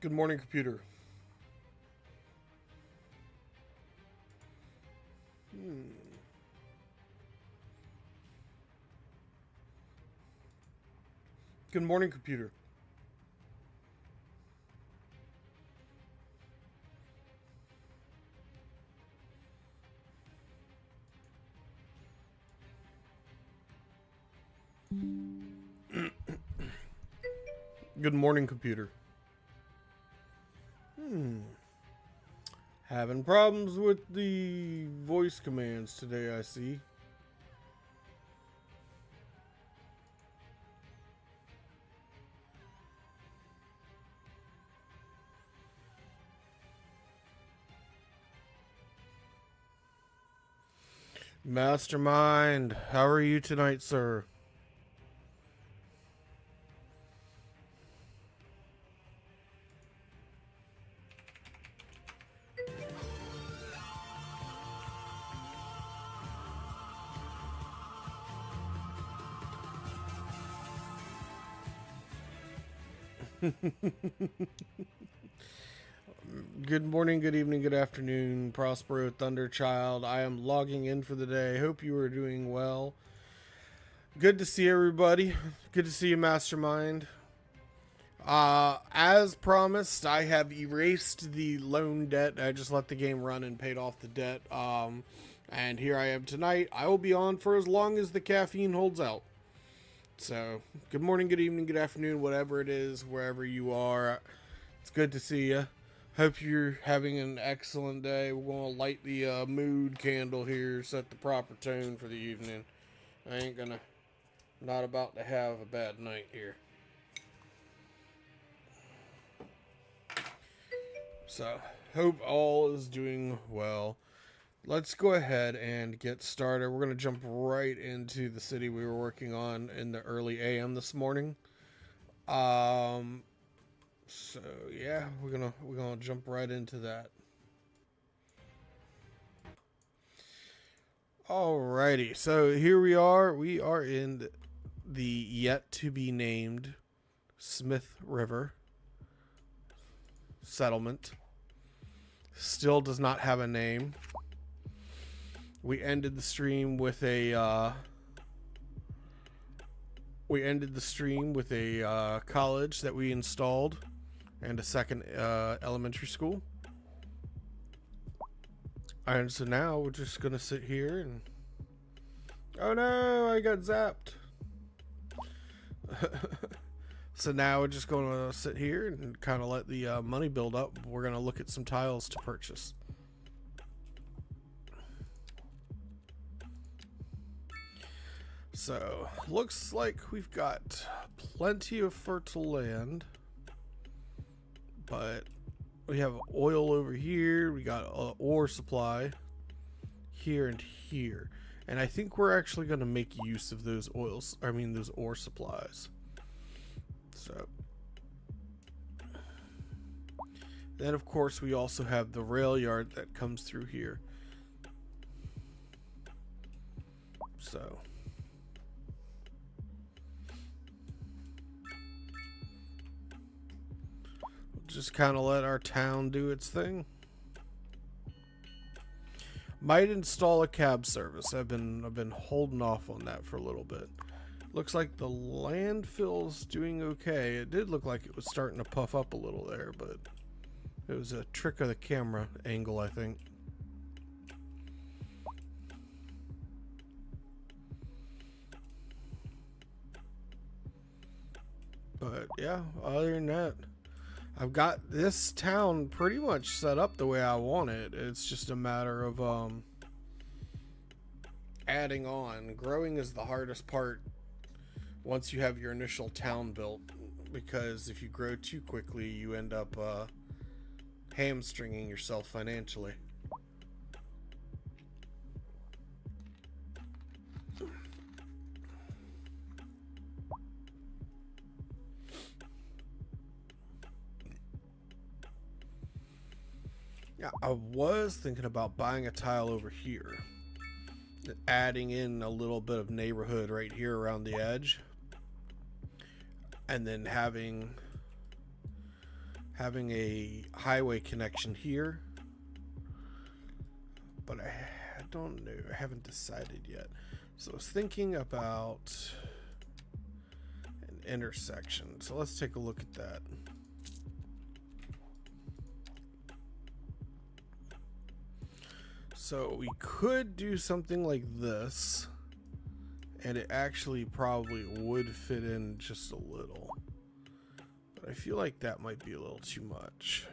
Good morning, computer. Hmm. Good morning, computer. Good morning, computer. Hmm. Having problems with the voice commands today, I see. Mastermind, how are you tonight, sir? Good morning, good evening, good afternoon, Prospero Thunderchild. I am logging in for the day. Hope you are doing well. Good to see everybody. Good to see you, Mastermind. As promised, I have erased the loan debt. I just let the game run and paid off the debt. And here I am tonight. I will be on for as long as the caffeine holds out. So, good morning, good evening, good afternoon, whatever it is, wherever you are. It's good to see you. Hope you're having an excellent day. We're going to light the mood candle here, set the proper tone for the evening. I ain't gonna, not about to have a bad night here. So, hope all is doing well. Let's go ahead and get started. We're going to jump right into the city we were working on in the early AM this morning. Um so yeah, we're going to jump right into that. Alrighty. So here we are. We are in the yet to be named Smith River settlement. Still does not have a name. We ended the stream with a college that we installed and a second elementary school. And so now we're just gonna sit here and oh no, I got zapped. So now we're just gonna sit here and kind of let the money build up. We're gonna look at some tiles to purchase. So, looks like we've got plenty of fertile land, but we have oil over here. We got ore supply here and here. And I think we're actually going to make use of those those ore supplies. So, then of course we also have the rail yard that comes through here. So, just kind of let our town do its thing. Might install a cab service. I've been holding off on that for a little bit. Looks like the landfill's doing okay. It did look like it was starting to puff up a little there, but it was a trick of the camera angle, I think. But yeah, other than that, I've got this town pretty much set up the way I want it. It's just a matter of adding on. Growing is the hardest part once you have your initial town built, because if you grow too quickly, you end up hamstringing yourself financially. Yeah, I was thinking about buying a tile over here, adding in a little bit of neighborhood right here around the edge, and then having having a highway connection here, but I don't know. I haven't decided yet. So I was thinking about an intersection. So let's take a look at that. So we could do something like this, and it actually probably would fit in just a little. But I feel like that might be a little too much.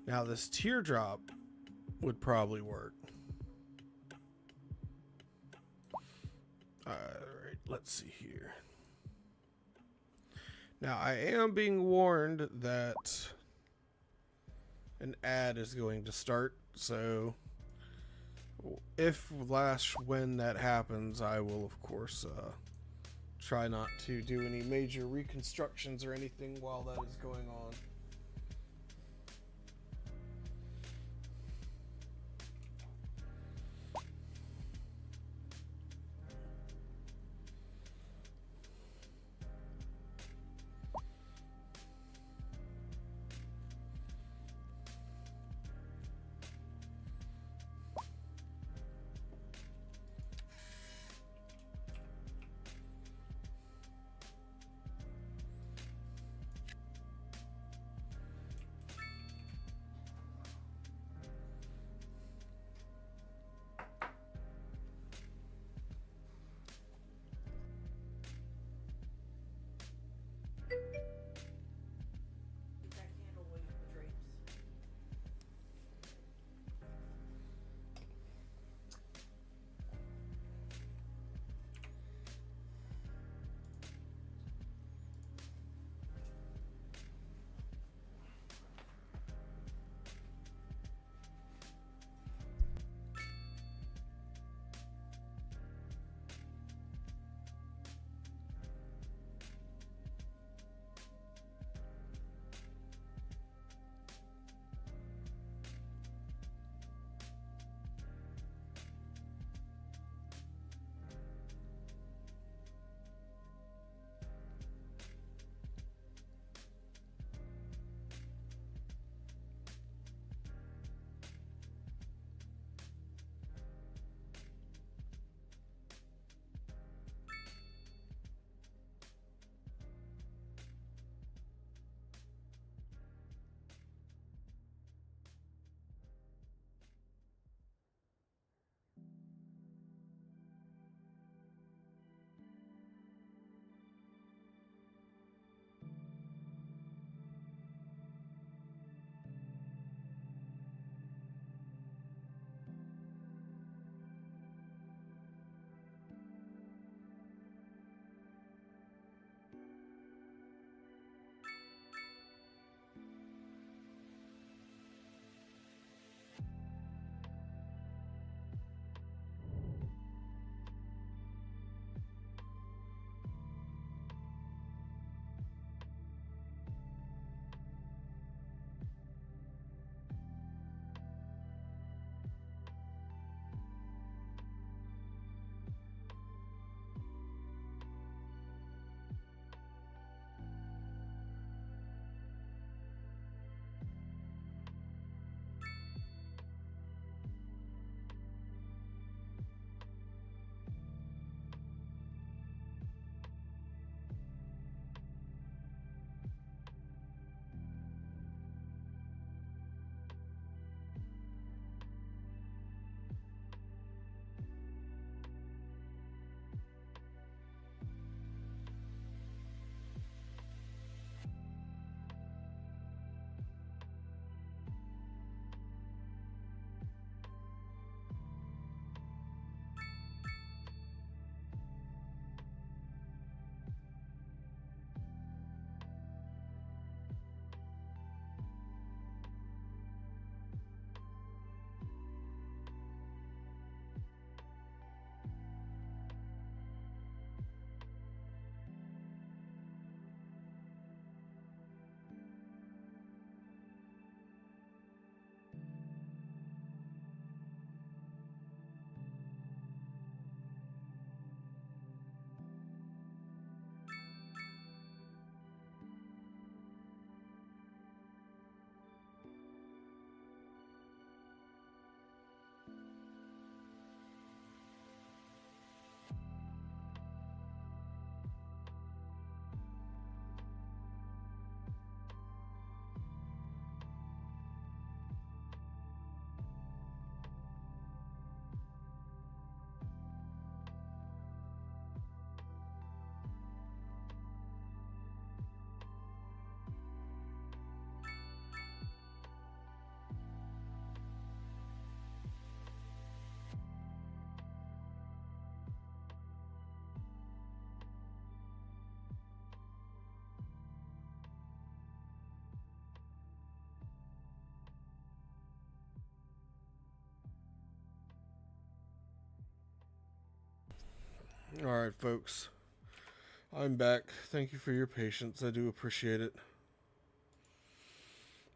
Now this teardrop would probably work. Alright, let's see here. Now I am being warned that an ad is going to start, so when that happens, I will of course try not to do any major reconstructions or anything while that is going on. All right, folks. I'm back. Thank you for your patience. I do appreciate it.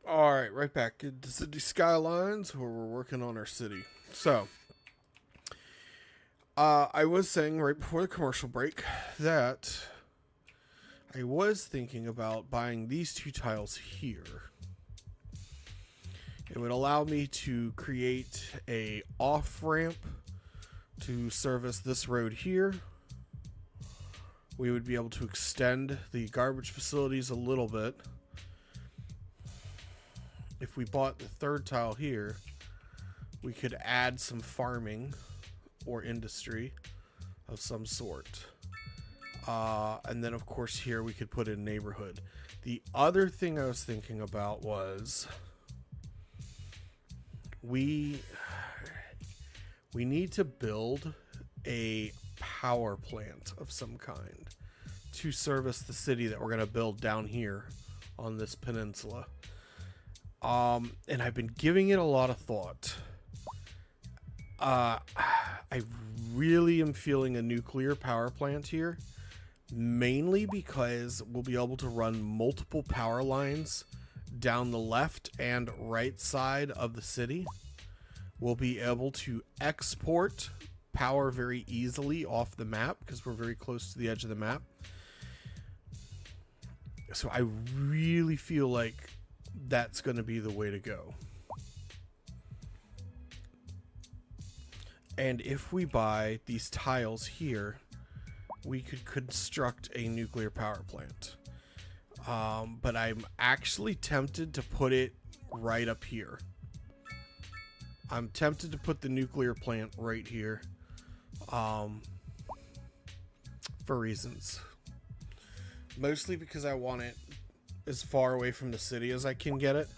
All right back into City Skylines where we're working on our city. So, I was saying right before the commercial break that I was thinking about buying these two tiles here. It would allow me to create a off-ramp to service this road here. We would be able to extend the garbage facilities a little bit. If we bought the third tile here, we could add some farming or industry of some sort. And then, of course, here we could put in neighborhood. The other thing I was thinking about was we need to build a power plant of some kind to service the city that we're going to build down here on this peninsula. And I've been giving it a lot of thought. I really am feeling a nuclear power plant here, mainly because we'll be able to run multiple power lines down the left and right side of the city. We'll be able to export power very easily off the map because we're very close to the edge of the map. So I really feel like that's going to be the way to go. And if we buy these tiles here, we could construct a nuclear power plant. But I'm actually tempted to put it right up here. I'm tempted to put the nuclear plant right here. For reasons. Mostly because I want it as far away from the city as I can get it.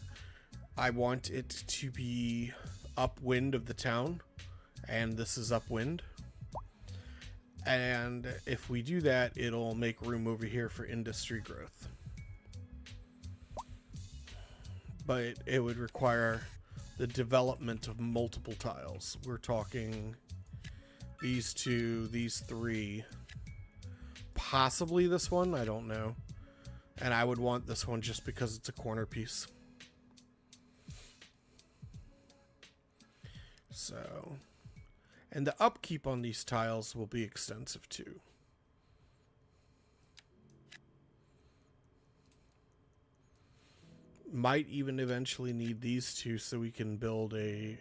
I want it to be upwind of the town, and this is upwind. And if we do that, it'll make room over here for industry growth. But it would require the development of multiple tiles. We're talking these two, these three, possibly this one, I don't know. And I would want this one just because it's a corner piece. So, and the upkeep on these tiles will be extensive too. Might even eventually need these two so we can build a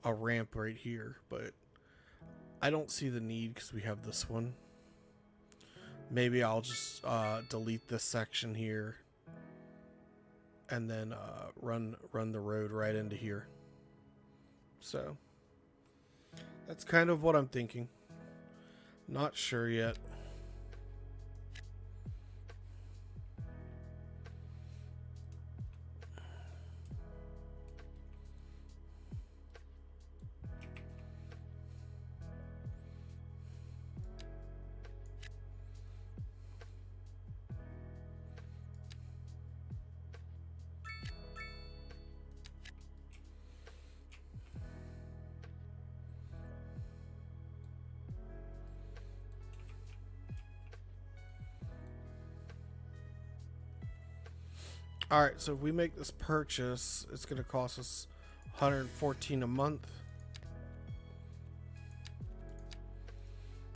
ramp right here, but I don't see the need because we have this one. Maybe I'll just delete this section here and then run the road right into here. So that's kind of what I'm thinking. Not sure yet. Alright, so if we make this purchase, it's going to cost us $114 a month.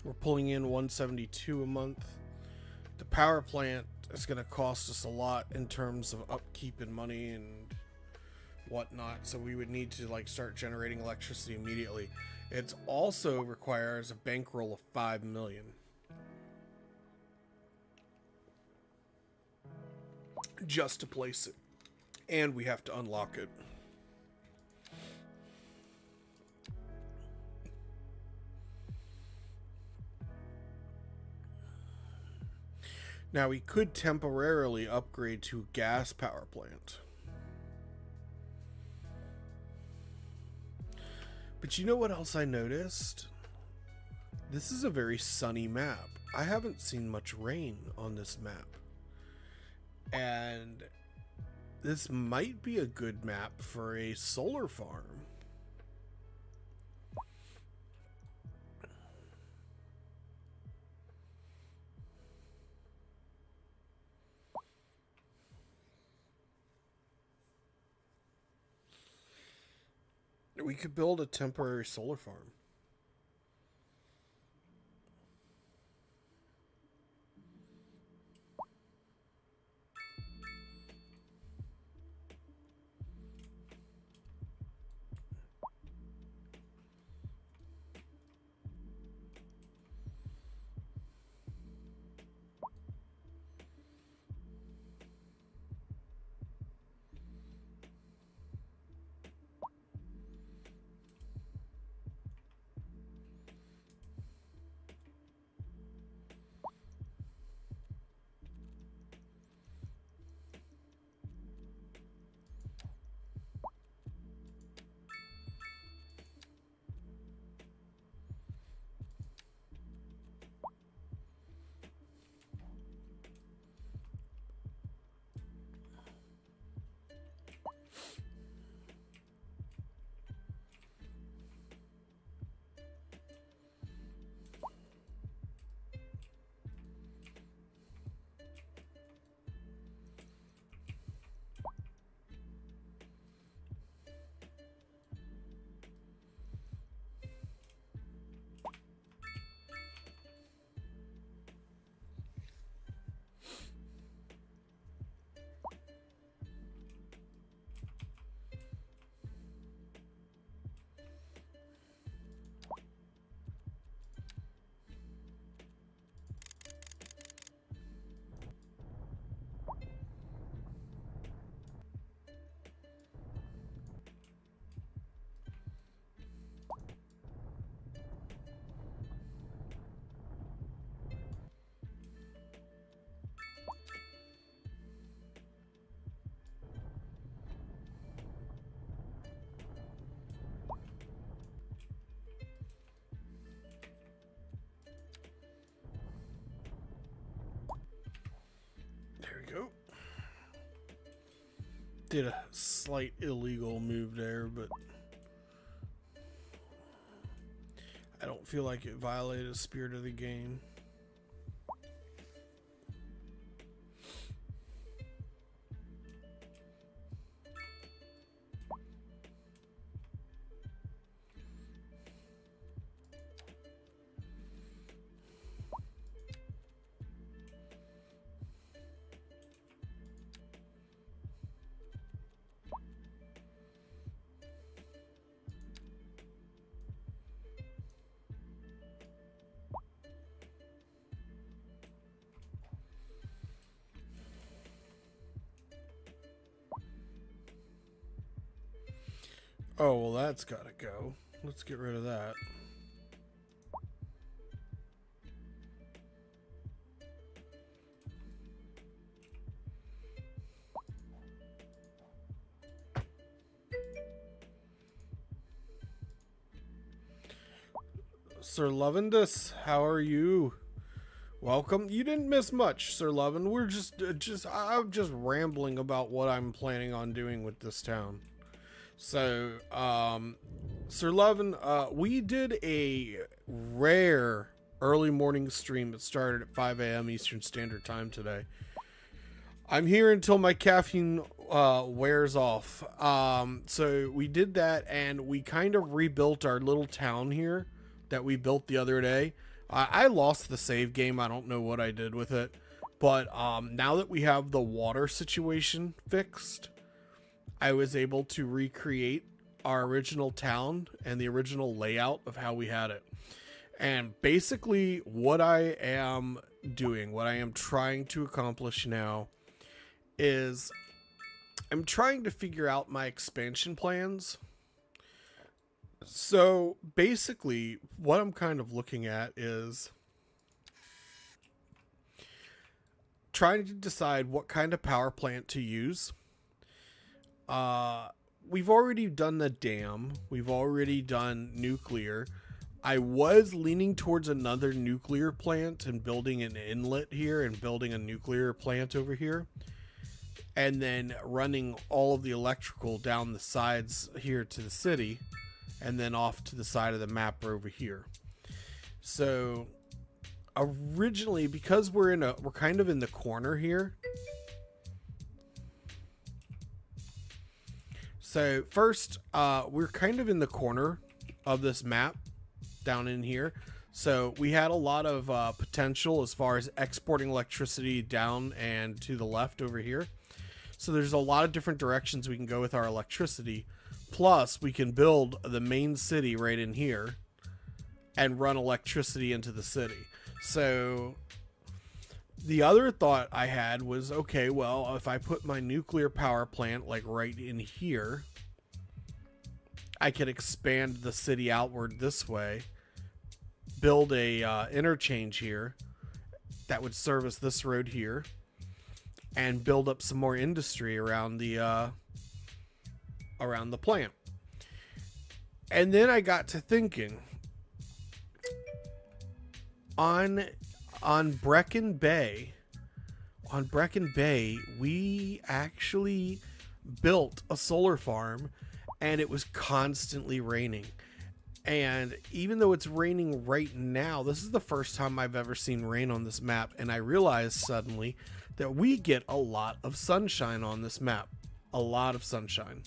We're pulling in $172 a month. The power plant is going to cost us a lot in terms of upkeep and money and whatnot, so we would need to like start generating electricity immediately. It also requires a bankroll of $5 million. Just to place it, and we have to unlock it. Now we could temporarily upgrade to a gas power plant, but you know what else I noticed? This is a very sunny map. I haven't seen much rain on this map. And this might be a good map for a solar farm. We could build a temporary solar farm. There we go. Did a slight illegal move there, but I don't feel like it violated the spirit of the game. Oh, well, that's gotta go. Let's get rid of that. Sir Lovendus, how are you? Welcome. You didn't miss much, Sir Lovin. We're I'm just rambling about what I'm planning on doing with this town. So, Sir Lovin, we did a rare early morning stream that started at 5 a.m. Eastern Standard Time today. I'm here until my caffeine wears off. So we did that, and we kind of rebuilt our little town here that we built the other day. I lost the save game. I don't know what I did with it. But now that we have the water situation fixed, I was able to recreate our original town and the original layout of how we had it. And basically what I am doing, what I am trying to accomplish now, is I'm trying to figure out my expansion plans. So basically what I'm kind of looking at is trying to decide what kind of power plant to use. We've already done the dam. We've already done nuclear. I was leaning towards another nuclear plant and building an inlet here and building a nuclear plant over here. And then running all of the electrical down the sides here to the city. And then off to the side of the map over here. So originally, because we're kind of in the corner here. So first, we're kind of in the corner of this map down in here. So we had a lot of potential as far as exporting electricity down and to the left over here. So there's a lot of different directions we can go with our electricity. Plus, we can build the main city right in here and run electricity into the city. So the other thought I had was, okay, well, if I put my nuclear power plant like right in here, I could expand the city outward this way, build a interchange here that would service this road here, and build up some more industry around the plant. And then I got to thinking, on Brecon Bay, we actually built a solar farm, and it was constantly raining. And even though it's raining right now, this is the first time I've ever seen rain on this map, and I realized suddenly that we get a lot of sunshine on this map. A lot of sunshine.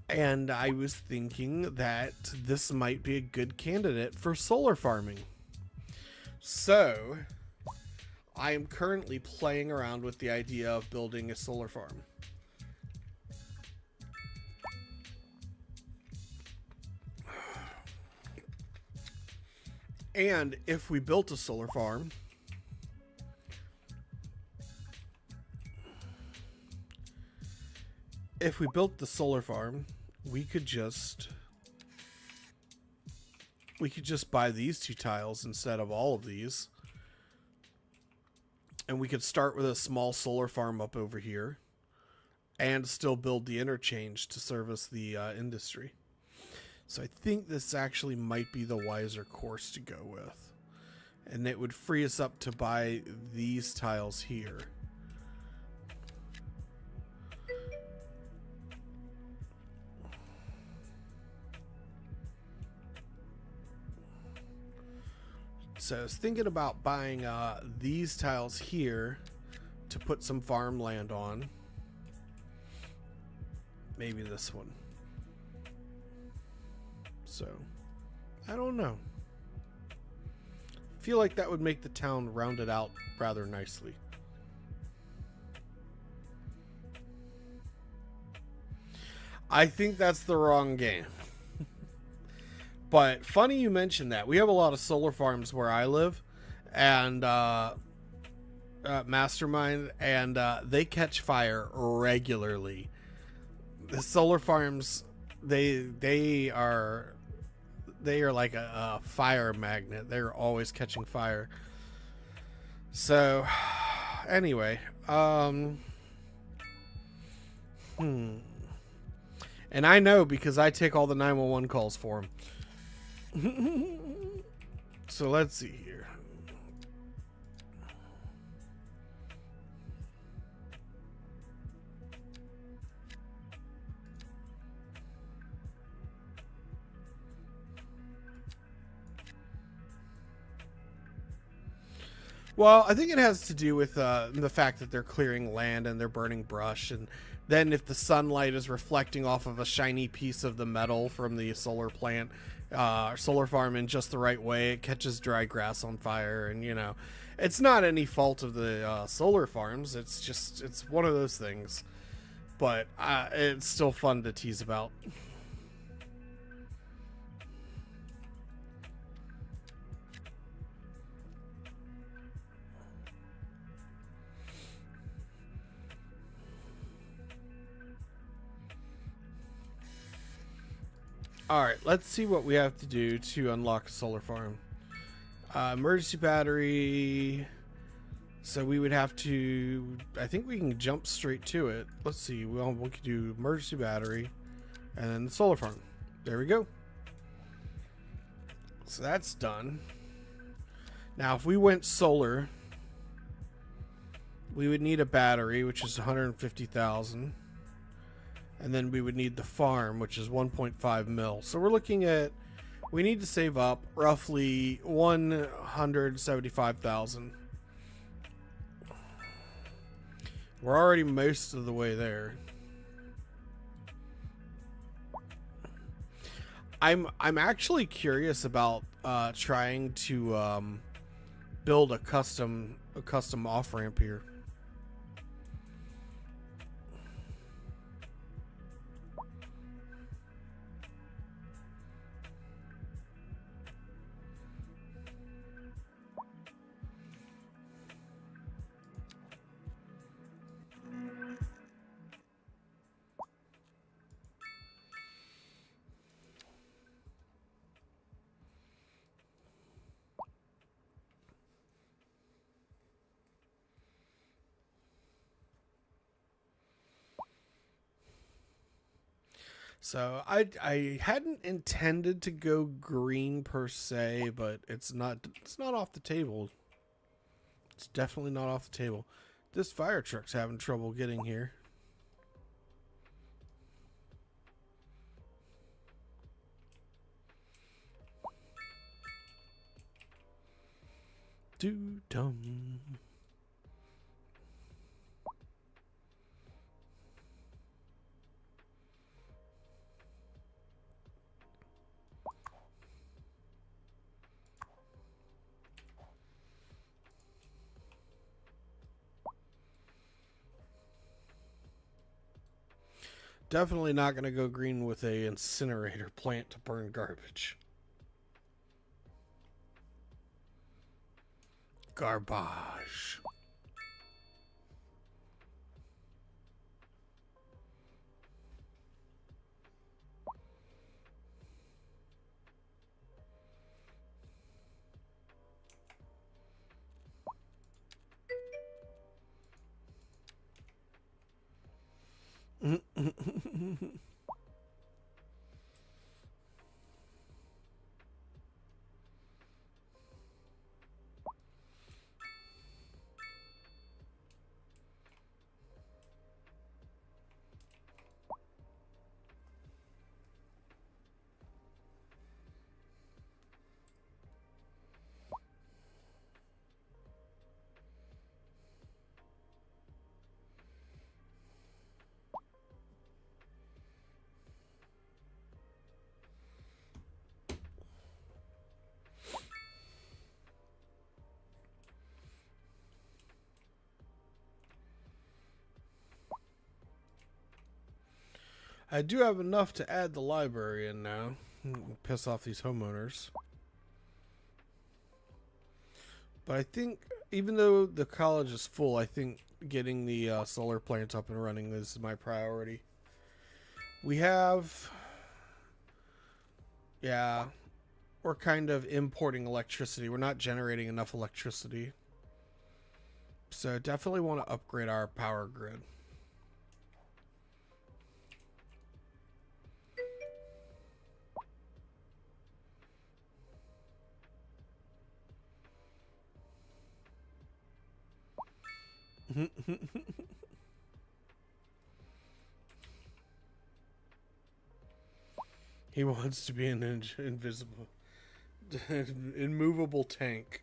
And I was thinking that this might be a good candidate for solar farming. So, I am currently playing around with the idea of building a solar farm. And if we built a solar farm, we could just buy these 2 tiles instead of all of these. And we could start with a small solar farm up over here and still build the interchange to service the industry. So I think this actually might be the wiser course to go with. And it would free us up to buy these tiles here. So I was thinking about buying these tiles here to put some farmland on. Maybe this one. So, I don't know. I feel like that would make the town rounded out rather nicely. I think that's the wrong game. But funny you mentioned that. We have a lot of solar farms where I live, and Mastermind, and they catch fire regularly. The solar farms, they are like a fire magnet. They're always catching fire. So, anyway, and I know because I take all the 911 calls for them. So let's see here. Well, I think it has to do with the fact that they're clearing land and they're burning brush, and then if the sunlight is reflecting off of a shiny piece of the metal from the solar plant, solar farm in just the right way, it catches dry grass on fire. And you know, it's not any fault of the solar farms. It's one of those things, but it's still fun to tease about. Alright, let's see what we have to do to unlock a solar farm. Emergency battery. So we would have to... I think we can jump straight to it. Let's see. We could do emergency battery and then the solar farm. There we go. So that's done. Now if we went solar, we would need a battery, which is 150,000. And then we would need the farm, which is 1.5 mil. So we're looking at, we need to save up roughly 175,000. We're already most of the way there. I'm actually curious about trying to build a custom off ramp here. So I hadn't intended to go green per se, but it's not off the table. It's definitely not off the table. This fire truck's having trouble getting here. Do dum. Definitely not going to go green with a incinerator plant to burn garbage. Garbage. I do have enough to add the library in now. Piss off these homeowners. But I think, even though the college is full, I think getting the solar plants up and running is my priority. We have... Yeah, we're kind of importing electricity. We're not generating enough electricity. So definitely want to upgrade our power grid. He wants to be an invisible, immovable tank.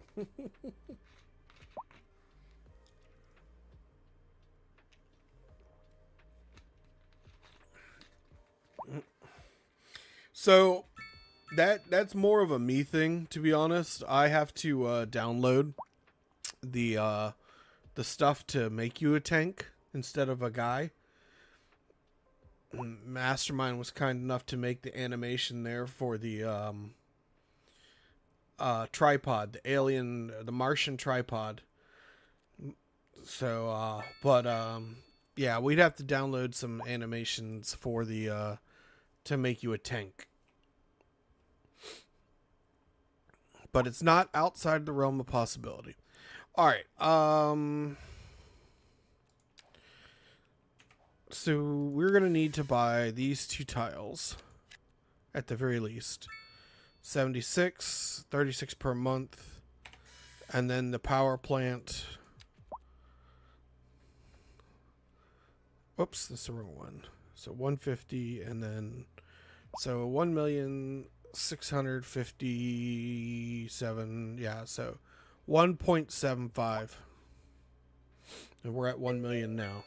So that's more of a me thing, to be honest. I have to download the stuff to make you a tank instead of a guy. Mastermind was kind enough to make the animation there for the tripod, the Martian tripod. So, yeah, we'd have to download some animations for the to make you a tank. But it's not outside the realm of possibility. All right. So we're going to need to buy these 2 tiles at the very least. 76, 36 per month. And then the power plant. Whoops, that's the wrong one. So 150 and then so 1,657,000. Yeah, so 1.75. And we're at 1 million now.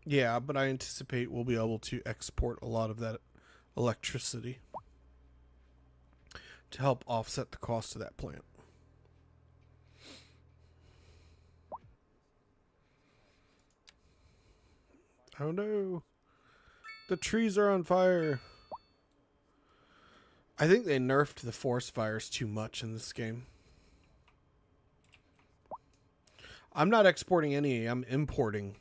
Yeah, but I anticipate we'll be able to export a lot of that electricity to help offset the cost of that plant. Oh no. The trees are on fire. I think they nerfed the forest fires too much in this game. I'm not exporting any, I'm importing.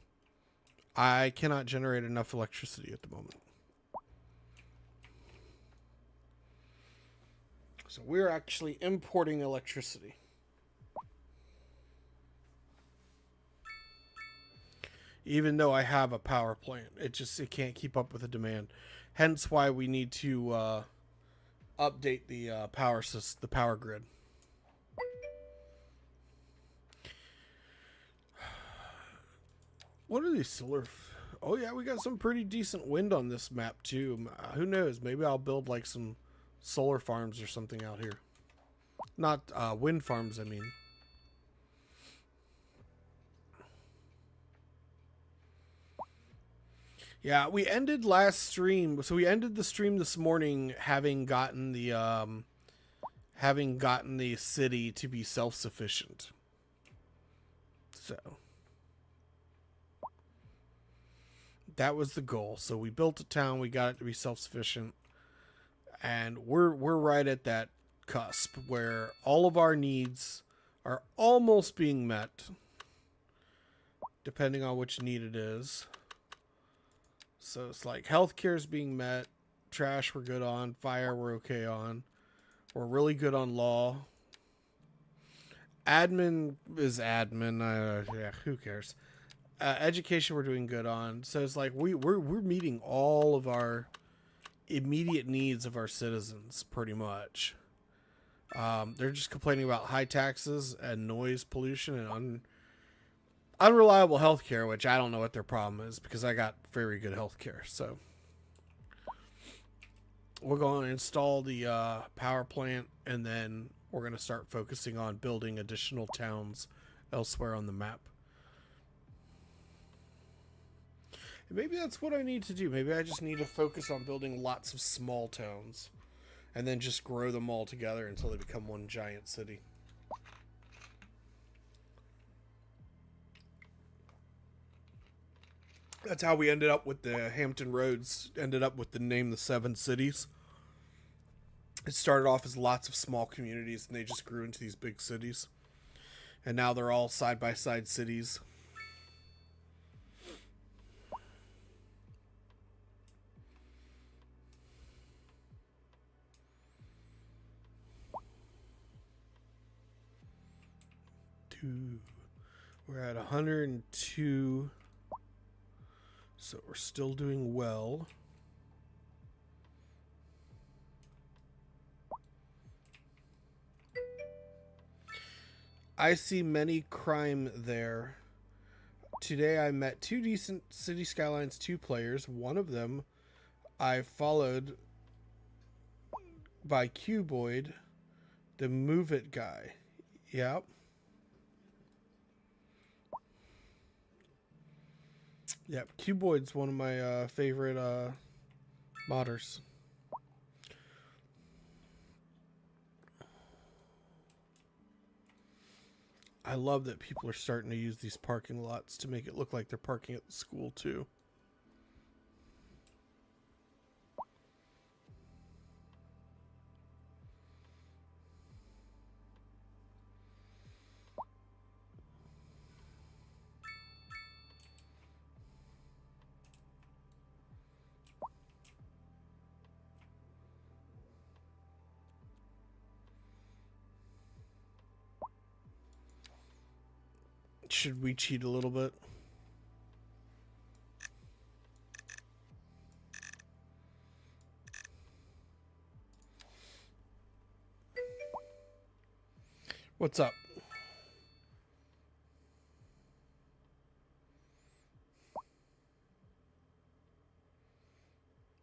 I cannot generate enough electricity at the moment. So we're actually importing electricity. Even though I have a power plant, it can't keep up with the demand. Hence why we need to update the power grid. What are these solar? Oh yeah, we got some pretty decent wind on this map too. Who knows? Maybe I'll build like some solar farms or something out here. Not wind farms, I mean. Yeah, we ended last stream. So we ended the stream this morning having gotten the city to be self-sufficient. So that was the goal. So we built a town, we got it to be self-sufficient, and we're right at that cusp where all of our needs are almost being met, depending on which need it is. So it's like healthcare is being met, trash we're good on, fire we're okay on, we're really good on law. Admin is admin. Yeah, who cares? Education we're doing good on. So it's like we're meeting all of our immediate needs of our citizens pretty much. They're just complaining about high taxes and noise pollution and unreliable healthcare, which I don't know what their problem is because I got very good healthcare. So we're going to install the power plant, and then we're going to start focusing on building additional towns elsewhere on the map. And maybe that's what I need to do. Maybe I just need to focus on building lots of small towns and then just grow them all together until they become one giant city. That's how we ended up with the Hampton Roads, ended up with the name the Seven Cities. It started off as lots of small communities, and they just grew into these big cities. And now they're all side-by-side cities. We're at 102. So we're still doing well. I see many crime there. Today I met two decent City Skylines 2 players. One of them I followed by Cuboid, the Move It guy. Yep. Yep, Cuboid's one of my favorite modders. I love that people are starting to use these parking lots to make it look like they're parking at the school too. Should we cheat a little bit? What's up?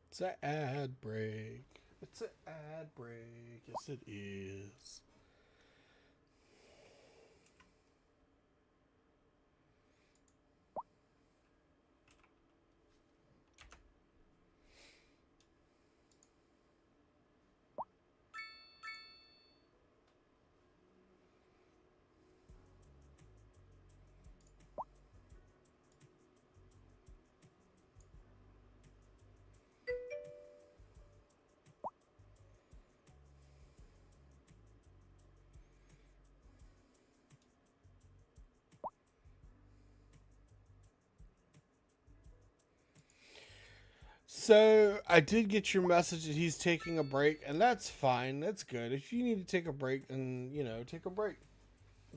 It's an ad break. It's an ad break. Yes, it is. So I did get your message that he's taking a break, and that's fine. That's good. If you need to take a break, then take a break.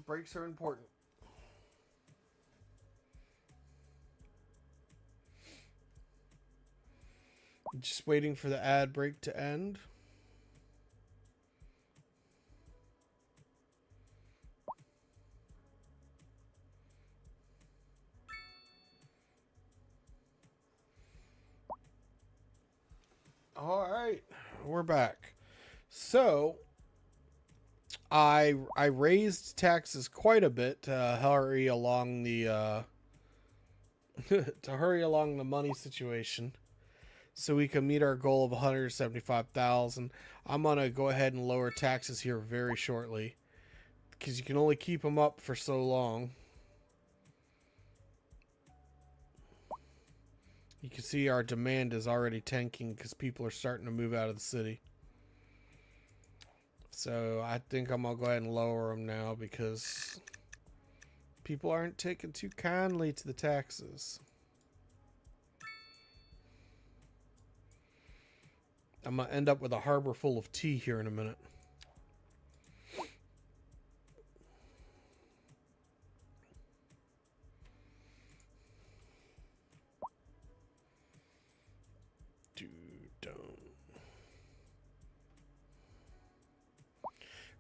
Breaks are important. Just waiting for the ad break to end. All right, we're back. So I raised taxes quite a bit to hurry along the money situation, so we can meet our goal of 175,000. I'm gonna go ahead and lower taxes here very shortly, because you can only keep them up for so long. You can see our demand is already tanking because people are starting to move out of the city. So I think I'm going to go ahead and lower them now because people aren't taking too kindly to the taxes. I'm going to end up with a harbor full of tea here in a minute.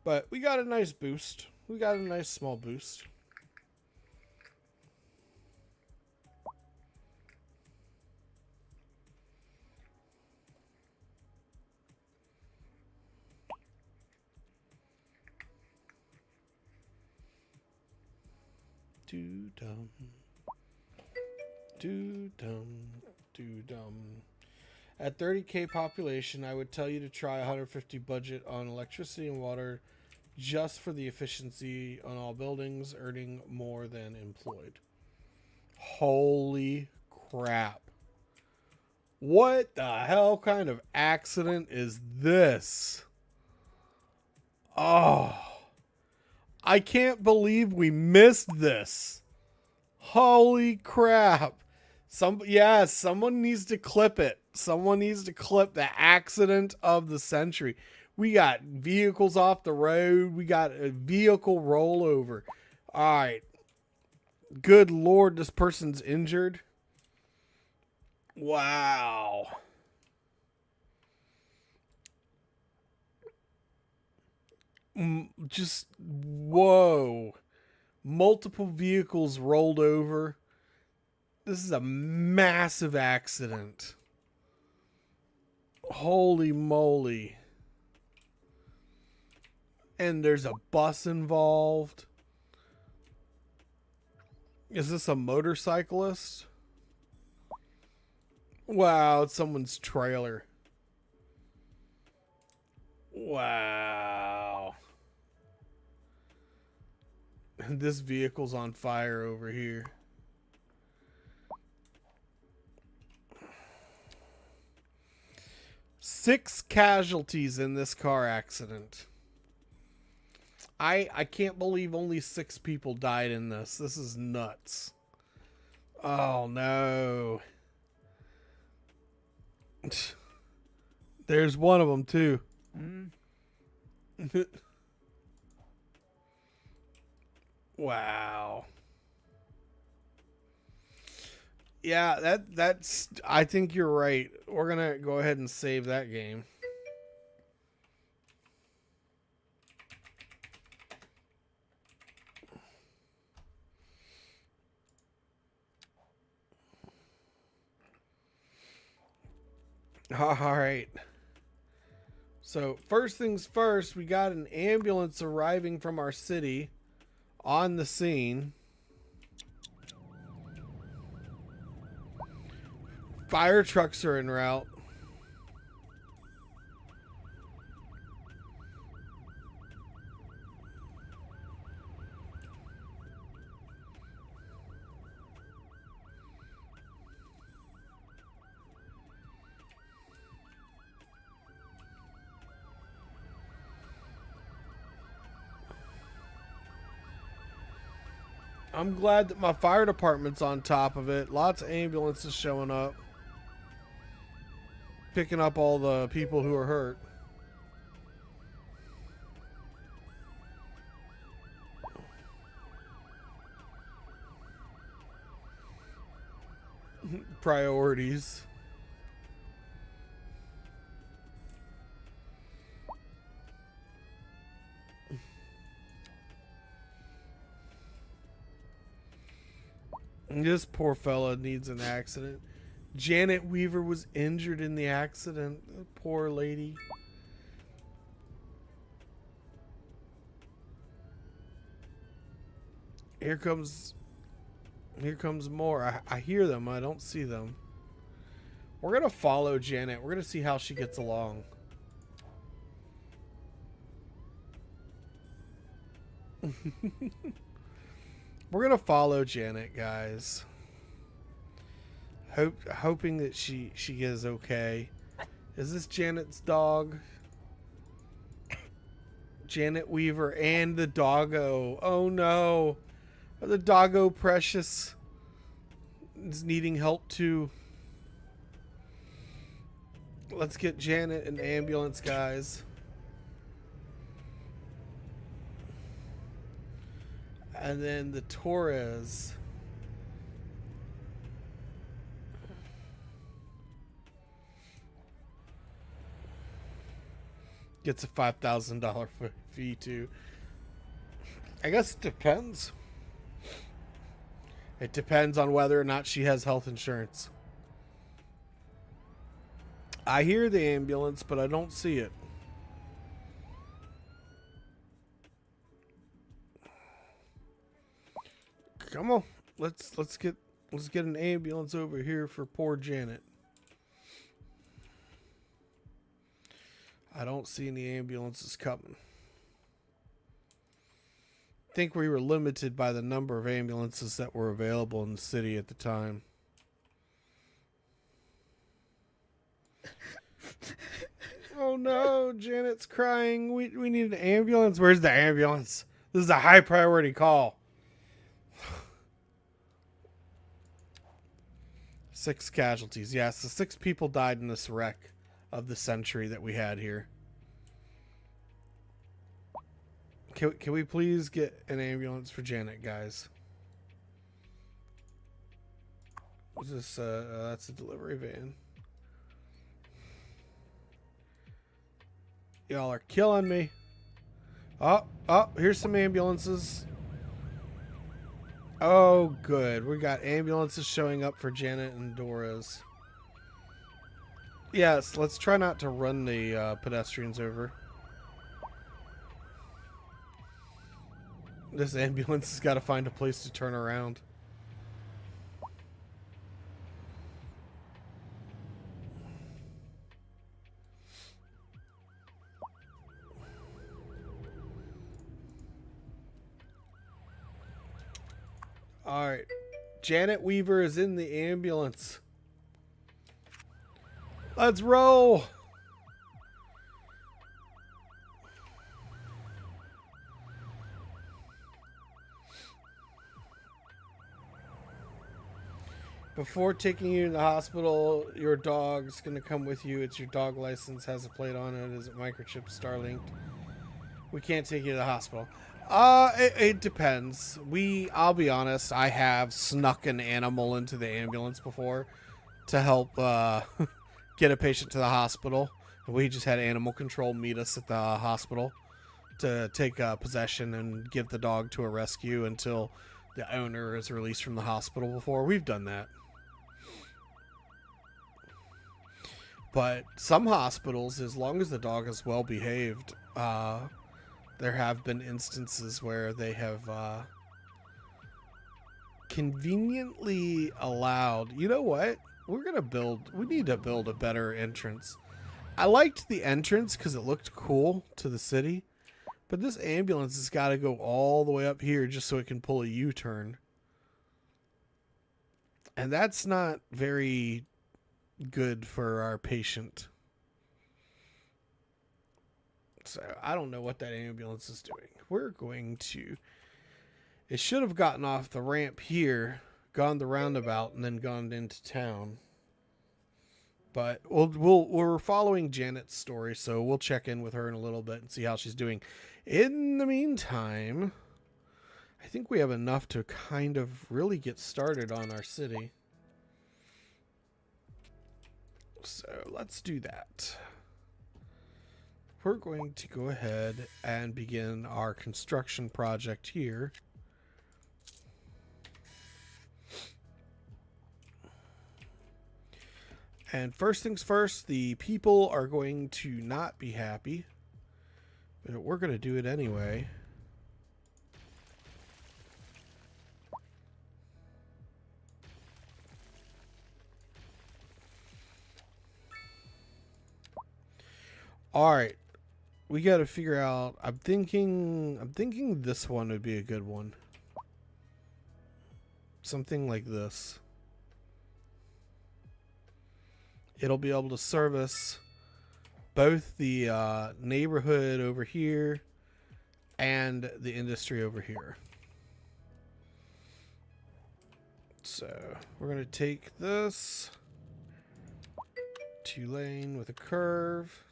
But we got a nice boost. We got a nice small boost. Too dumb. Too dumb. Too dumb. At 30K population, I would tell you to try 150 budget on electricity and water just for the efficiency on all buildings, earning more than employed. Holy crap. What the hell kind of accident is this? Oh, I can't believe we missed this. Holy crap. Someone needs to clip it. Someone needs to clip the accident of the century. We got vehicles off the road. We got a vehicle rollover. All right. Good Lord, this person's injured. Wow. Just, whoa. Multiple vehicles rolled over. This is a massive accident. Holy moly. And there's a bus involved. Is this a motorcyclist? Wow, it's someone's trailer. Wow. And this vehicle's on fire over here. Six casualties in this car accident. I can't believe only 6 people died in this. This is nuts. Oh, no. There's one of them, too. Wow. Yeah, that's... I think you're right. We're going to go ahead and save that game. All right. So first things first, we got an ambulance arriving from our city on the scene. Fire trucks are en route. I'm glad that my fire department's on top of it. Lots of ambulances showing up. picking up all the people who are hurt. Priorities. This poor fella needs an accident. Janet Weaver was injured in the accident. Poor lady. Here comes more. I hear them. I don't see them. We're going to follow Janet. We're going to see how she gets along. We're going to follow Janet, guys. Hoping that she is okay. Is this Janet's dog? Janet Weaver and the doggo. Oh no. The doggo Precious is needing help too. Let's get Janet an ambulance, guys. And then the Torres. Gets a $5,000 fee too. I guess it depends. It depends on whether or not she has health insurance. I hear the ambulance, but I don't see it. Come on. Let's get an ambulance over here for poor Janet. I don't see any ambulances coming. I think we were limited by the number of ambulances that were available in the city at the time. Oh no, Janet's crying. We need an ambulance. Where's the ambulance? This is a high priority call. 6 casualties. Yes, the 6 people died in this wreck of the century that we had here. Can we please get an ambulance for Janet, guys? What's this? That's a delivery van. Y'all are killing me. Oh, here's some ambulances. Oh, good. We got ambulances showing up for Janet and Dora's. Yes, let's try not to run the pedestrians over. This ambulance has got to find a place to turn around. All right. Janet Weaver is in the ambulance. Let's roll. Before taking you to the hospital, your dog's going to come with you. It's your dog license, has a plate on it. Is it microchipped, Starlinked? We can't take you to the hospital. It depends. I'll be honest, I have snuck an animal into the ambulance before to help get a patient to the hospital. We just had animal control meet us at the hospital to take possession and give the dog to a rescue until the owner is released from the hospital before. We've done that. But some hospitals, as long as the dog is well behaved, there have been instances where they have conveniently allowed, you know what? We need to build a better entrance. I liked the entrance because it looked cool to the city, but this ambulance has got to go all the way up here just so it can pull a U-turn. And that's not very good for our patient. So I don't know what that ambulance is doing. It should have gotten off the ramp here, gone the roundabout, and then gone into town. But we're following Janet's story, so we'll check in with her in a little bit and see how she's doing. In the meantime, I think we have enough to kind of really get started on our city. So let's do that. We're going to go ahead and begin our construction project here. And first things first, the people are going to not be happy, but we're going to do it anyway. All right. We got to figure out, I'm thinking this one would be a good one. Something like this. It'll be able to service both the neighborhood over here and the industry over here. So we're going to take this 2-lane with a curve.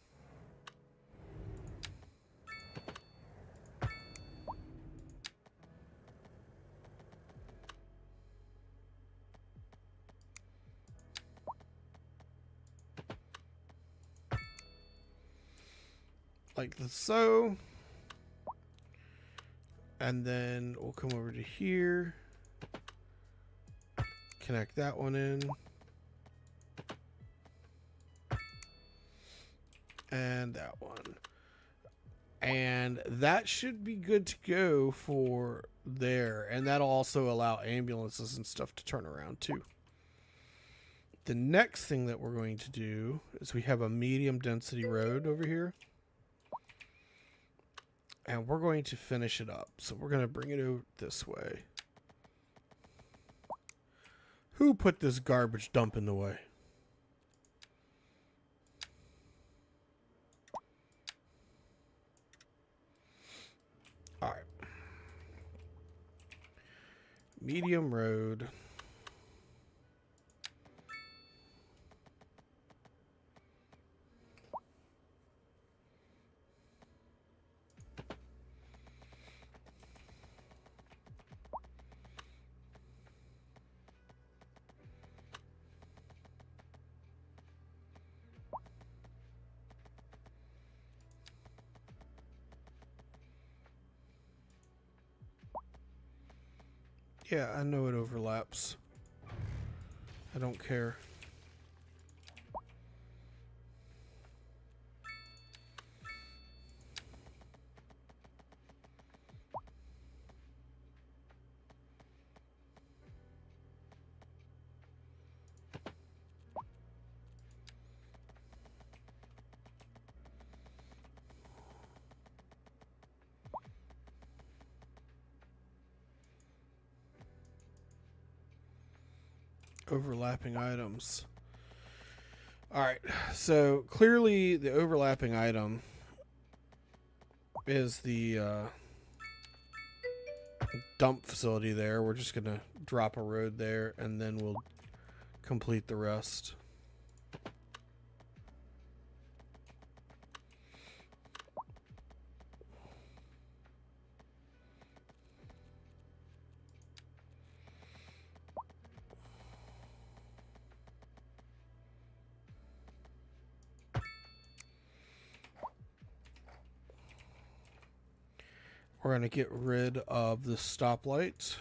Like so. And then we'll come over to here. Connect that one in. And that one. And that should be good to go for there. And that'll also allow ambulances and stuff to turn around too. The next thing that we're going to do is we have a medium density road over here. And we're going to finish it up. So we're going to bring it out this way. Who put this garbage dump in the way? All right. Medium road. Yeah, I know it overlaps. I don't care. Overlapping items. All right, so clearly the overlapping item is the dump facility there. We're just gonna drop a road there and then we'll complete the rest. We're going to get rid of the stoplight.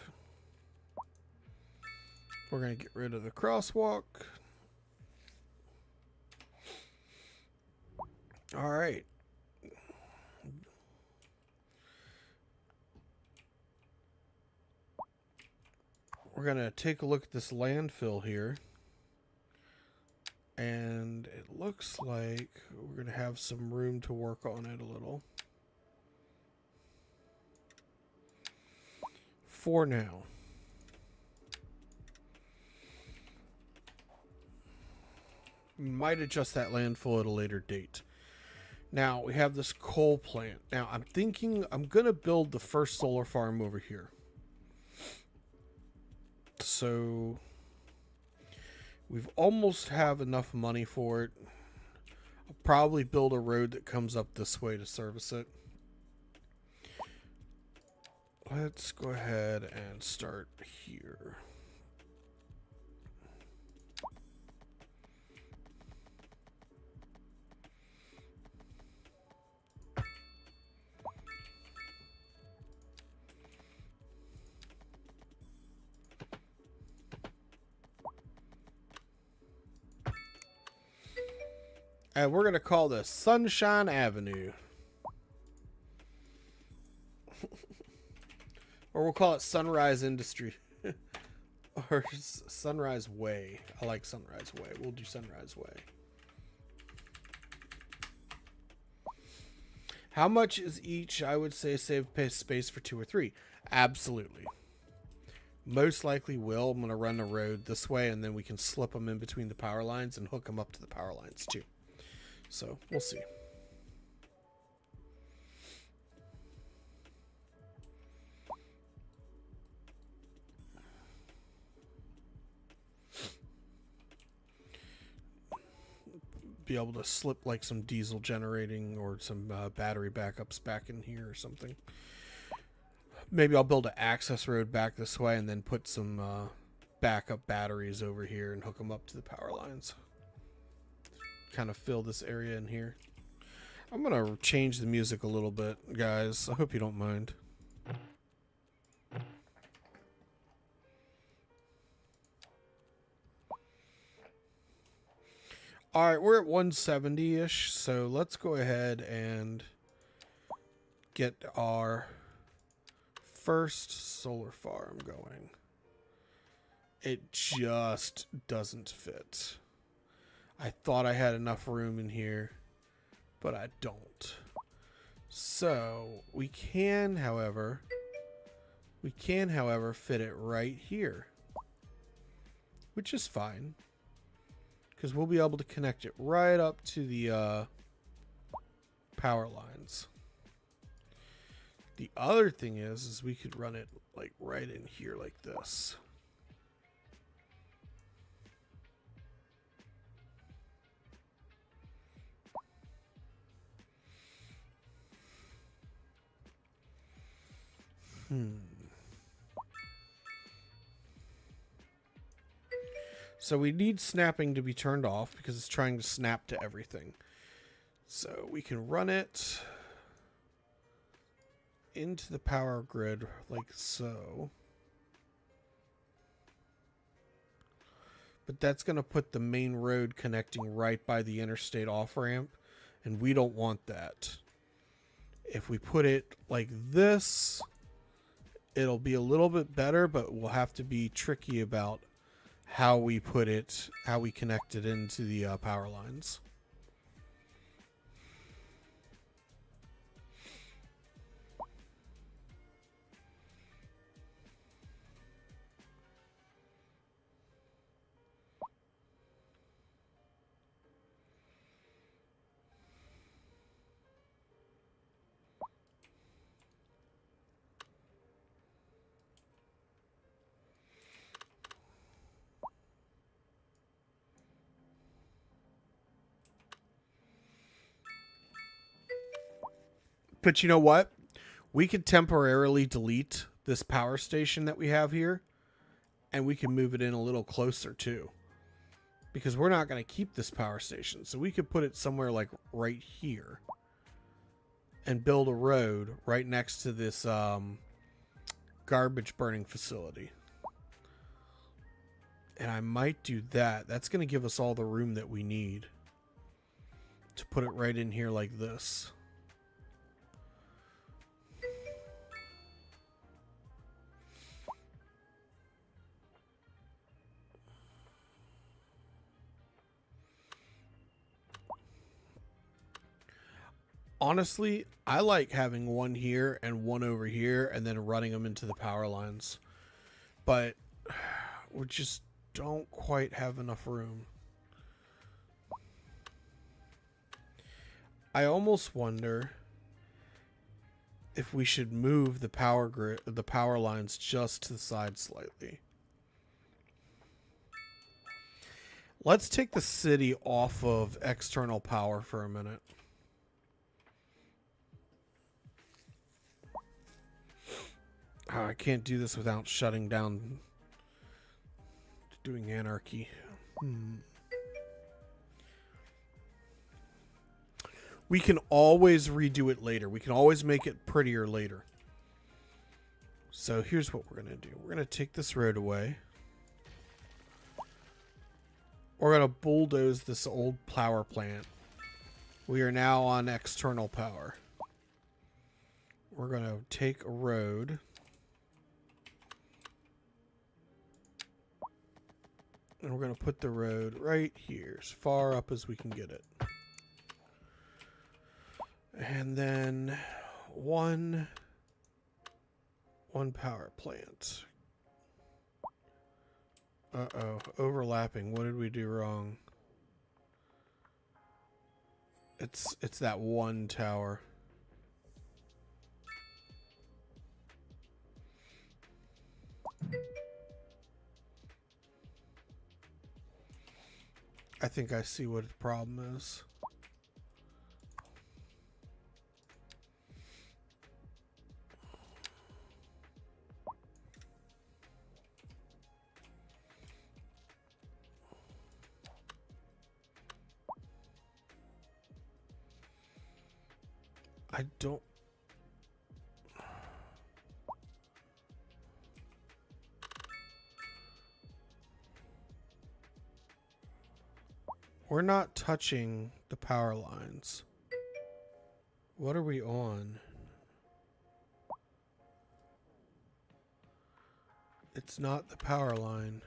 We're going to get rid of the crosswalk. All right. We're going to take a look at this landfill here. And it looks like we're going to have some room to work on it a little. For now. Might adjust that landfill at a later date. Now we have this coal plant. Now I'm thinking I'm gonna build the first solar farm over here. So We've almost have enough money for it. I'll probably build a road that comes up this way to service it. Let's go ahead and start here. And we're going to call this Sunshine Avenue. Or we'll call it Sunrise Industry. Or Sunrise Way. I like Sunrise Way. We'll do Sunrise Way. How much is each? I would say save space for 2 or 3. Absolutely. Most likely will. I'm going to run the road this way, and then we can slip them in between the power lines and hook them up to the power lines too. So we'll see. Be able to slip like some diesel generating or some battery backups back in here or something. Maybe I'll build an access road back this way and then put some backup batteries over here and hook them up to the power lines. Kind of fill this area in here. I'm going to change the music a little bit, guys. I hope you don't mind. Alright, we're at 170-ish, so let's go ahead and get our first solar farm going. It just doesn't fit. I thought I had enough room in here, but I don't. So we can, however, fit it right here, which is fine, because we'll be able to connect it right up to the power lines. The other thing is we could run it like right in here like this. So we need snapping to be turned off because it's trying to snap to everything. So we can run it into the power grid like so. But that's going to put the main road connecting right by the interstate off-ramp, and we don't want that. If we put it like this, it'll be a little bit better, but we'll have to be tricky about how we put it, how we connect it into the power lines. But you know what? We could temporarily delete this power station that we have here, and we can move it in a little closer too. Because we're not going to keep this power station. So we could put it somewhere like right here and build a road right next to this garbage burning facility. And I might do that. That's going to give us all the room that we need to put it right in here like this. Honestly, I like having one here and one over here and then running them into the power lines. But we just don't quite have enough room. I almost wonder if we should move the power grid, the power lines just to the side slightly. Let's take the city off of external power for a minute. Oh, I can't do this without shutting down, doing anarchy. We can always redo it later. We can always make it prettier later. So here's what we're going to do. We're going to take this road away. We're going to bulldoze this old power plant. We are now on external power. We're going to take a road. And we're going to put the road right here, as far up as we can get it. And then one power plant. Uh-oh, overlapping. What did we do wrong? It's that one tower. I think I see what the problem is. I don't... We're not touching the power lines. What are we on? It's not the power line.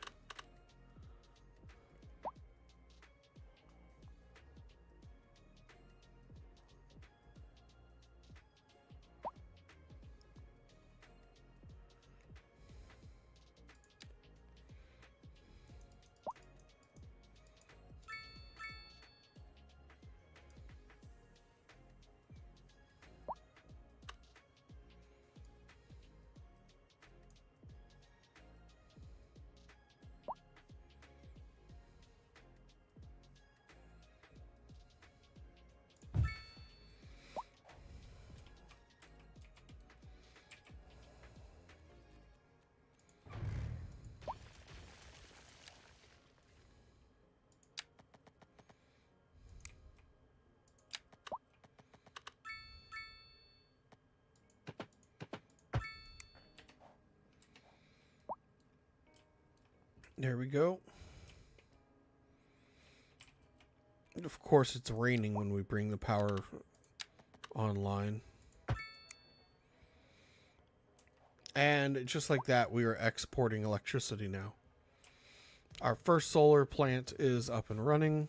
There we go. And of course, it's raining when we bring the power online. And just like that, we are exporting electricity now. Our first solar plant is up and running.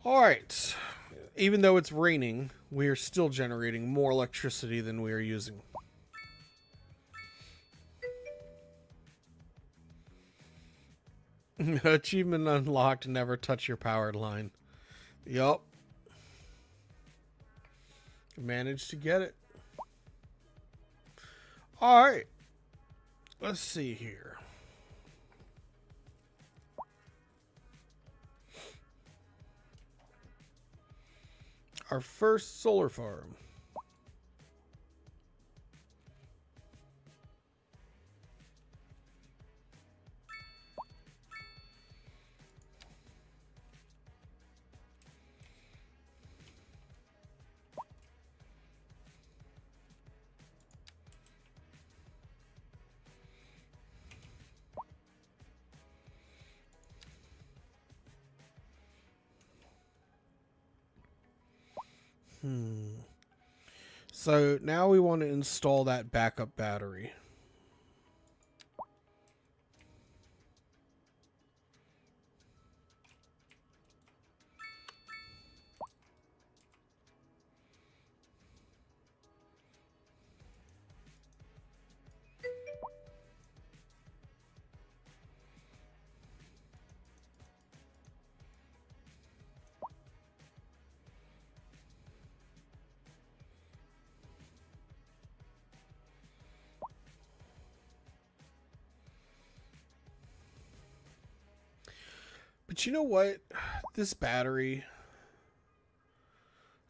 All right. Even though it's raining, we are still generating more electricity than we are using. Achievement unlocked, never touch your powered line. Yup. Managed to get it. Alright. Let's see here. Our first solar farm. So now we want to install that backup battery. But you know what? This battery,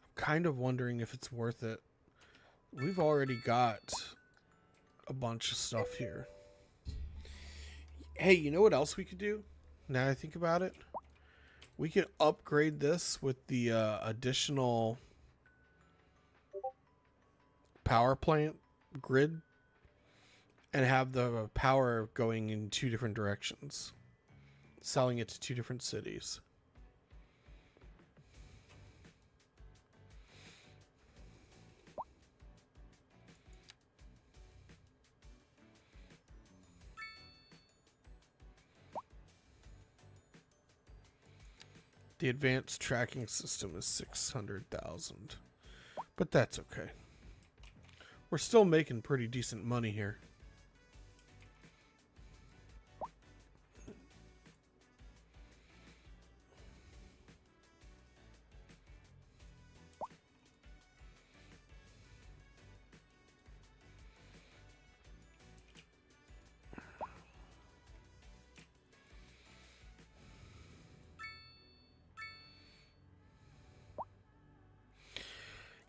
I'm kind of wondering if it's worth it. We've already got a bunch of stuff here. Hey, you know what else we could do? Now I think about it. We could upgrade this with the additional power plant grid and have the power going in two different directions, selling it to two different cities. The advanced tracking system is 600,000, but that's okay. We're still making pretty decent money here.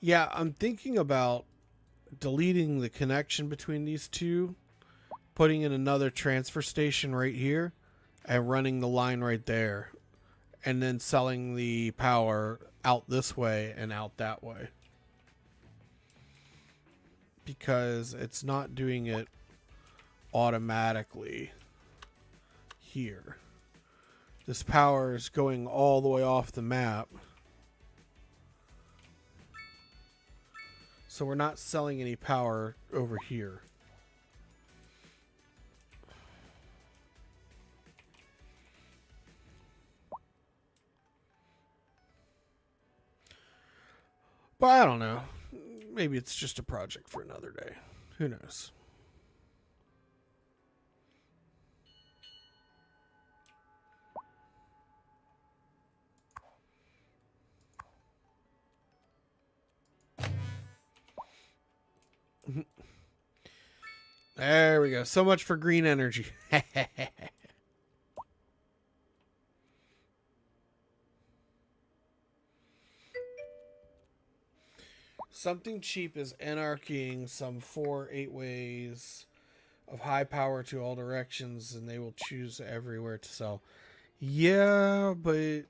Yeah, I'm thinking about deleting the connection between these two, putting in another transfer station right here, and running the line right there, and then selling the power out this way and out that way. Because it's not doing it automatically here. This power is going all the way off the map. So we're not selling any power over here. But I don't know. Maybe it's just a project for another day. Who knows? There we go. So much for green energy. Something cheap is anarchying some 4 8-ways of high power to all directions, and they will choose everywhere to sell. Yeah, but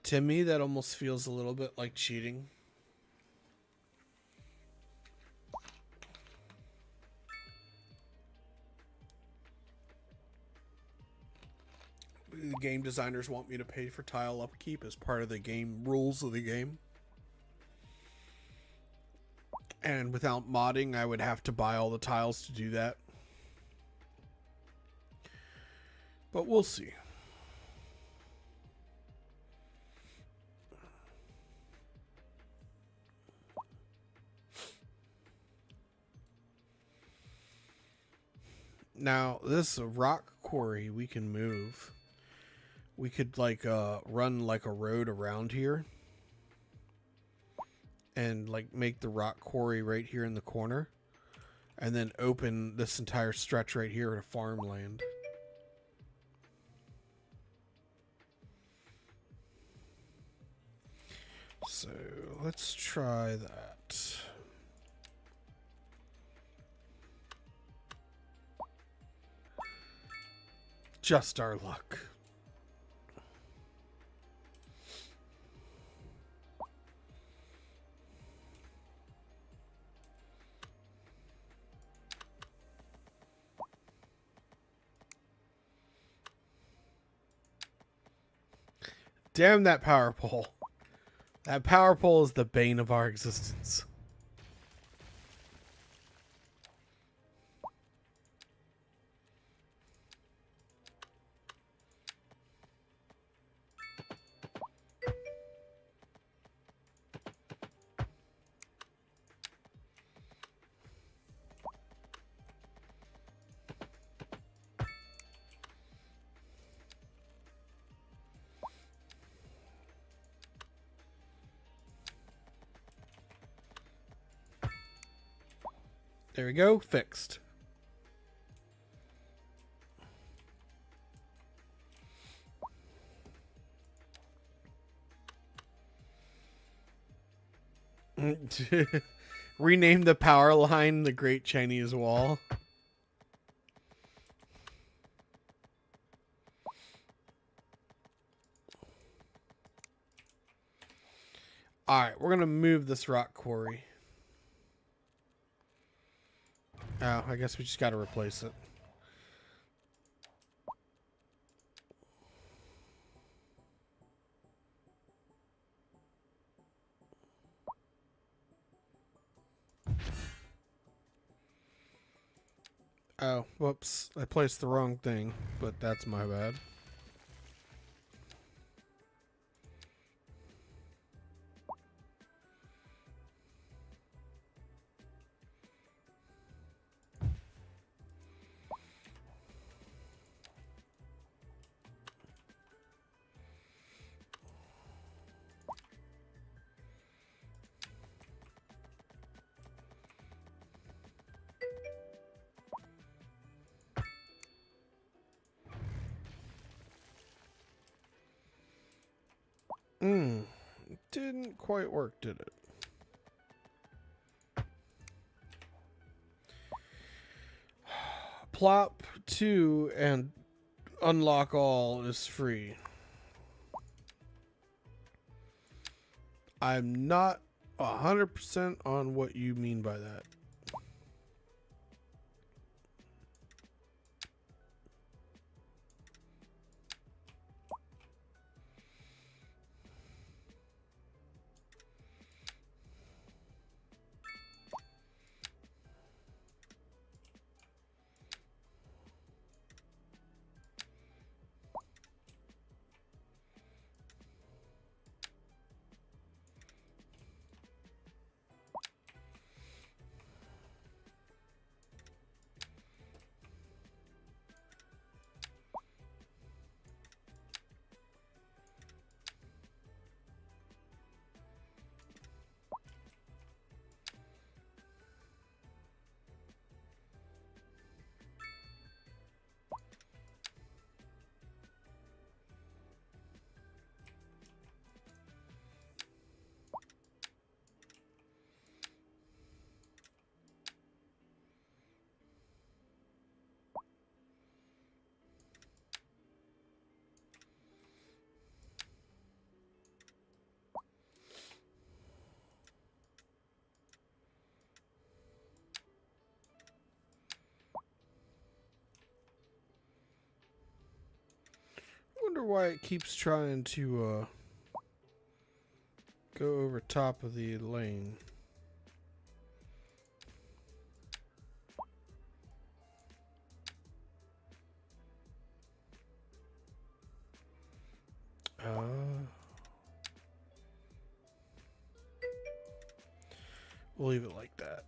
to me that almost feels a little bit like cheating. The game designers want me to pay for tile upkeep as part of the game rules of the game. And without modding, I would have to buy all the tiles to do that. But we'll see. Now, this rock quarry we can move. We could like run like a road around here and like make the rock quarry right here in the corner and then open this entire stretch right here to farmland. So let's try that. Just our luck. Damn that power pole. That power pole is the bane of our existence. There we go, fixed. Rename the power line the Great Chinese Wall. Alright, we're going to move this rock quarry. Oh, I guess we just got to replace it. Oh, whoops. I placed the wrong thing, but that's my bad. Didn't quite work, did it? Plop 2 and unlock all is free. I'm not 100% on what you mean by that. Wonder why it keeps trying to go over top of the lane. We'll leave it like that.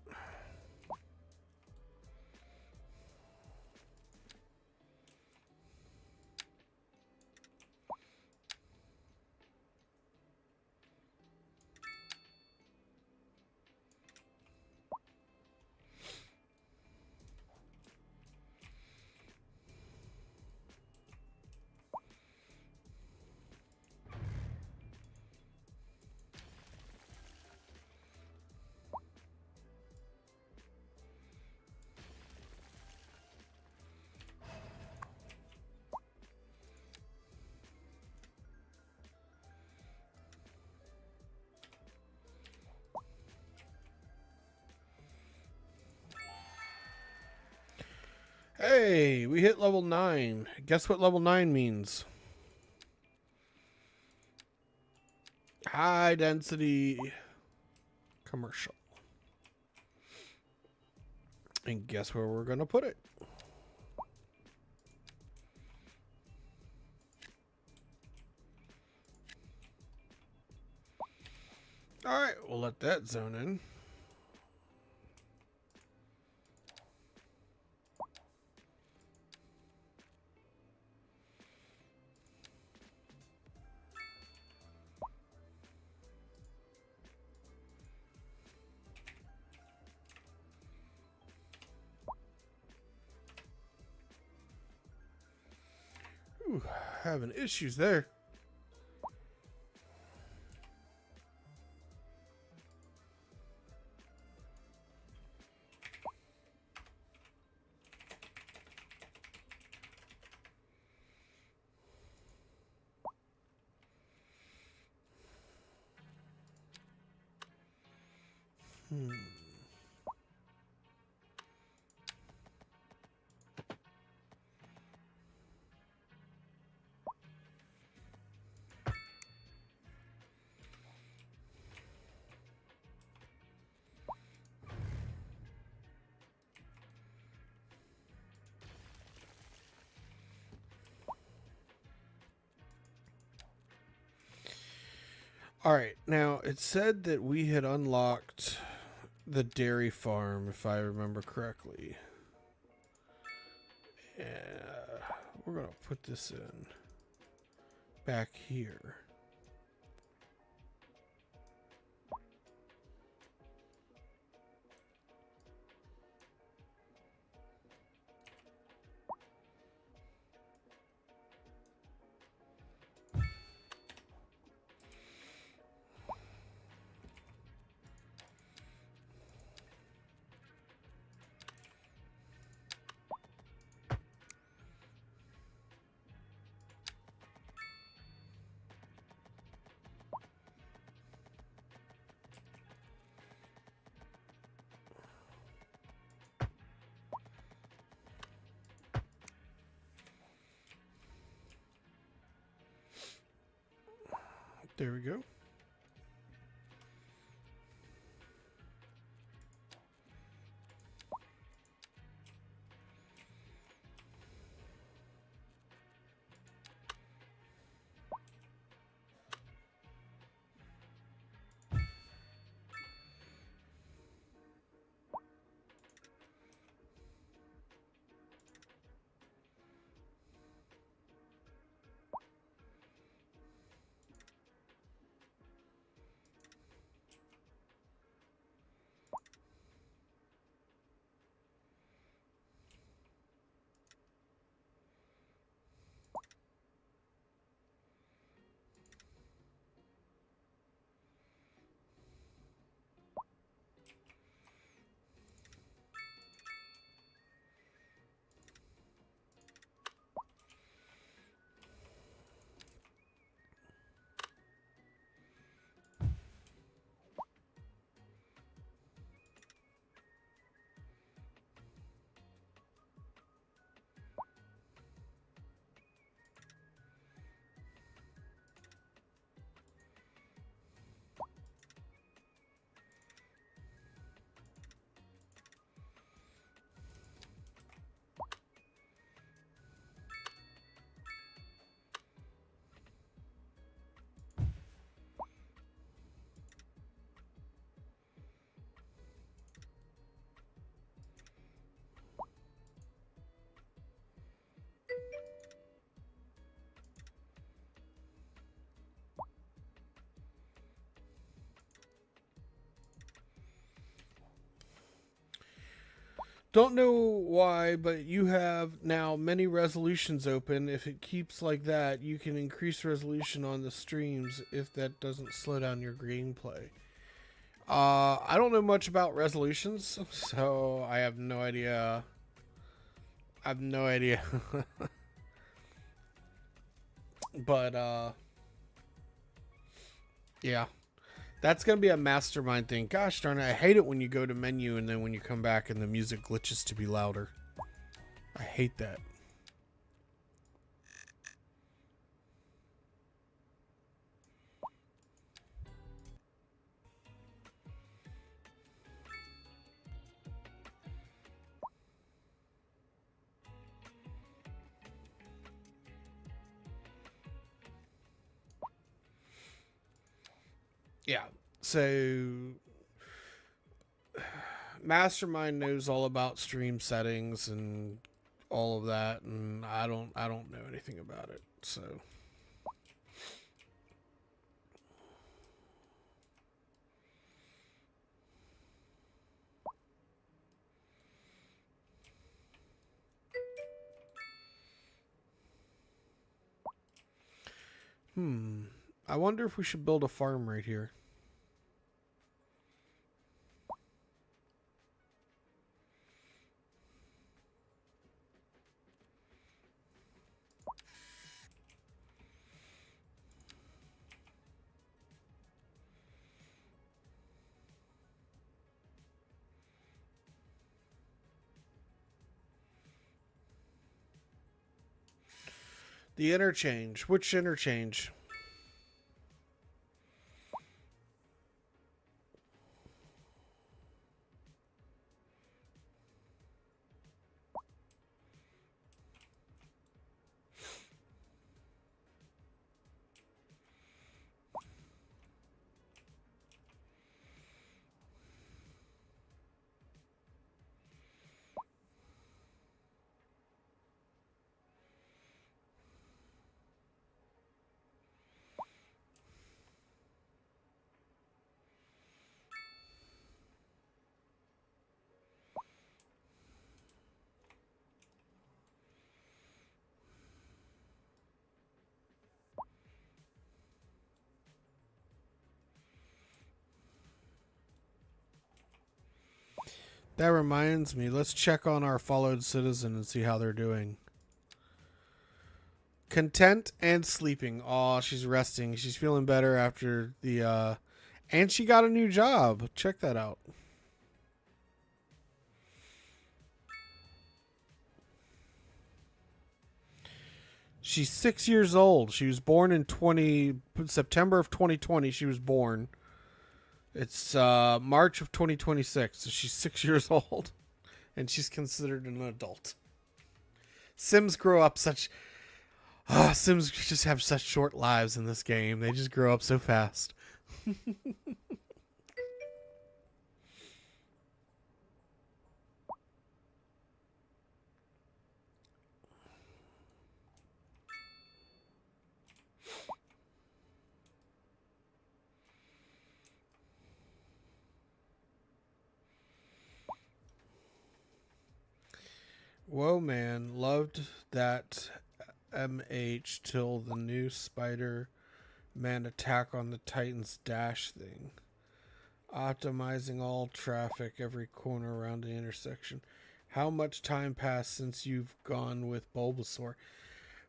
Hey, we hit level 9. Guess what level 9 means? High density commercial. And guess where we're going to put it? All right, we'll let that zone in. Ooh, having issues there. Hmm. All right, now it said that we had unlocked the dairy farm, if I remember correctly. Yeah, we're gonna put this in back here. There we go. Don't know why, but you have now many resolutions open. If it keeps like that, you can increase resolution on the streams if that doesn't slow down your gameplay. I don't know much about resolutions, so I have no idea. I have no idea. But, yeah. That's going to be a mastermind thing. Gosh darn it, I hate it when you go to menu and then when you come back and the music glitches to be louder. I hate that. Yeah. So Mastermind knows all about stream settings and all of that, and I don't know anything about it. So I wonder if we should build a farm right here. The interchange. Which interchange? That reminds me, let's check on our followed citizen and see how they're doing. Content and sleeping. Oh, she's resting. She's feeling better after the and she got a new job. Check that out. She's 6 years old. She was born in September of 2020. She was born. It's March of 2026. So she's 6 years old, and she's considered an adult. Sims grow up such. Sims just have such short lives in this game. They just grow up so fast. Whoa, man. Loved that MH till the new Spider-Man attack on the Titan's dash thing. Optimizing all traffic every corner around the intersection. How much time passed since you've gone with Bulbasaur?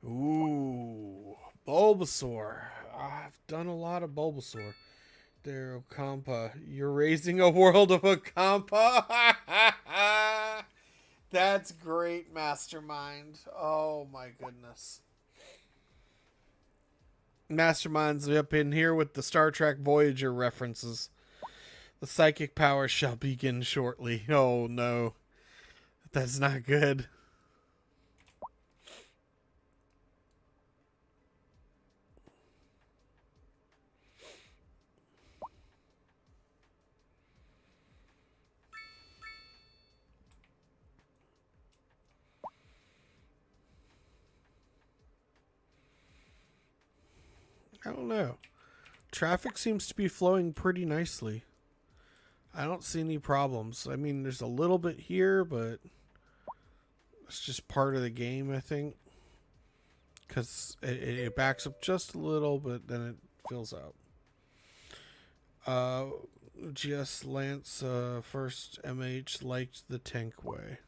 Ooh, Bulbasaur. I've done a lot of Bulbasaur. There, Okampa. You're raising a world of Okampa? That's great, Mastermind. Oh, my goodness. Mastermind's up in here with the Star Trek Voyager references. The psychic power shall begin shortly. Oh, no. That's not good. I don't know. Traffic seems to be flowing pretty nicely. I don't see any problems. I mean, there's a little bit here, but it's just part of the game, I think. Because it backs up just a little, but then it fills out. GS Lance, first MH liked the tank way.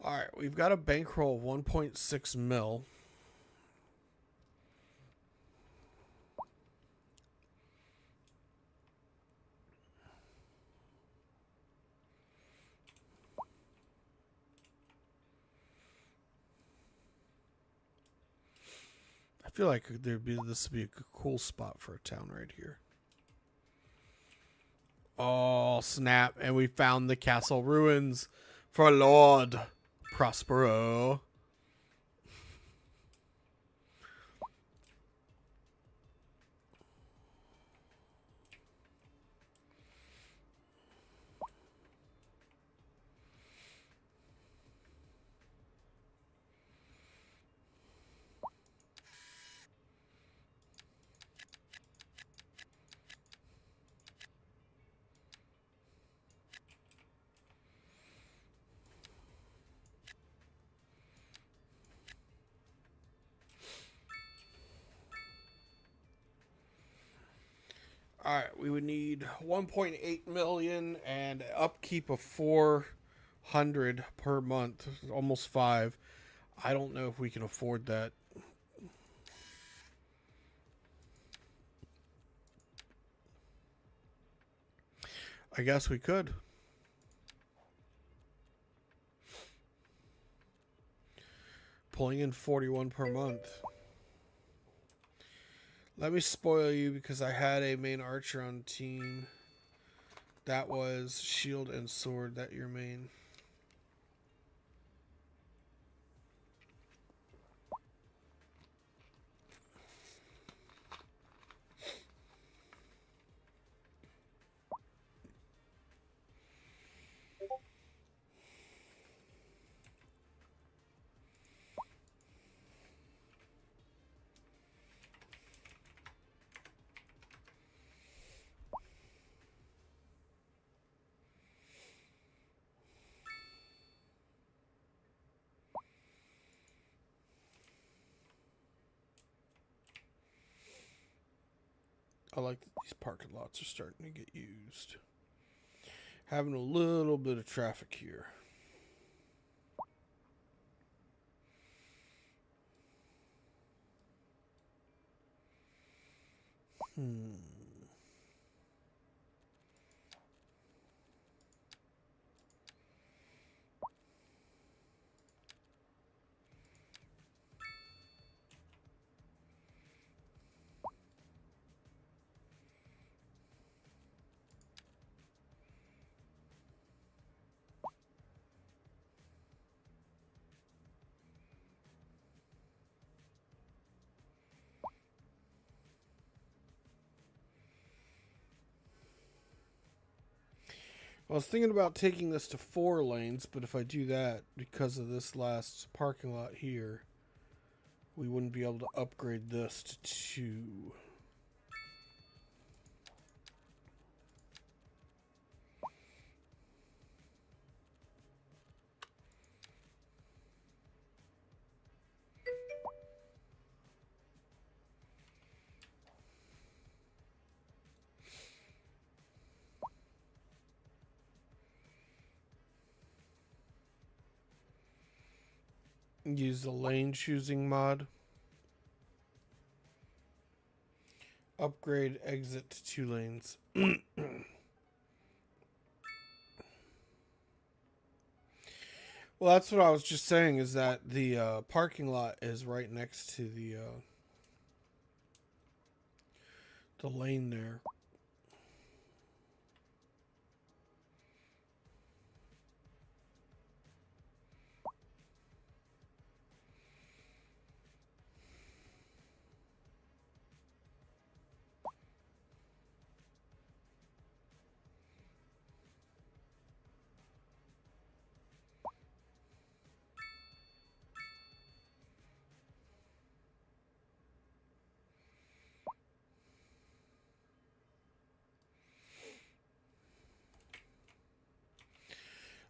Alright, we've got a bankroll of 1.6 mil. I feel like this would be a cool spot for a town right here. Oh, snap. And we found the castle ruins for Lord Prospero. All right, we would need 1.8 million and upkeep of 400 per month, almost 5. I don't know if we can afford that. I guess we could. pulling in 41 per month. Let me spoil you because I had a main archer on team. That was shield and sword that your main. I like that these parking lots are starting to get used. Having a little bit of traffic here. I was thinking about taking this to 4 lanes, but if I do that, because of this last parking lot here, we wouldn't be able to upgrade this to 2. Use the lane choosing mod. Upgrade exit to 2 lanes. Well, that's what I was just saying, is that the parking lot is right next to the lane there.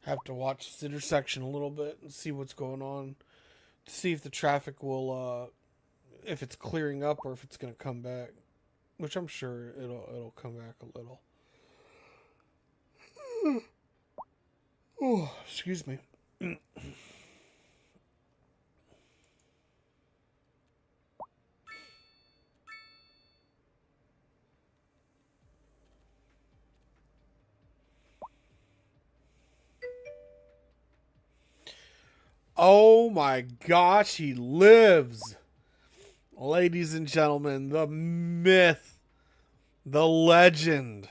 Have to watch this intersection a little bit and see what's going on. To see if the traffic will, if it's clearing up or if it's going to come back. Which I'm sure it'll come back a little. Oh, excuse me. Oh my gosh, he lives. Ladies and gentlemen, the myth, the legend,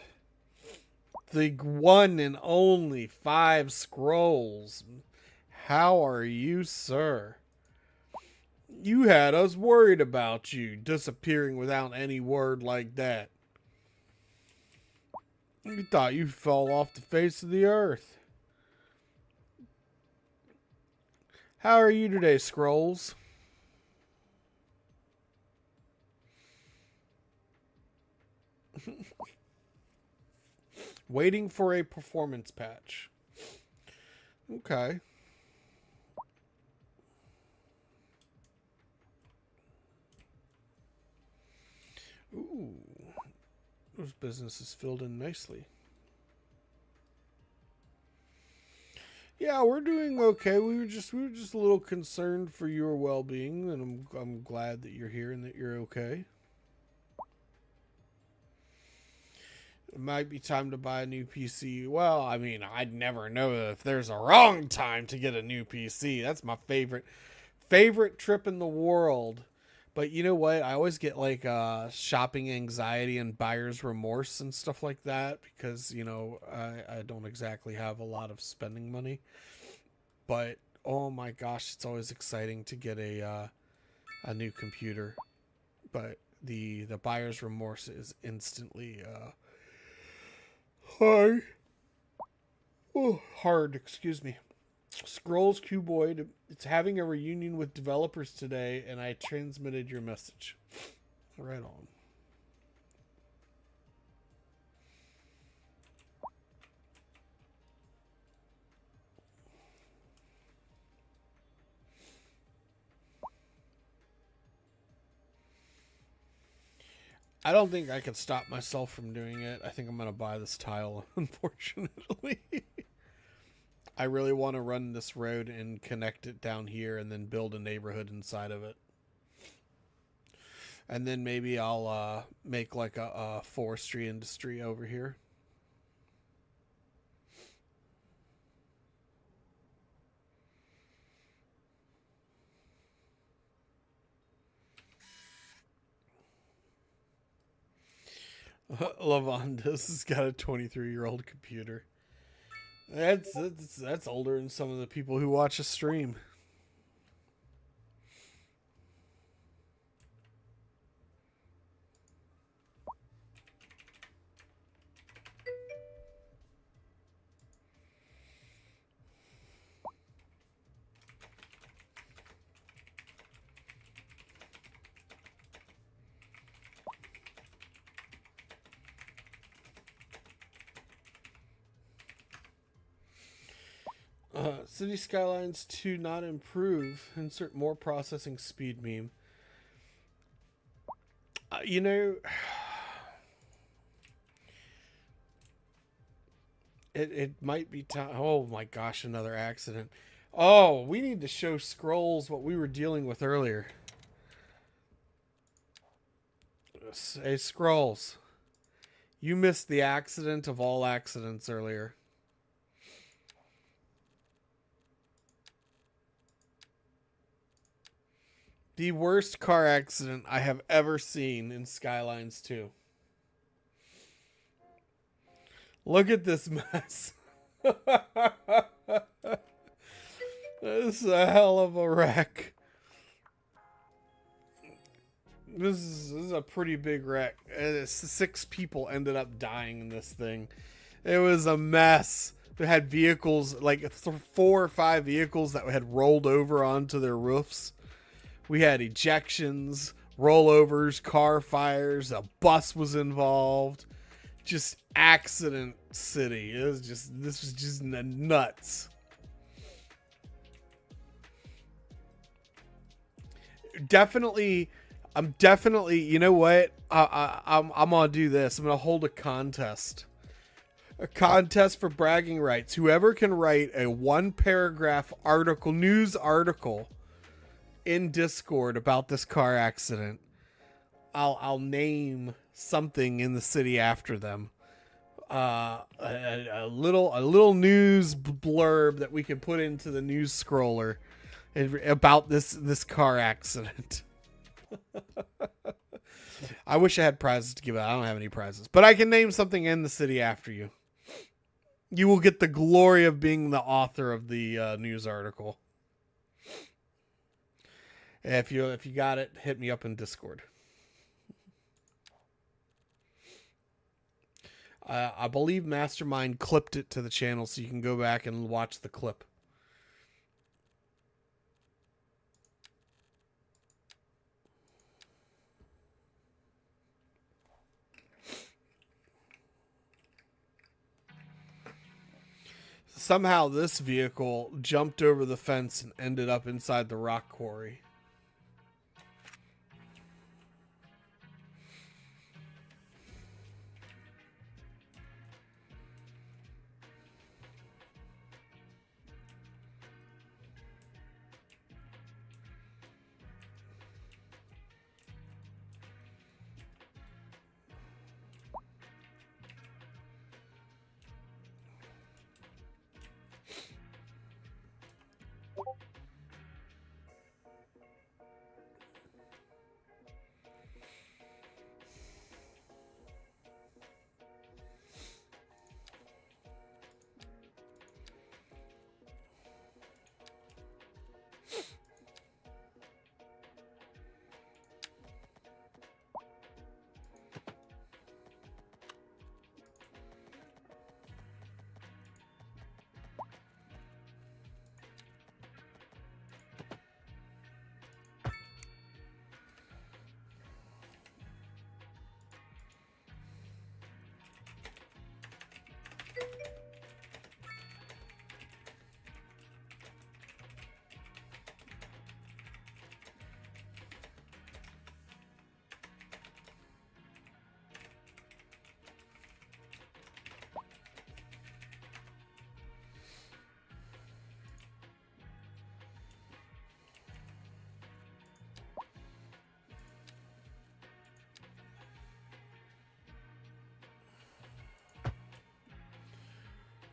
the one and only 5 Scrolls. How are you, sir? You had us worried about you disappearing without any word like that. We thought you fell off the face of the earth. How are you today, Scrolls? Waiting for a performance patch. Okay. Ooh. Those businesses filled in nicely. Yeah, we're doing okay. We were just a little concerned for your well-being, and I'm glad that you're here and that you're okay. It might be time to buy a new PC. Well, I mean, I'd never know if there's a wrong time to get a new PC. That's my Favorite trip in the world. But you know what? I always get like shopping anxiety and buyer's remorse and stuff like that because, you know, I don't exactly have a lot of spending money. But oh my gosh, it's always exciting to get a new computer. But the buyer's remorse is instantly hard. Oh, hard, excuse me. Scrolls Cuboid, it's having a reunion with developers today, and I transmitted your message. Right on. I don't think I could stop myself from doing it. I think I'm going to buy this tile, unfortunately. I really want to run this road and connect it down here and then build a neighborhood inside of it. And then maybe I'll make like a forestry industry over here. Lavonda's has got a 23-year-old computer. That's older than some of the people who watch a stream. City Skylines to not improve. Insert more processing speed meme. You know, it might be time. Oh my gosh, another accident. Oh, we need to show Scrolls what we were dealing with earlier. Hey, Scrolls. You missed the accident of all accidents earlier. The worst car accident I have ever seen in Skylines 2. Look at this mess. This is a hell of a wreck. This is a pretty big wreck. 6 people ended up dying in this thing. It was a mess. They had vehicles, like 4 or 5 vehicles that had rolled over onto their roofs. We had ejections, rollovers, car fires, a bus was involved. Just accident city. This was just nuts. Definitely, you know what? I'm gonna do this. I'm gonna hold a contest. A contest for bragging rights. Whoever can write a 1-paragraph article, news article, in Discord about this car accident, I'll name something in the city after them. A little news blurb that we can put into the news scroller about this car accident. I wish I had prizes to give out. I don't have any prizes, but I can name something in the city after you. You will get the glory of being the author of the news article. If you got it, hit me up in Discord. I believe Mastermind clipped it to the channel, so you can go back and watch the clip. Somehow this vehicle jumped over the fence and ended up inside the rock quarry.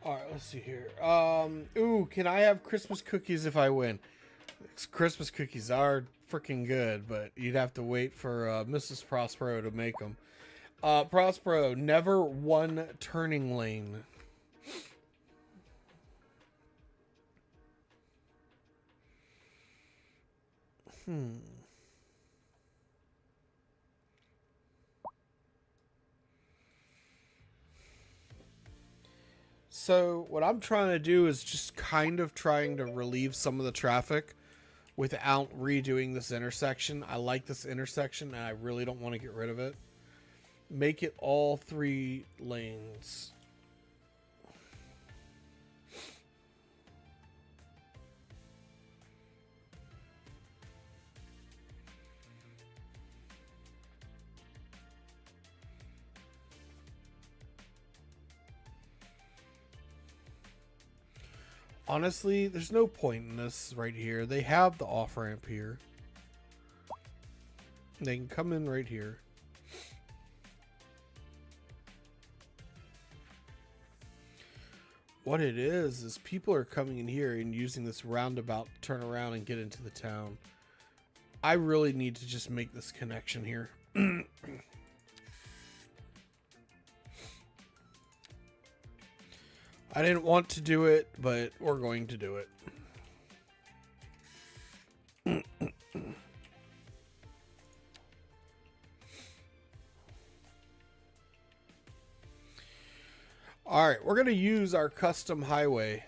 All right, let's see here. Ooh, can I have Christmas cookies if I win? Christmas cookies are freaking good, but you'd have to wait for Mrs. Prospero to make them. Prospero, never one turning lane. So what I'm trying to do is just kind of trying to relieve some of the traffic without redoing this intersection. I like this intersection and I really don't want to get rid of it. Make it all 3 lanes. Honestly, there's no point in this right here. They have the off-ramp here. They can come in right here. What it is people are coming in here and using this roundabout to turn around and get into the town. I really need to just make this connection here. I didn't want to do it, but we're going to do it. All right, we're going to use our custom highway.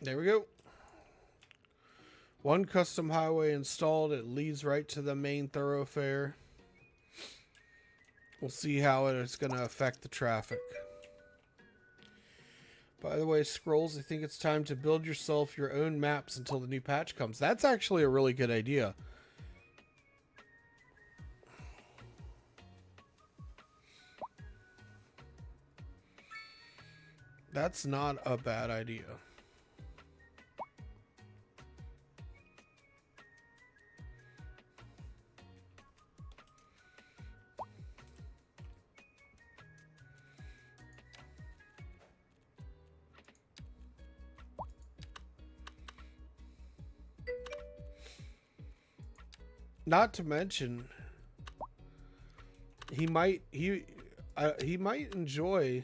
There we go. One custom highway installed. It leads right to the main thoroughfare. We'll see how it is going to affect the traffic. By the way, Scrolls, I think it's time to build yourself your own maps until the new patch comes. That's actually a really good idea. That's not a bad idea. Not to mention, he might enjoy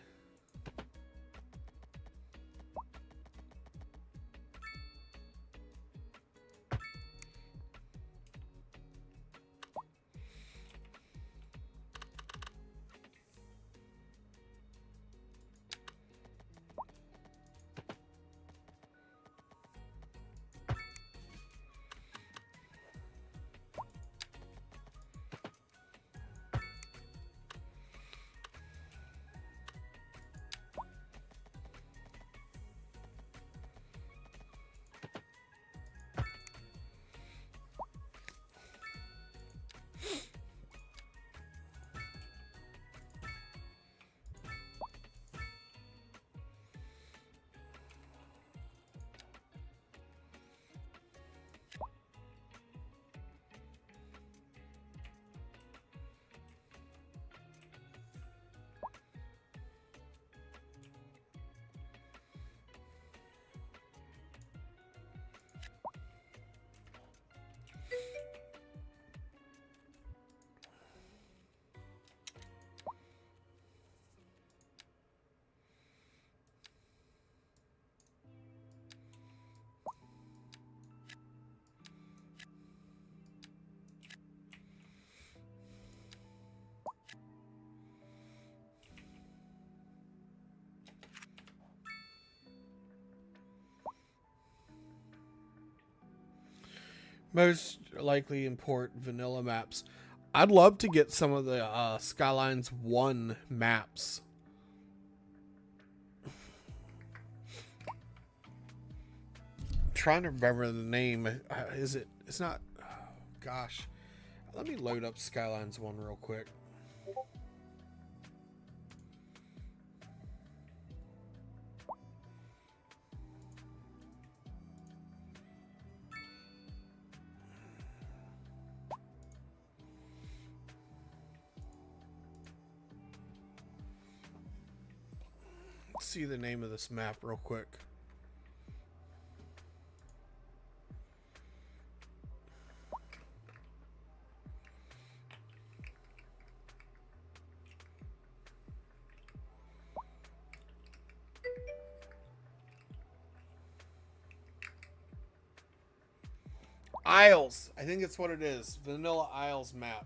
Most likely import vanilla maps. I'd love to get some of the Skylines 1 maps. I'm trying to remember the name. Is it? It's not. Oh, gosh. Let me load up Skylines 1 real quick. Let's see the name of this map real quick. Isles. I think it's what it is. Vanilla Isles map.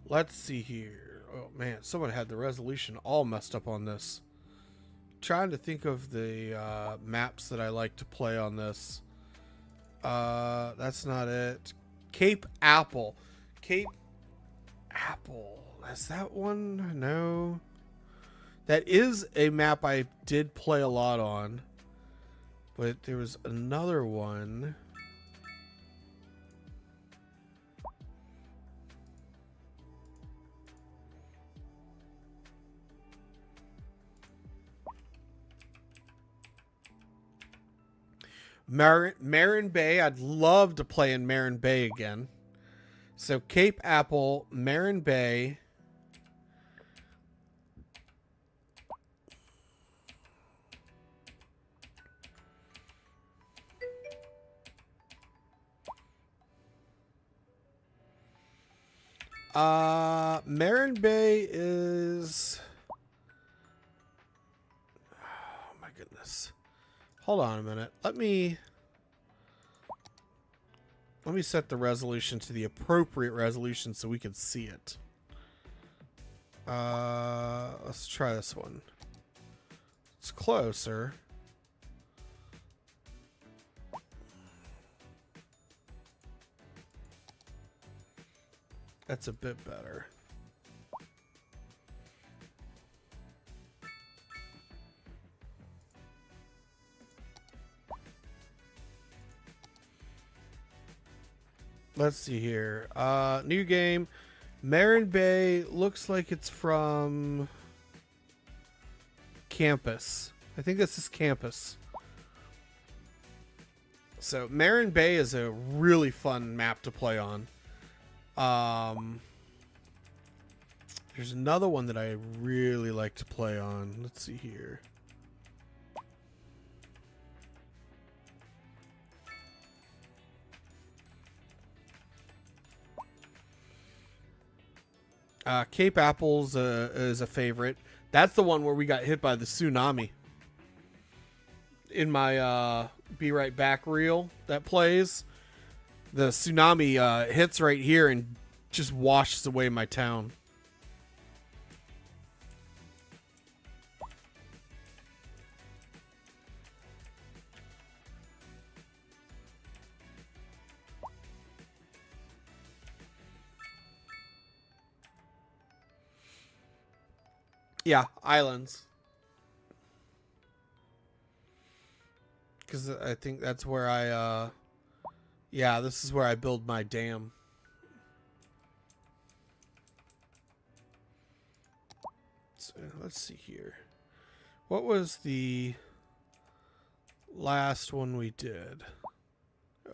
Let's see here. Oh man, someone had the resolution all messed up on this. Trying to think of the maps that I like to play on this. That's not it. Cape Apple. Cape Apple. Is that one? No. That is a map I did play a lot on. But there was another one. Marin Bay. I'd love to play in Marin Bay again. So Cape Apple, Marin Bay. Marin Bay is... Oh my goodness. Hold on a minute. Let me set the resolution to the appropriate resolution so we can see it. Let's try this one. It's closer. That's a bit better. Let's see here. New game. Marin Bay looks like it's from Campus. I think this is Campus. So Marin Bay is a really fun map to play on. There's another one that I really like to play on. Let's see here. Cape Apples is a favorite. That's the one where we got hit by the tsunami. In my Be Right Back reel that plays, the tsunami hits right here and just washes away my town. Yeah, islands. Because I think that's where I, yeah, this is where I build my dam. So, let's see here. What was the last one we did?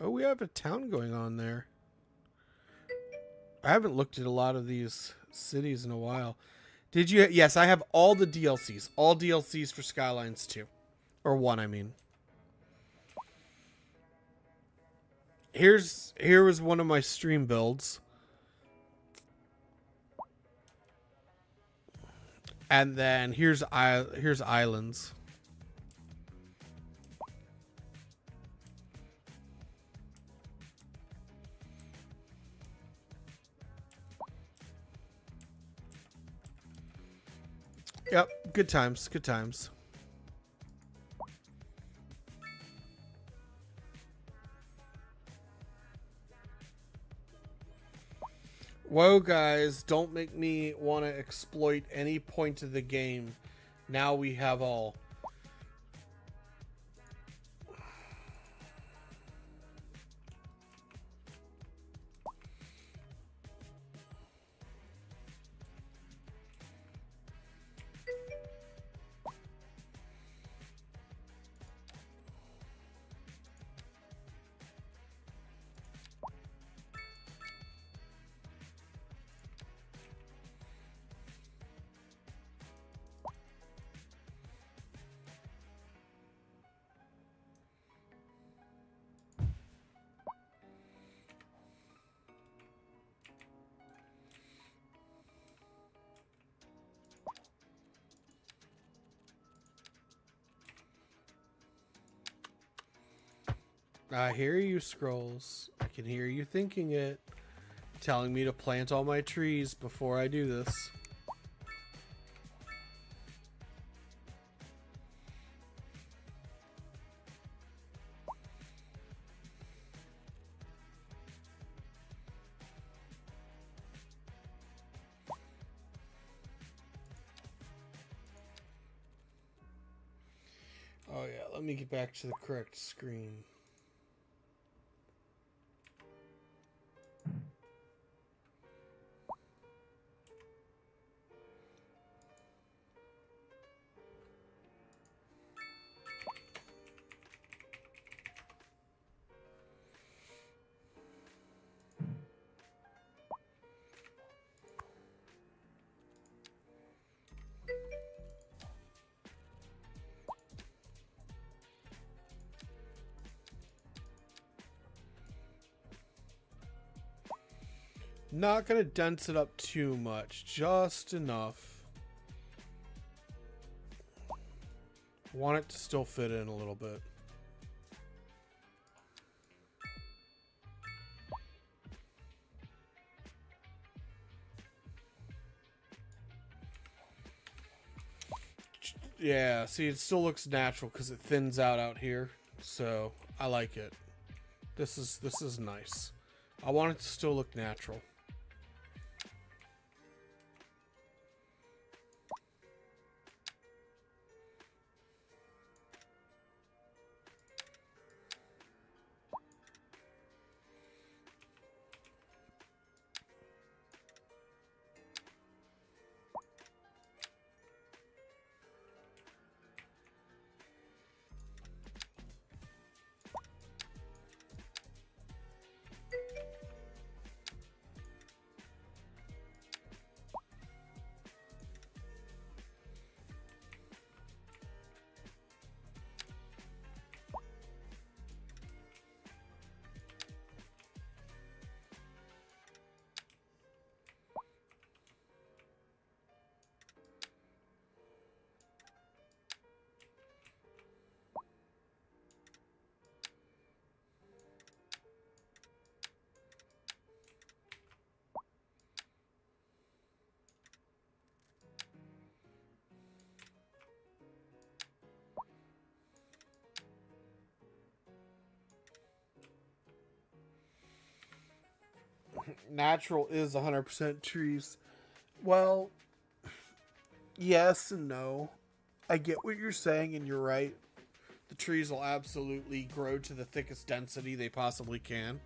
Oh, we have a town going on there. I haven't looked at a lot of these cities in a while. Did you? Yes, I have all the DLCs. All DLCs for Skylines 2. Or 1, I mean. Here was one of my stream builds. And then here's islands. Yep, good times, good times. Whoa, guys, don't make me want to exploit any point of the game. Now we have all. I hear you, Scrolls. I can hear you thinking it. Telling me to plant all my trees before I do this. Oh yeah, let me get back to the correct screen. Not gonna dense it up too much, just enough. Want it to still fit in a little bit. Yeah, see, it still looks natural because it thins out here, so I like it. This is nice. I want it to still look natural. Natural is 100% trees. Well, yes and no. I get what you're saying, and you're right. The trees will absolutely grow to the thickest density they possibly can.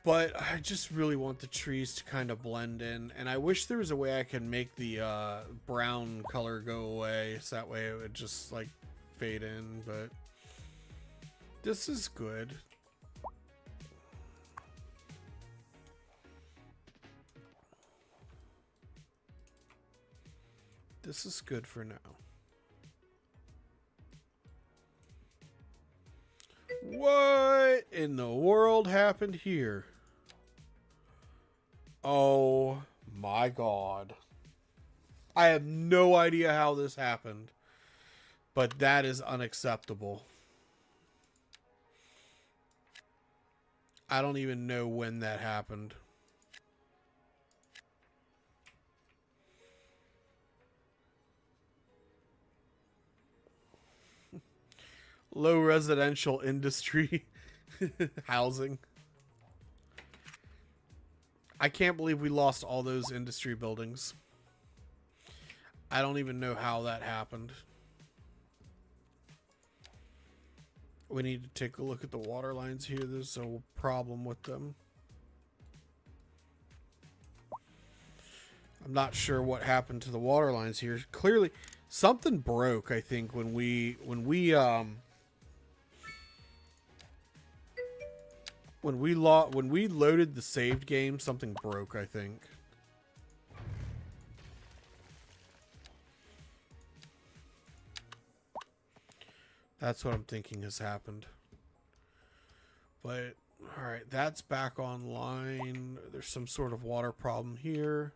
But I just really want the trees to kind of blend in. And I wish there was a way I could make the brown color go away. So that way it would just like fade in. But this is good. This is good for now. What in the world happened here? Oh my god. I have no idea how this happened, but that is unacceptable. I don't even know when that happened. Low residential industry housing. I can't believe we lost all those industry buildings. I don't even know how that happened. We need to take a look at the water lines here. There's a problem with them. I'm not sure what happened to the water lines here. Clearly, something broke, I think, when we loaded the saved game, something broke, I think. That's what I'm thinking has happened. But, alright, that's back online. There's some sort of water problem here.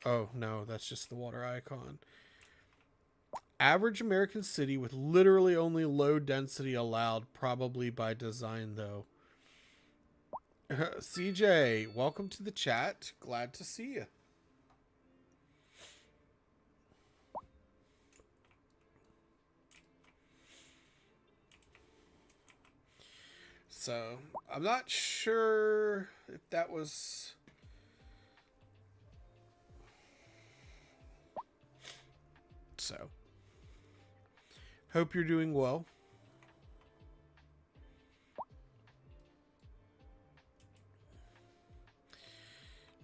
Oh, no, that's just the water icon. Average American city with literally only low density allowed, probably by design, though. CJ, welcome to the chat. Glad to see you. So, I'm not sure if that was... So, hope you're doing well.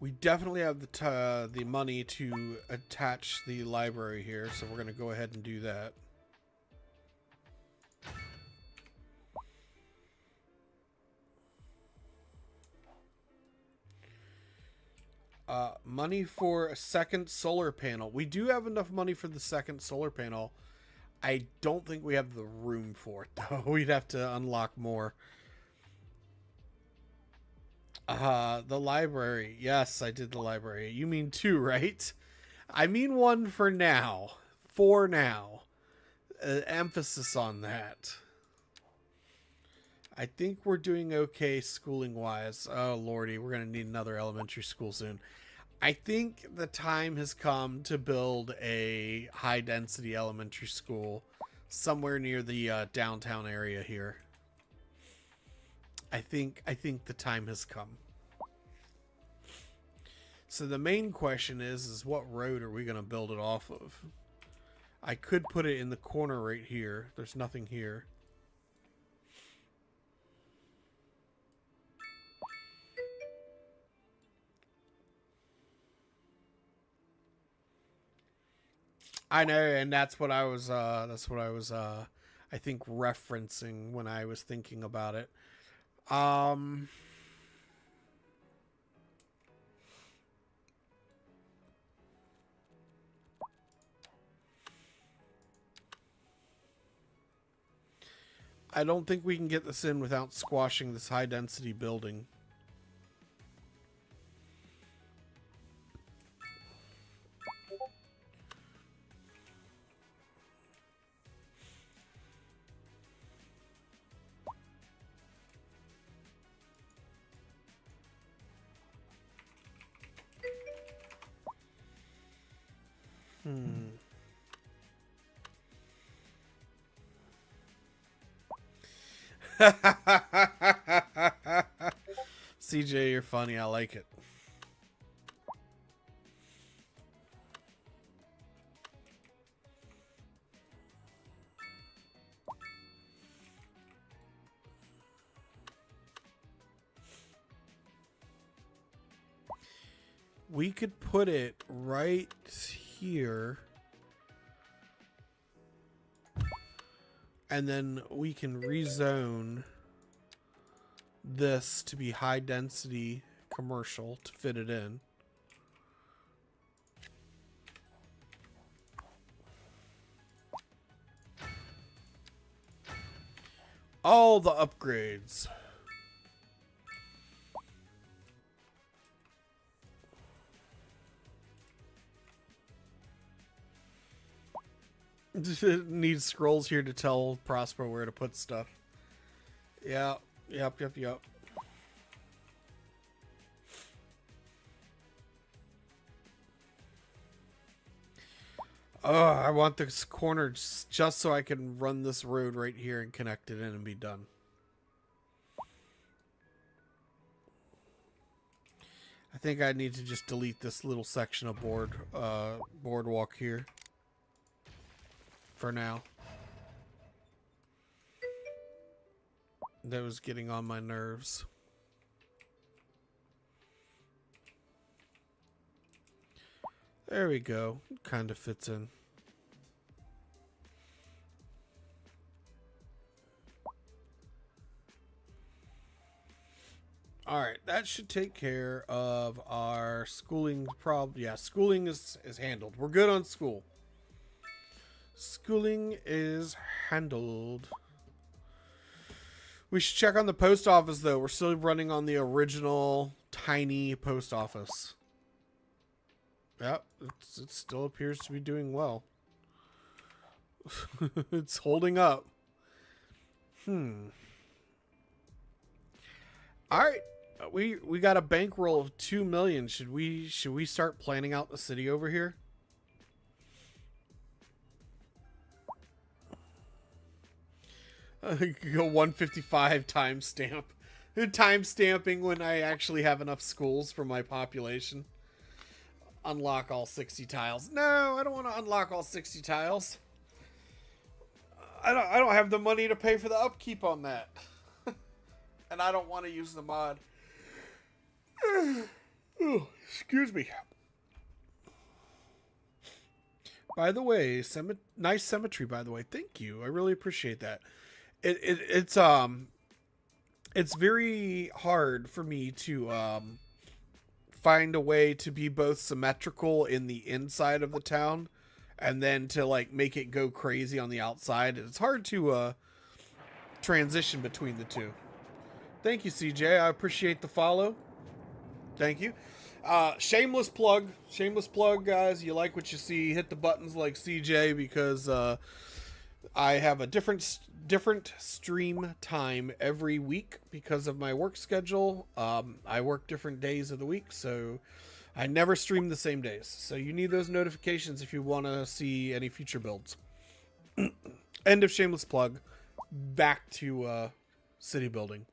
We definitely have the money to attach the library here, so we're going to go ahead and do that. Money for a second solar panel. We do have enough money for the second solar panel. I don't think we have the room for it, though. We'd have to unlock more. The library. Yes, I did the library. You mean 2, right? I mean 1 for now. For now. Emphasis on that. I think we're doing okay schooling-wise. Oh, lordy, we're going to need another elementary school soon. I think the time has come to build a high-density elementary school somewhere near the downtown area here. I think the time has come. So the main question is what road are we going to build it off of? I could put it in the corner right here. There's nothing here. I know, and that's what I was I think referencing when I was thinking about it. I don't think we can get this in without squashing this high density building. CJ, you're funny. I like it. We could put it right here. And then we can rezone this to be high density commercial to fit it in. All the upgrades. Need scrolls here to tell Prospero where to put stuff. Yeah. Yep. Oh, I want this corner just so I can run this road right here and connect it in and be done. I think I need to just delete this little section of boardwalk here for now. That was getting on my nerves. There we go. Kind of fits in. All right, that should take care of our schooling problem. Yeah, schooling is handled. We're good on school. Schooling is handled. We should check on the post office, though. We're still running on the original tiny post office. Yep, it still appears to be doing well. It's holding up. All right. We got a bankroll of 2 million. Should we start planning out the city over here? Go 155 timestamp. Time stamping when I actually have enough schools for my population. Unlock all 60 tiles. No, I don't want to unlock all 60 tiles. I don't have the money to pay for the upkeep on that. And I don't want to use the mod. Oh, excuse me. By the way, nice symmetry, by the way. Thank you. I really appreciate that. It's very hard for me to find a way to be both symmetrical in the inside of the town and then to like make it go crazy on the outside. It's hard to transition between the two. Thank you, CJ. I appreciate the follow. Thank you. Shameless plug, guys. You like what you see, hit the buttons like CJ, because I have a different stream time every week because of my work schedule. I work different days of the week, so I never stream the same days. So you need those notifications if you want to see any future builds. End of shameless plug. Back to city building.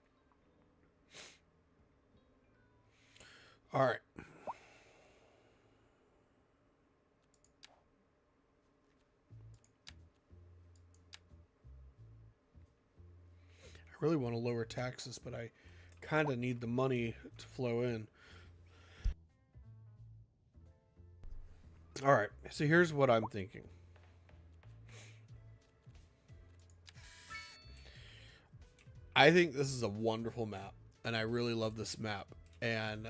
All right. I really want to lower taxes, but I kind of need the money to flow in. All right. So here's what I'm thinking. I think this is a wonderful map, and I really love this map. And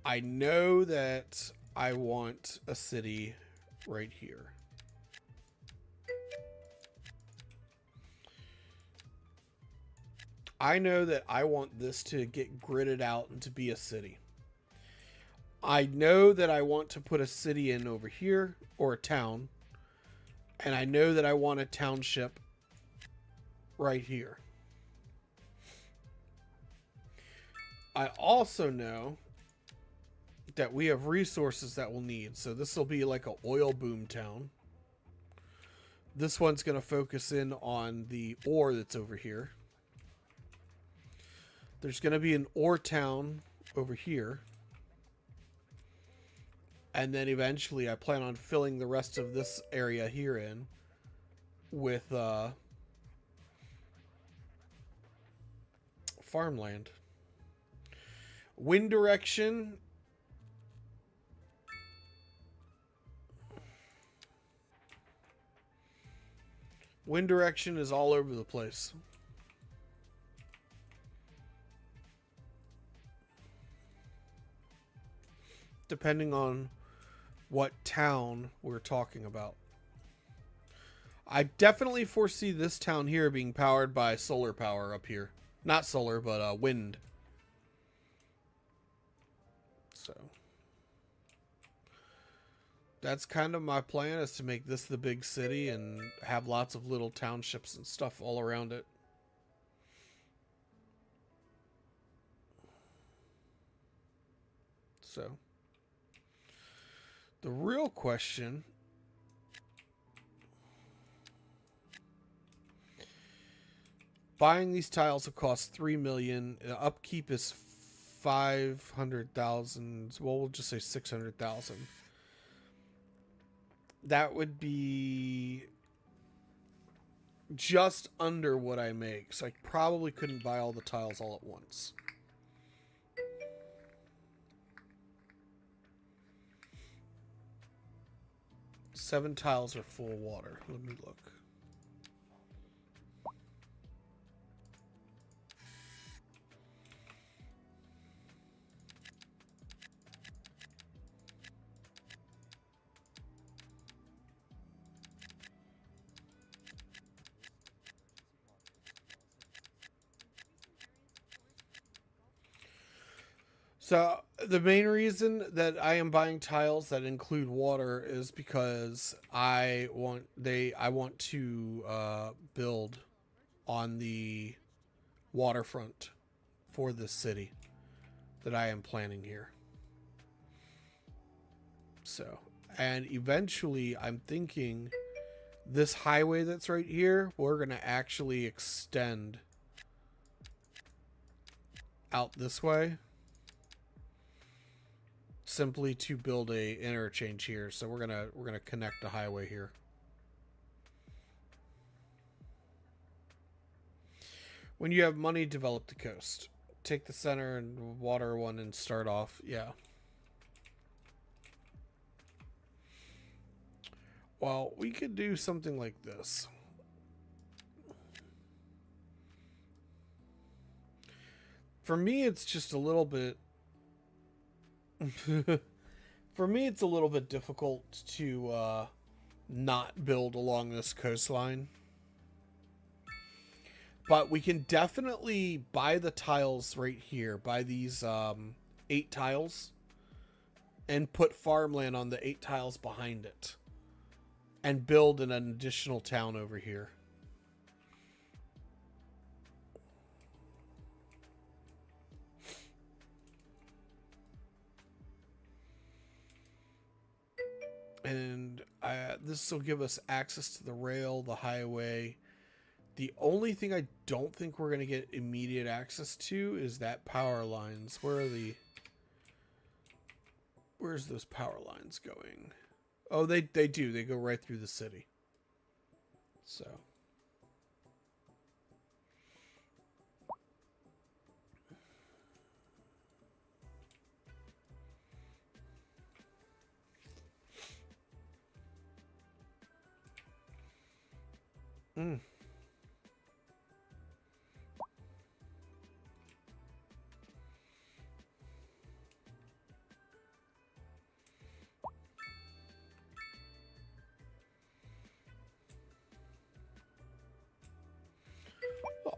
I know that I want a city right here. I know that I want this to get gridded out and to be a city. I know that I want to put a city in over here, or a town. And I know that I want a township right here. I also know that we have resources that we'll need. So this will be like an oil boom town. This one's going to focus in on the ore that's over here. There's going to be an ore town over here. And then eventually I plan on filling the rest of this area here in with farmland. Wind direction. Wind direction is all over the place. Depending on what town we're talking about. I definitely foresee this town here being powered by solar power up here. Not solar, but wind. So that's kind of my plan, is to make this the big city and have lots of little townships and stuff all around it. So the real question Buying these tiles will cost 3 million. Upkeep is 500,000. Well, we'll just say 600,000. That would be just under what I make. So I probably couldn't buy all the tiles all at once. Seven tiles are full water. Let me look. So the main reason that I am buying tiles that include water is because I want to build on the waterfront for this city that I am planning here. So, and eventually I'm thinking this highway that's right here, we're going to actually extend out this way. Simply to build a interchange here. So we're gonna connect the highway here. When you have money, develop the coast. Take the center and water one and start off. Yeah. Well, we could do something like this. For me, it's just a little bit for me, it's a little bit difficult to not build along this coastline. But we can definitely buy the tiles right here. Buy these 8 tiles. And put farmland on the 8 tiles behind it. And build an additional town over here. And this will give us access to the rail, the highway. The only thing I don't think we're going to get immediate access to is that power lines. Where's those power lines going? Oh, they do. They go right through the city. So.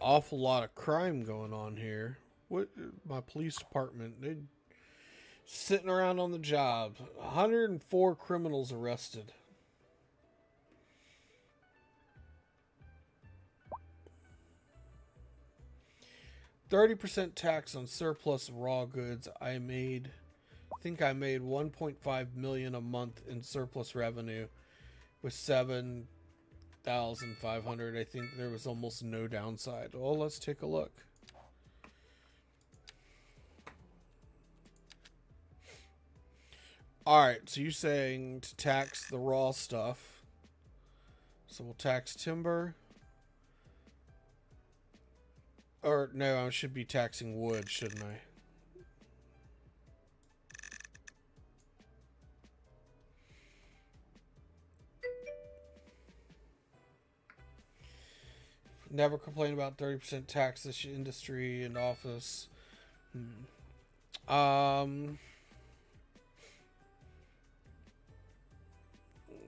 Awful lot of crime going on here. What my police department, they sitting around on the job. 104 criminals arrested. %30 tax on surplus raw goods. I think I made 1.5 million a month in surplus revenue with 7,500. I think there was almost no downside. Well, let's take a look. Alright, so you're saying to tax the raw stuff. So we'll tax timber. Or, no, I should be taxing wood, shouldn't I? Never complain about 30% tax this industry and office.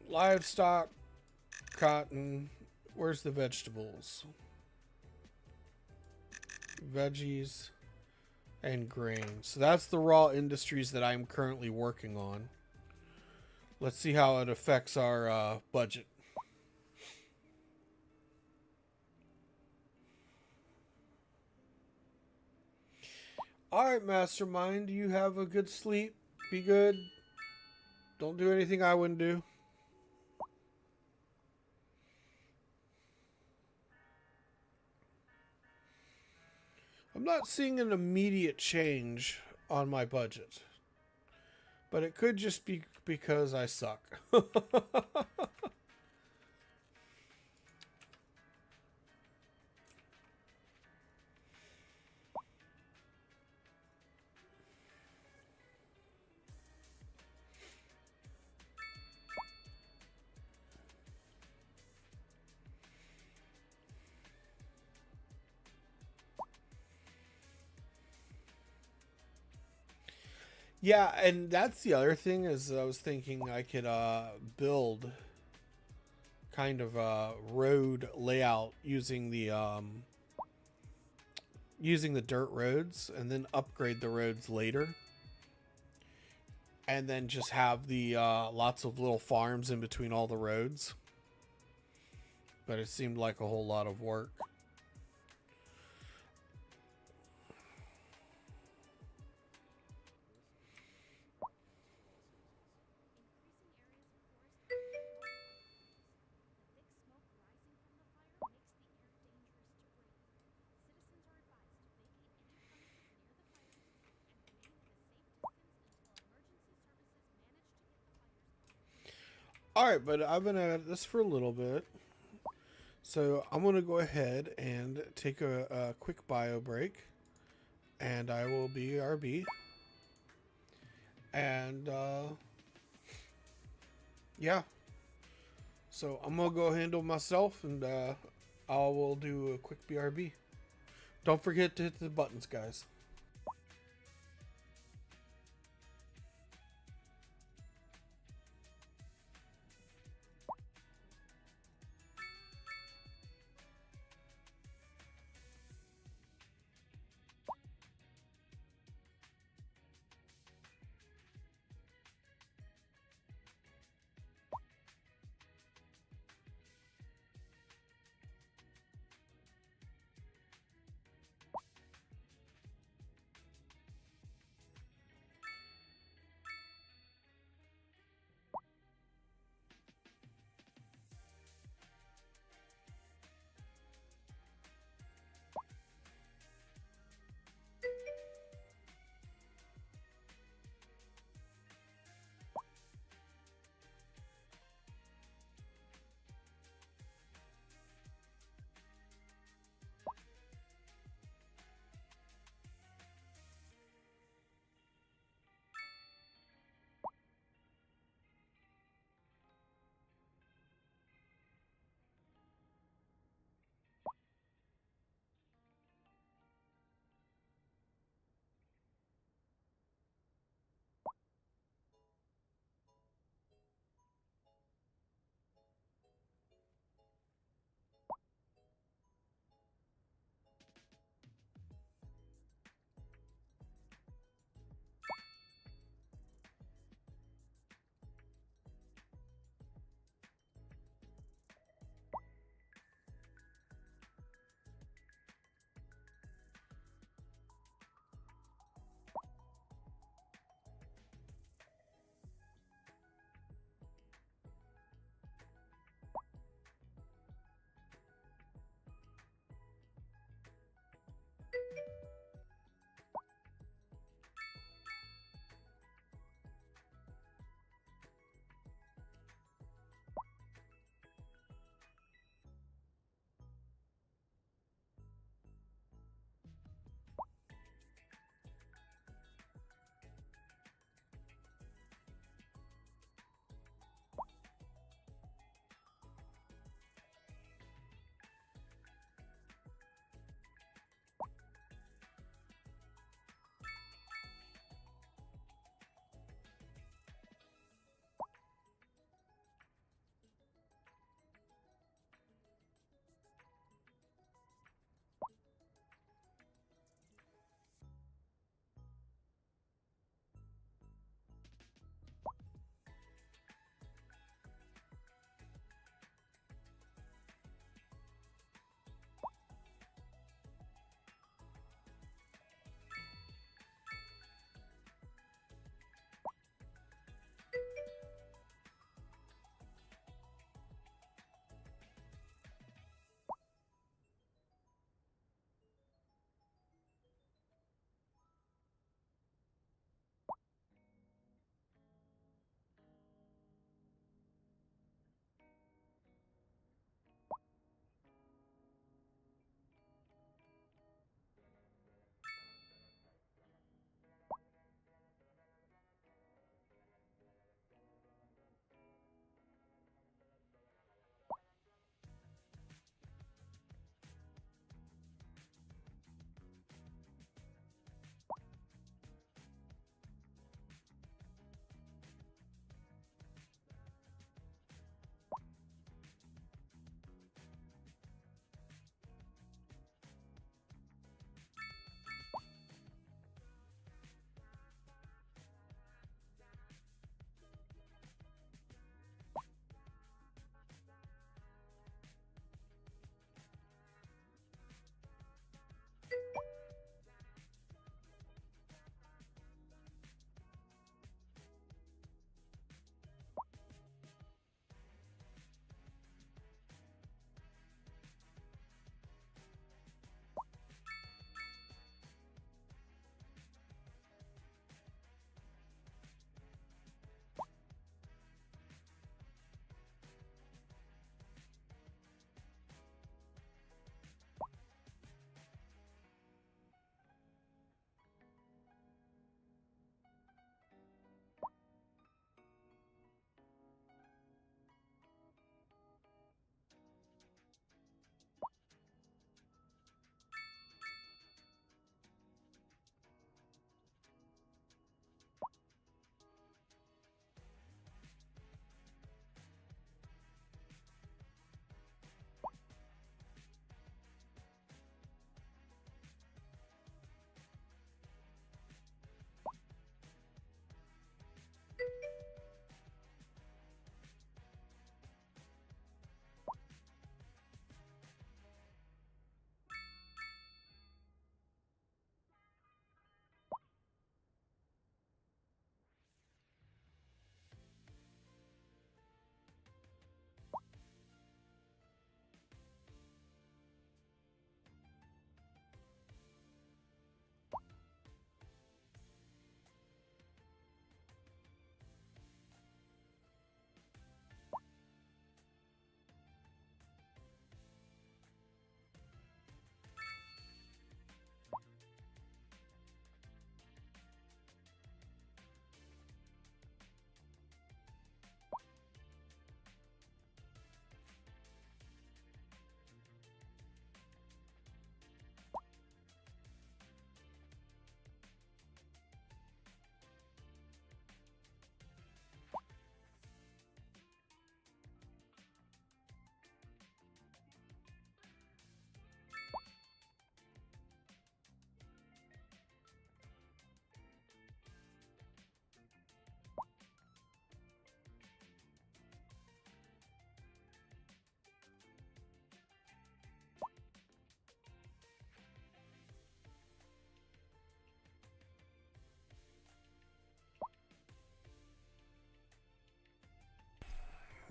Livestock, cotton. Where's the vegetables? Veggies and grain. So that's the raw industries that I'm currently working on. Let's see how it affects our budget. Alright, Mastermind, you have a good sleep. Be good. Don't do anything I wouldn't do. not seeing an immediate change on my budget. But it could just be because I suck. Yeah, and that's the other thing is I was thinking I could build kind of a road layout using the dirt roads and then upgrade the roads later. And then just have the lots of little farms in between all the roads. But it seemed like a whole lot of work. Alright, but I've been at this for a little bit. So I'm going to go ahead and take a quick bio break. And I will BRB. And yeah. So I'm going to go handle myself and I will do a quick BRB. Don't forget to hit the buttons, guys.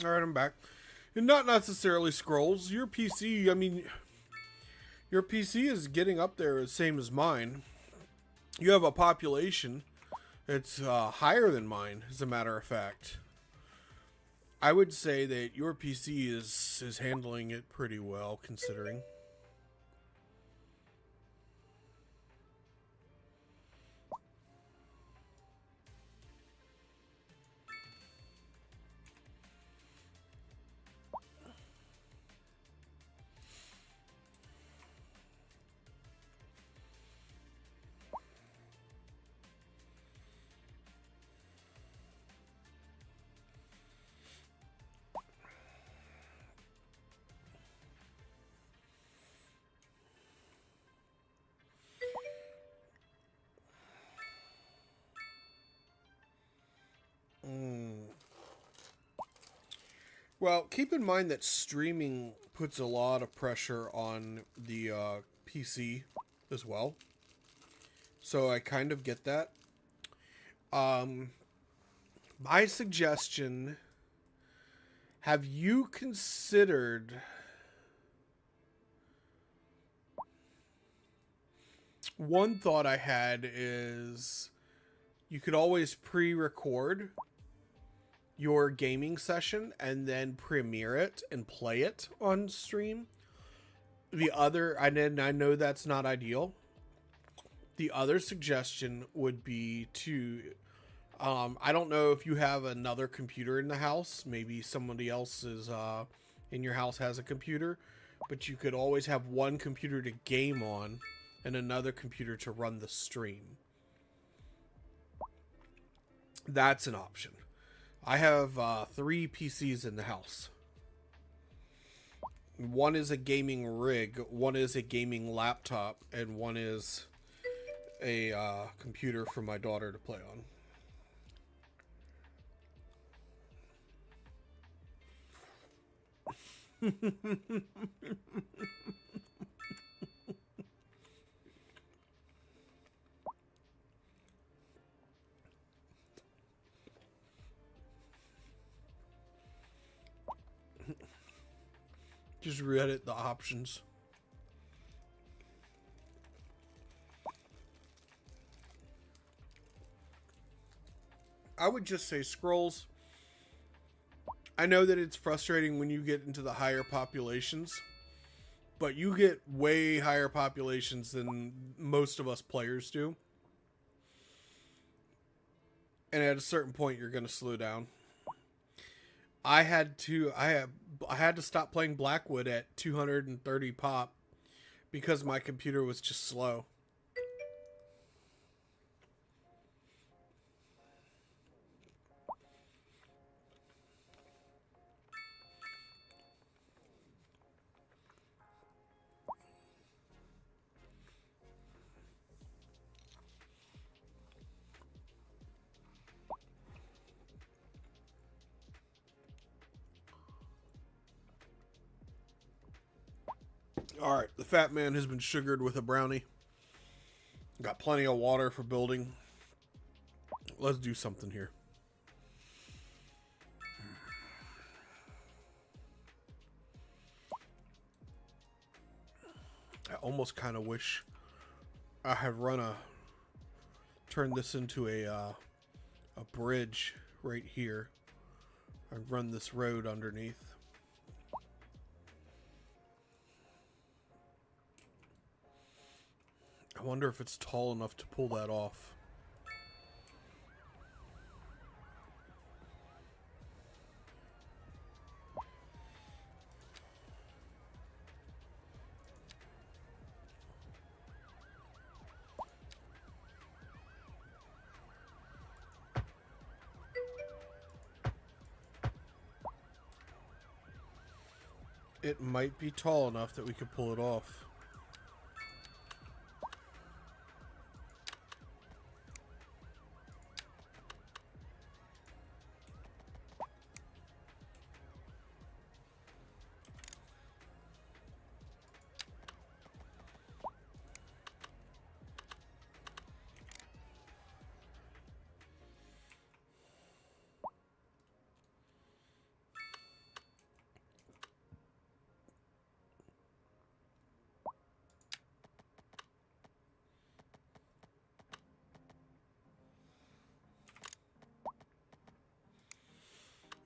All right, I'm back. And not necessarily scrolls. Your PC, I mean, your PC is getting up there, the same as mine. You have a population that's higher than mine, as a matter of fact. I would say that your PC is handling it pretty well, considering. Well, keep in mind that streaming puts a lot of pressure on the PC as well. So I kind of get that. My suggestion, have you considered one thought I had is you could always pre-record your gaming session and then premiere it and play it on stream. The other, I know that's not ideal. The other suggestion would be to, I don't know if you have another computer in the house. Maybe somebody else is in your house has a computer, but you could always have one computer to game on and another computer to run the stream. That's an option. I have 3 PCs in the house. One is a gaming rig, one is a gaming laptop, and one is a computer for my daughter to play on. Just read it, the options. I would just say scrolls. I know that it's frustrating when you get into the higher populations, but you get way higher populations than most of us players do. And at a certain point, you're going to slow down. I had to stop playing Blackwood at 230 pop because my computer was just slow. Alright, the fat man has been sugared with a brownie. Got plenty of water for building. Let's do something here. I almost kind of wish I had turned this into a bridge right here. I'd run this road underneath. I wonder if it's tall enough to pull that off. It might be tall enough that we could pull it off.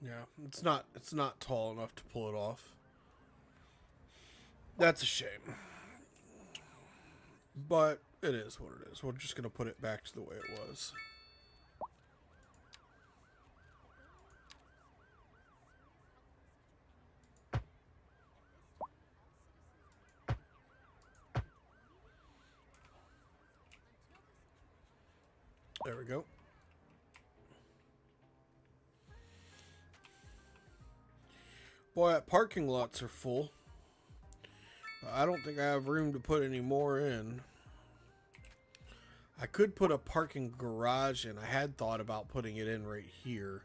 Yeah, it's not tall enough to pull it off. That's a shame. But it is what it is. We're just gonna put it back to the way it was. There we go. Boy, parking lots are full. I don't think I have room to put any more in. I could put a parking garage in. I had thought about putting it in right here.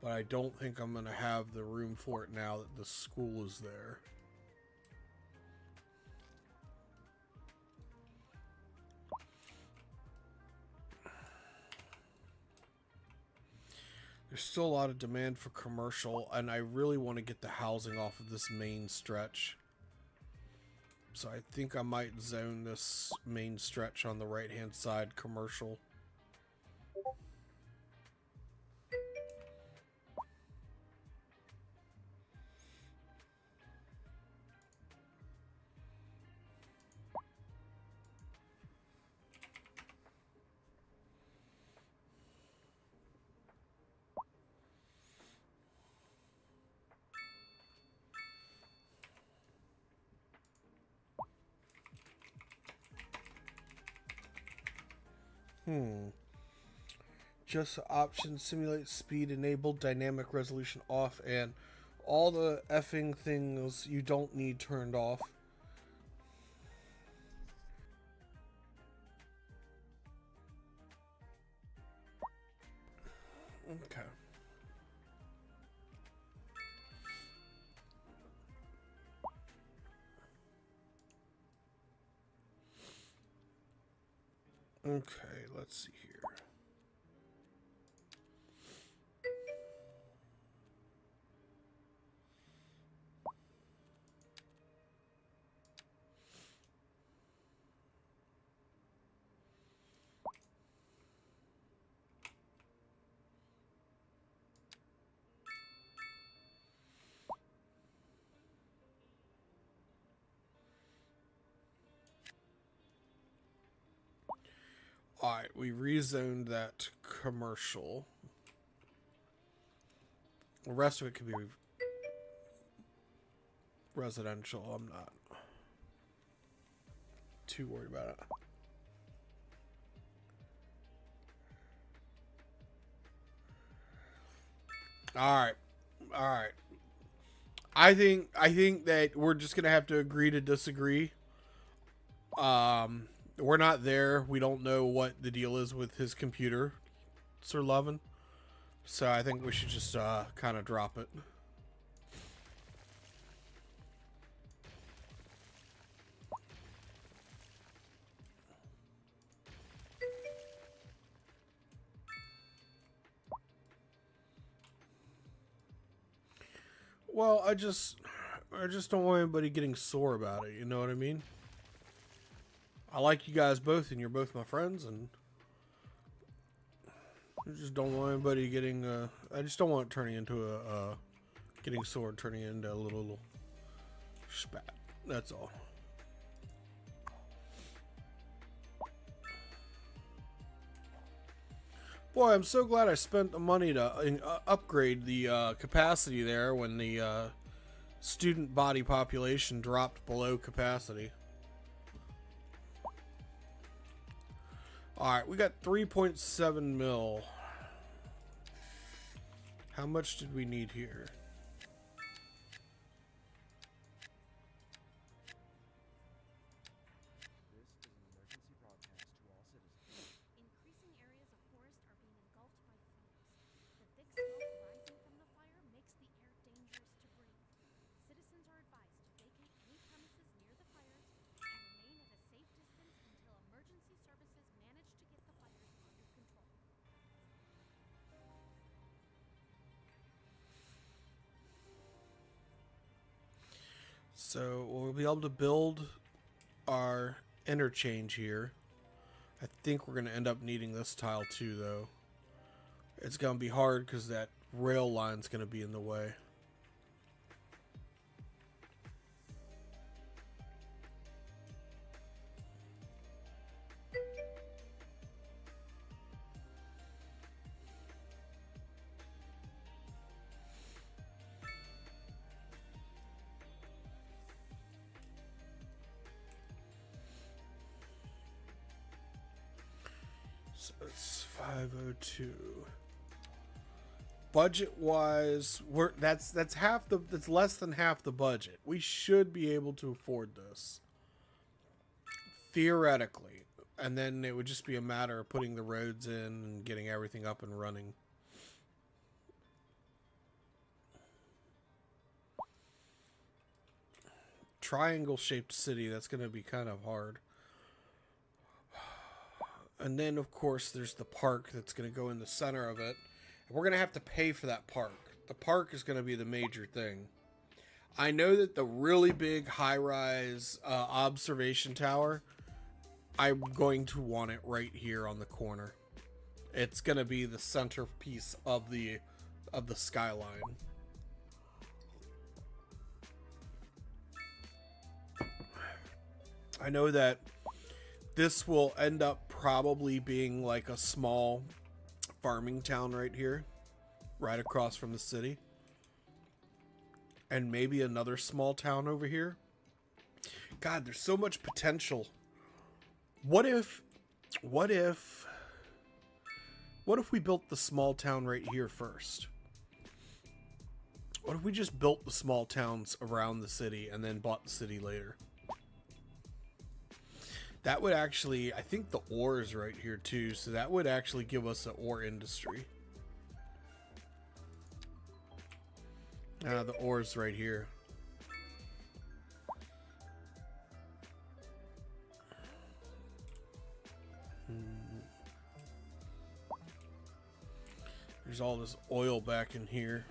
But I don't think I'm going to have the room for it now that the school is there. There's still a lot of demand for commercial, and I really want to get the housing off of this main stretch. So I think I might zone this main stretch on the right-hand side commercial. Just options, simulate speed, enable dynamic resolution off, and all the effing things you don't need turned off. Okay. Okay, let's see here. Alright, we rezoned that commercial. The rest of it could be residential. I'm not too worried about it. Alright. Alright. I think that we're just gonna have to agree to disagree. We're not there. We don't know what the deal is with his computer, Sir Lovin. So I think we should just kind of drop it. Well, I just don't want anybody getting sore about it. You know what I mean? I like you guys both, and you're both my friends, and I just don't want anybody getting. I just don't want it turning into a getting sore, turning into a little spat. That's all. Boy, I'm so glad I spent the money to upgrade the capacity there when the student body population dropped below capacity. Alright, we got 3.7 mil. How much did we need here? So we'll be able to build our interchange here. I think we're going to end up needing this tile too, though. It's going to be hard because that rail line's going to be in the way. So it's 502. Budget wise, that's less than half the budget. We should be able to afford this. Theoretically. And then it would just be a matter of putting the roads in and getting everything up and running. Triangle shaped city, that's going to be kind of hard. And then, of course, there's the park that's going to go in the center of it. We're going to have to pay for that park. The park is going to be the major thing. I know that the really big high-rise observation tower, I'm going to want it right here on the corner. It's going to be the centerpiece of the skyline. I know that this will end up probably being like a small farming town right here, right across from the city. And maybe another small town over here. God, there's so much potential. What if we built the small town right here first? What if we just built the small towns around the city and then bought the city later? That would actually, I think the ore is right here too, so that would actually give us an ore industry. The ore's right here. There's all this oil back in here.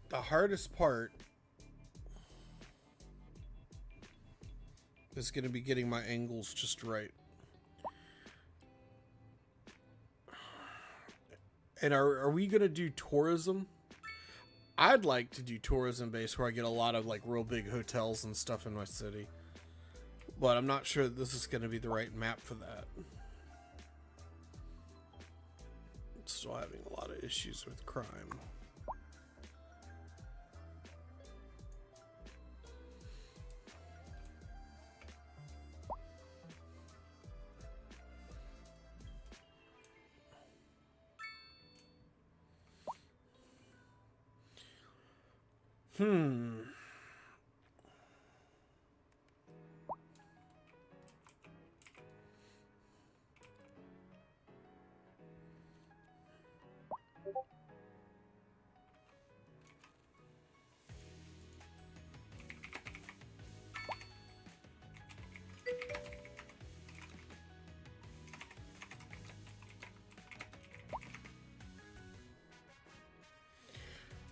The hardest part is going to be getting my angles just right. And are we going to do tourism? I'd like to do tourism based where I get a lot of like real big hotels and stuff in my city. But I'm not sure that this is going to be the right map for that. Still having a lot of issues with crime.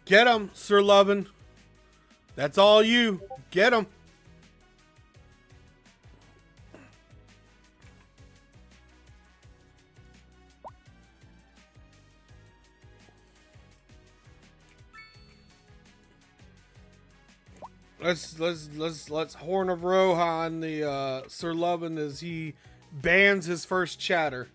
Get him, Sir Lovin. That's all you. Get him. Let's Horn of Rohan the Sir Lovin as he bans his first chatter.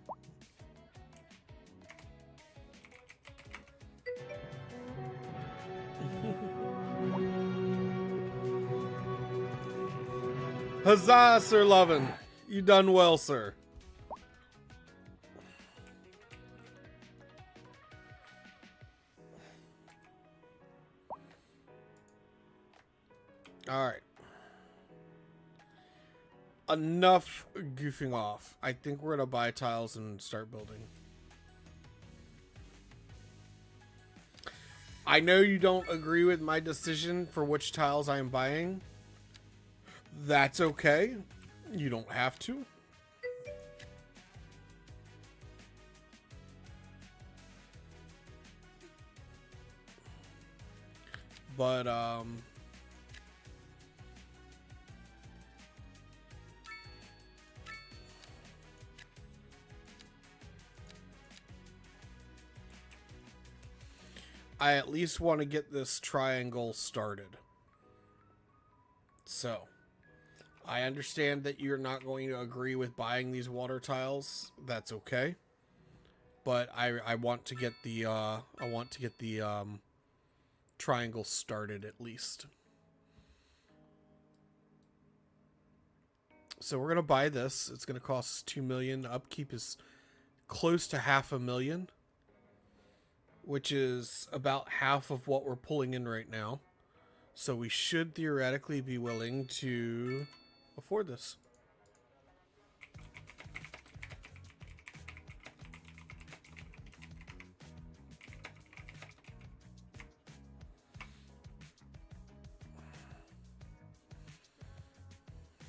Huzzah, Sir Lovin. You done well, sir. Alright. Enough goofing off. I think we're going to buy tiles and start building. I know you don't agree with my decision for which tiles I am buying. That's okay. You don't have to. But I at least want to get this triangle started. So, I understand that you're not going to agree with buying these water tiles. That's okay. But I want to get the triangle started at least. So we're gonna buy this. It's gonna cost us 2 million. Upkeep is close to 500,000, which is about half of what we're pulling in right now. So we should theoretically be willing to afford this.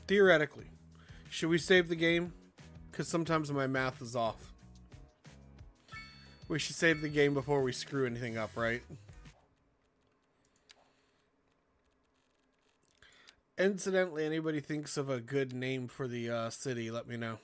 Theoretically. Should we save the game? Because sometimes my math is off. We should save the game before we screw anything up, right? Incidentally, anybody thinks of a good name for the city, let me know.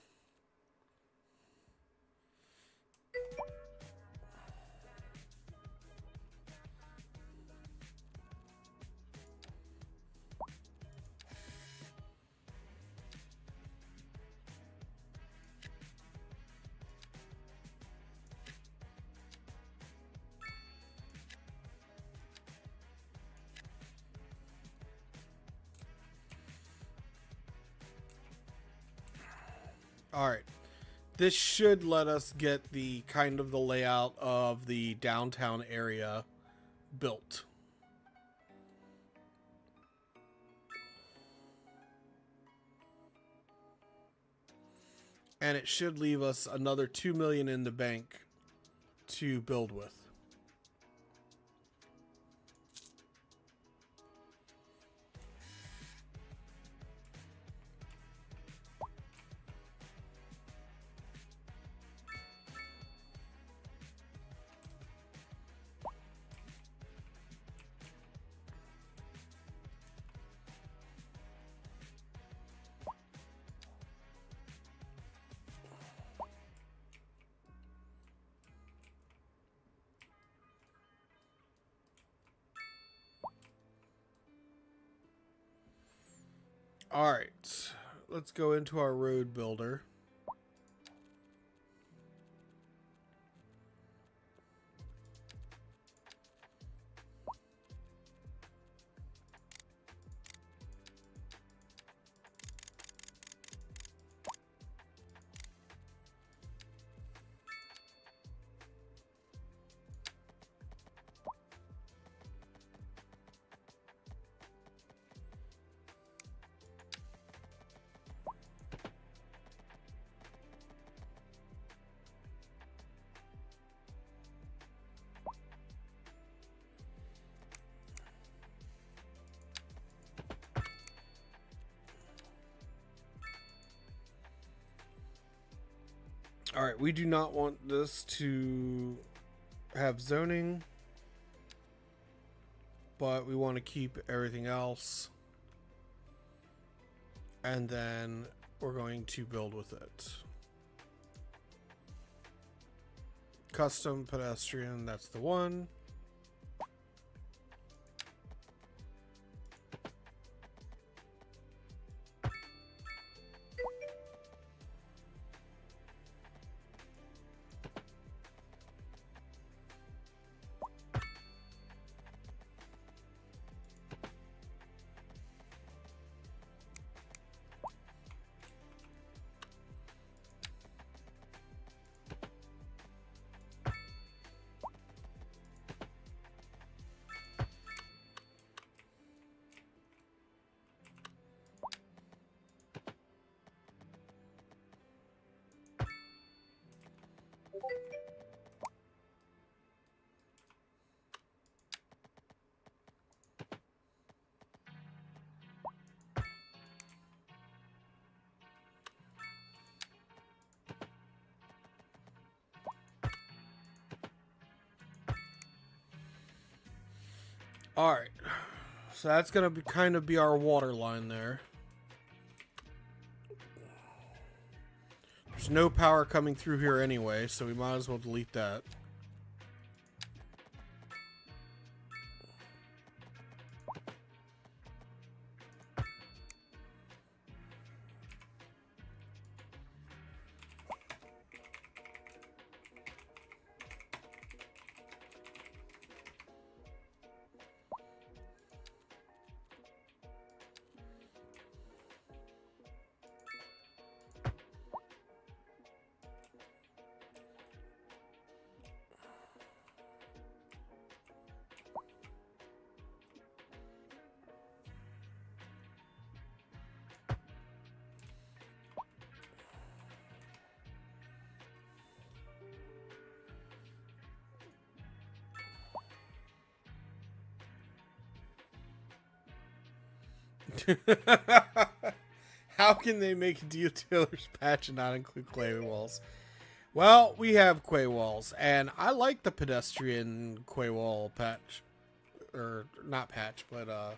Alright. This should let us get the kind of the layout of the downtown area built. And it should leave us another 2 million in the bank to build with. Alright, let's go into our road builder. Alright, we do not want this to have zoning, but we want to keep everything else. And then we're going to build with it. Custom pedestrian, that's the one. All right, So that's going to be kind of be our water line there. There's no power coming through here anyway, so we might as well delete that. How can they make a dealer's patch and not include clay walls? Well, we have quay walls, and I like the pedestrian quay wall patch, or not patch, but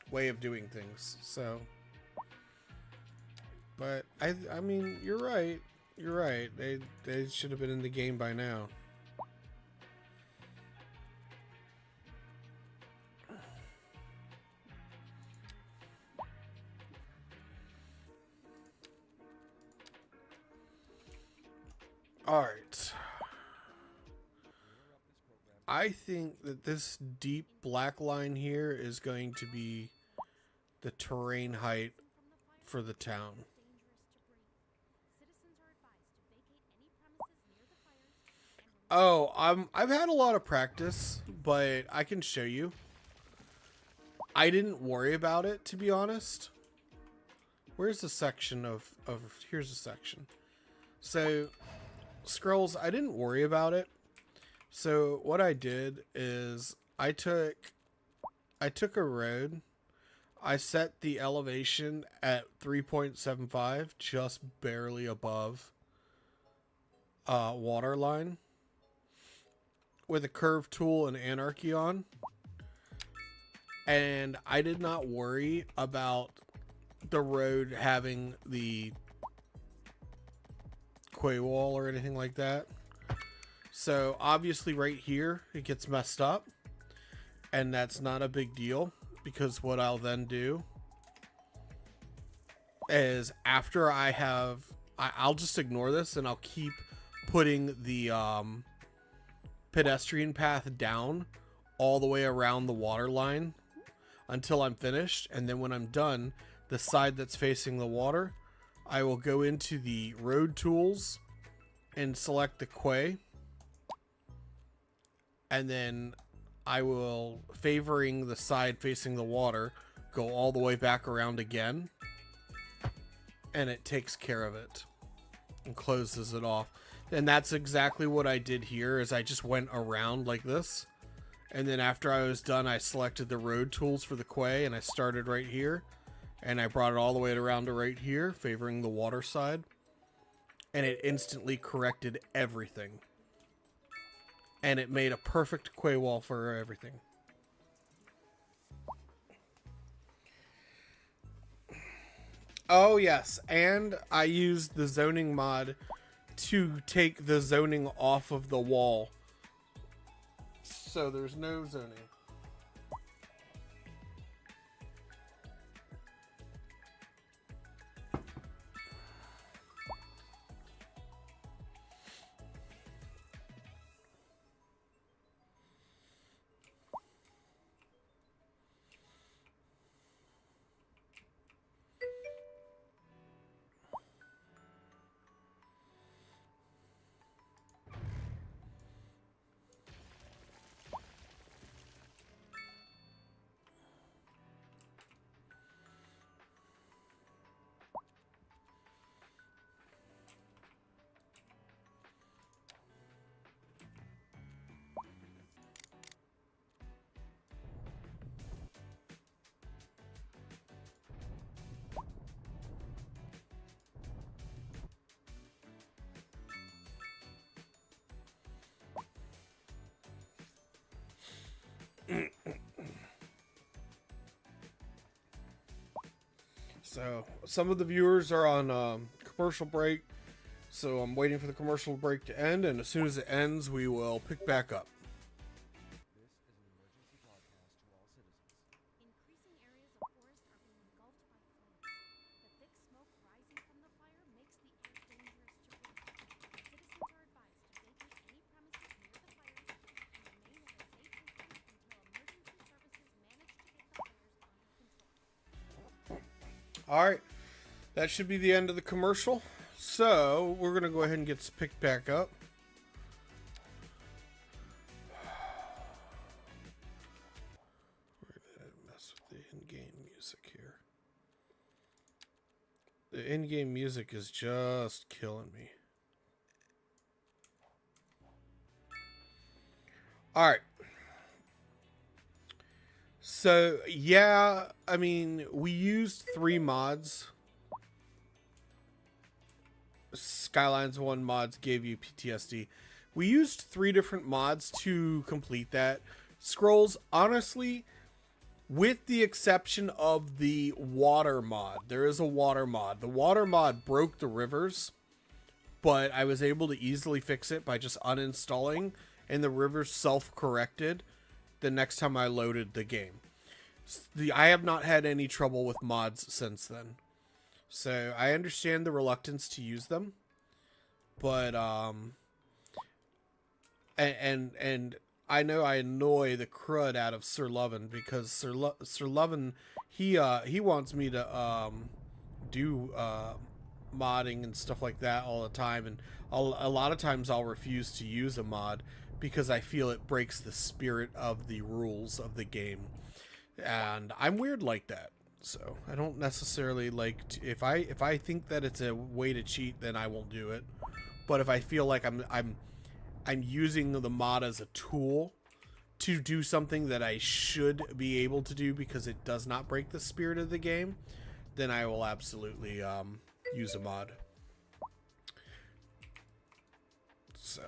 way of doing things. So, but I mean, you're right. You're right. They should have been in the game by now. All right. I think that this deep black line here is going to be the terrain height for the town. Oh, I've had a lot of practice, but I can show you. I didn't worry about it, to be honest. Where's the section of here's a section. So, scrolls, I didn't worry about it. So what I did is I took a road. I set the elevation at 3.75, just barely above water line, with a curve tool and anarchy on. And I did not worry about the road having the quay wall or anything like that. So obviously right here it gets messed up, and that's not a big deal, because what I'll then do is after I'll just ignore this, and I'll keep putting the pedestrian path down all the way around the water line until I'm finished. And then when I'm done, the side that's facing the water, I will go into the road tools and select the quay. And then I will, favoring the side facing the water, go all the way back around again. And it takes care of it and closes it off. And that's exactly what I did here, is I just went around like this. And then after I was done, I selected the road tools for the quay, and I started right here. And I brought it all the way around to right here, favoring the water side. And it instantly corrected everything. And it made a perfect quay wall for everything. Oh yes, and I used the zoning mod to take the zoning off of the wall. So there's no zoning. So some of the viewers are on commercial break, so I'm waiting for the commercial break to end, and as soon as it ends, we will pick back up. Increasing areas of forest are being engulfed by flames. The thick smoke rising from the fire makes the air dangerous to breathe. Citizens are advised to vacate any premises near the fires and remain at a safe distance until emergency services manage to get the fires under control. All right, that should be the end of the commercial. So we're gonna go ahead and get picked back up. Where did I mess with the in-game music here? The in-game music is just killing me. All right. So, yeah, I mean, we used 3 mods. Skylines 1 mods gave you PTSD. We used 3 different mods to complete that. Scrolls, honestly, with the exception of the water mod. There is a water mod. The water mod broke the rivers, but I was able to easily fix it by just uninstalling, and the rivers self-corrected the next time I loaded the game. I have not had any trouble with mods since then. So I understand the reluctance to use them, but and I know I annoy the crud out of Sir Lovin because Sir Lovin he wants me to do modding and stuff like that all the time, and a lot of times I'll refuse to use a mod because I feel it breaks the spirit of the rules of the game. And I'm weird like that, so I don't necessarily like to, if I think that it's a way to cheat, then I won't do it. But if I feel like I'm using the mod as a tool to do something that I should be able to do because it does not break the spirit of the game, then I will absolutely use a mod. So.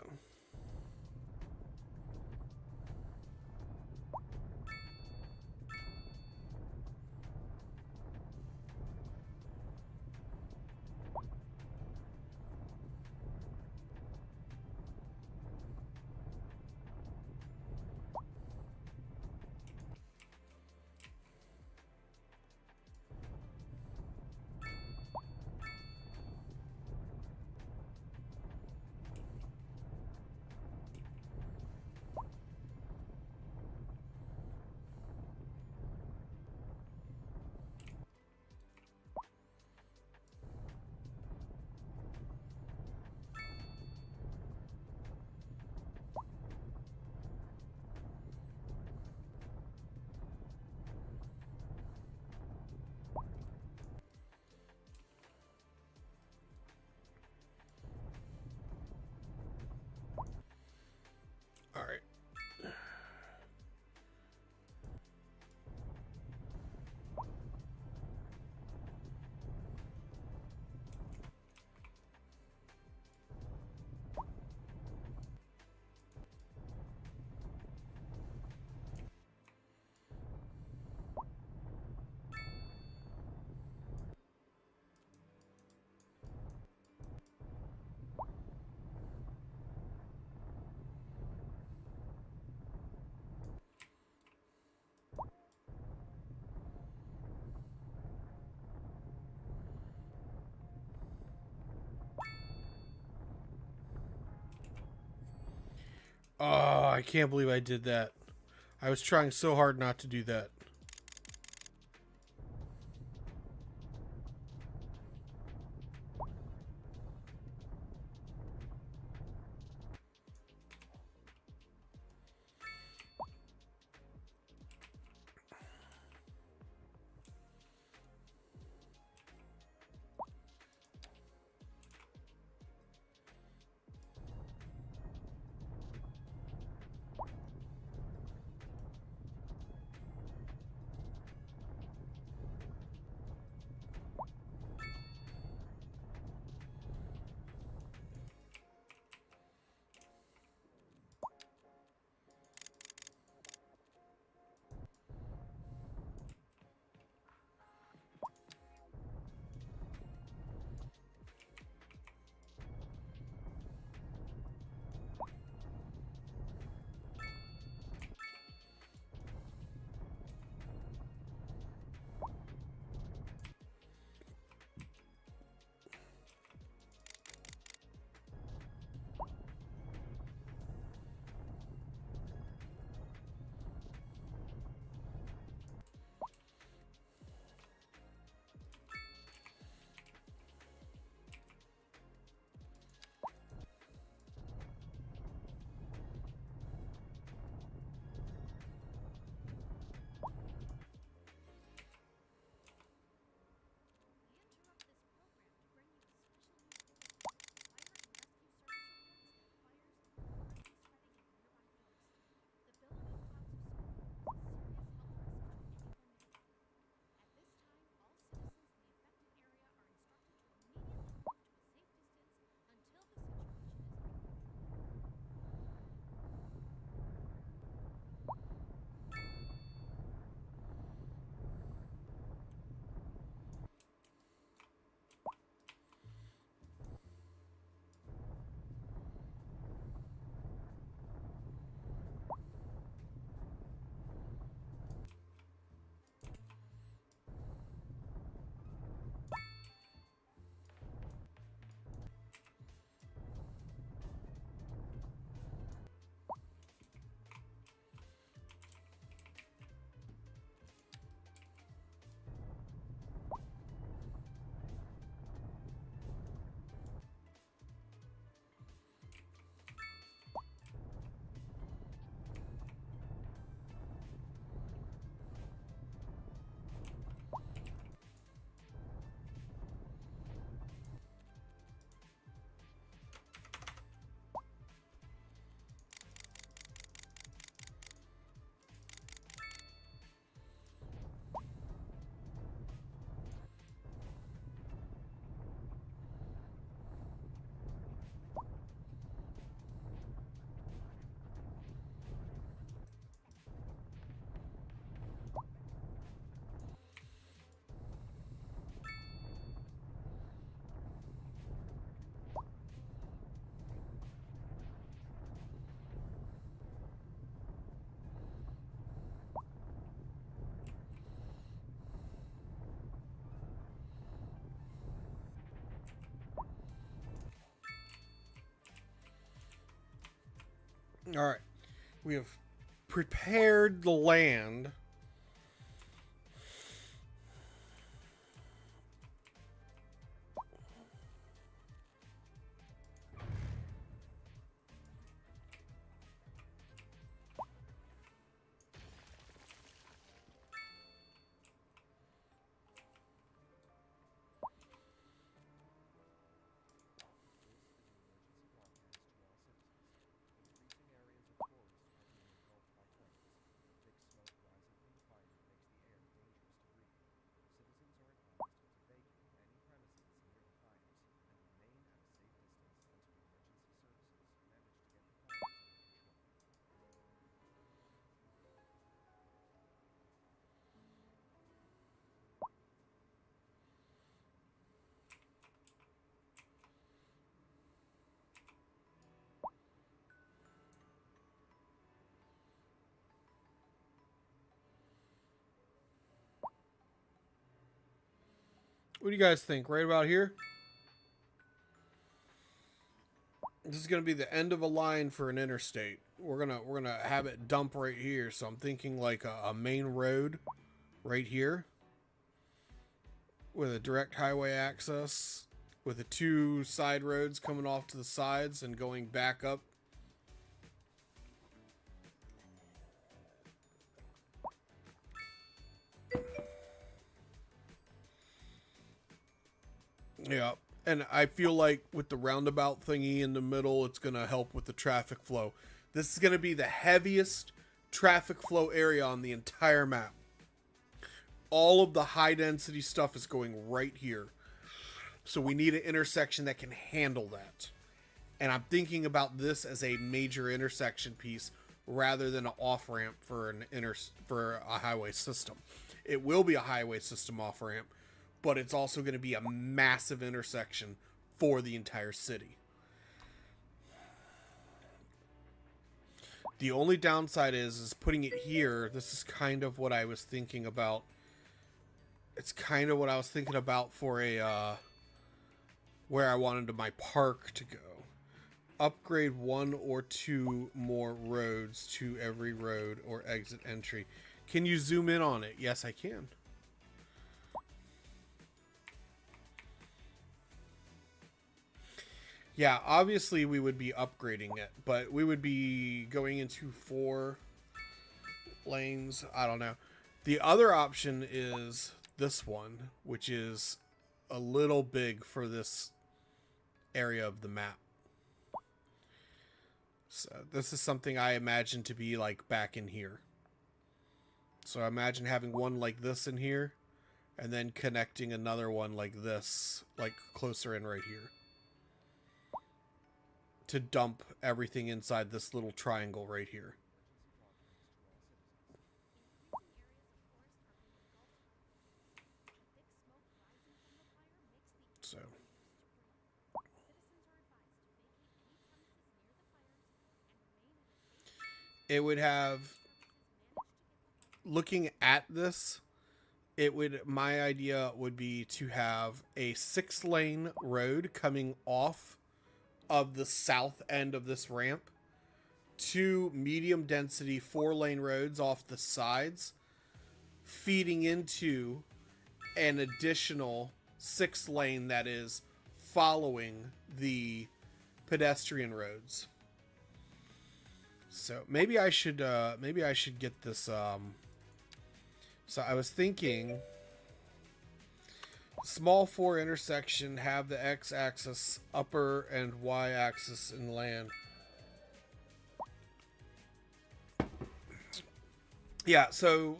All right. Oh, I can't believe I did that. I was trying so hard not to do that. All right. We have prepared the land. What do you guys think? Right about here? This is gonna be the end of a line for an interstate. We're gonna have it dump right here. So I'm thinking like a main road right here with a direct highway access with the two side roads coming off to the sides and going back up. Yeah. And I feel like with the roundabout thingy in the middle, it's going to help with the traffic flow. This is going to be the heaviest traffic flow area on the entire map. All of the high density stuff is going right here. So we need an intersection that can handle that. And I'm thinking about this as a major intersection piece rather than an off-ramp for for a highway system. It will be a highway system off-ramp, but it's also going to be a massive intersection for the entire city. The only downside is putting it here. This is kind of what I was thinking about. It's kind of what I was thinking about for a where I wanted my park to go. Upgrade 1 or 2 more roads to every road or exit entry. Can you zoom in on it? Yes, I can. Yeah, obviously we would be upgrading it, but we would be going into 4 lanes. I don't know. The other option is this one, which is a little big for this area of the map. So this is something I imagine to be like back in here. So I imagine having one like this in here and then connecting another one like this, like closer in right here, to dump everything inside this little triangle right here. So it would have, looking at this, it would, my idea would be to have a 6-lane road coming off of the south end of this ramp, 2 medium density 4-lane roads off the sides, feeding into an additional 6-lane that is following the pedestrian roads. So maybe I should get this. So I was thinking, small 4 intersection, have the x-axis upper and y-axis in land. Yeah, so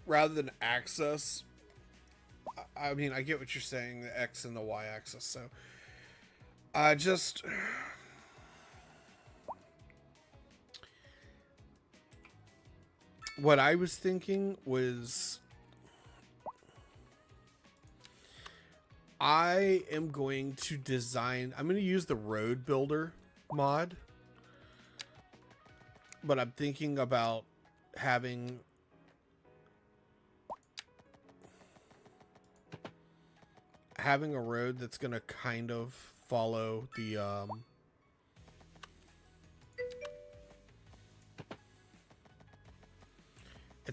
rather than axis, I mean, I get what you're saying, the x and the y-axis. So I just, what I was thinking was, I am going to design, I'm going to use the road builder mod, but I'm thinking about having a road that's going to kind of follow the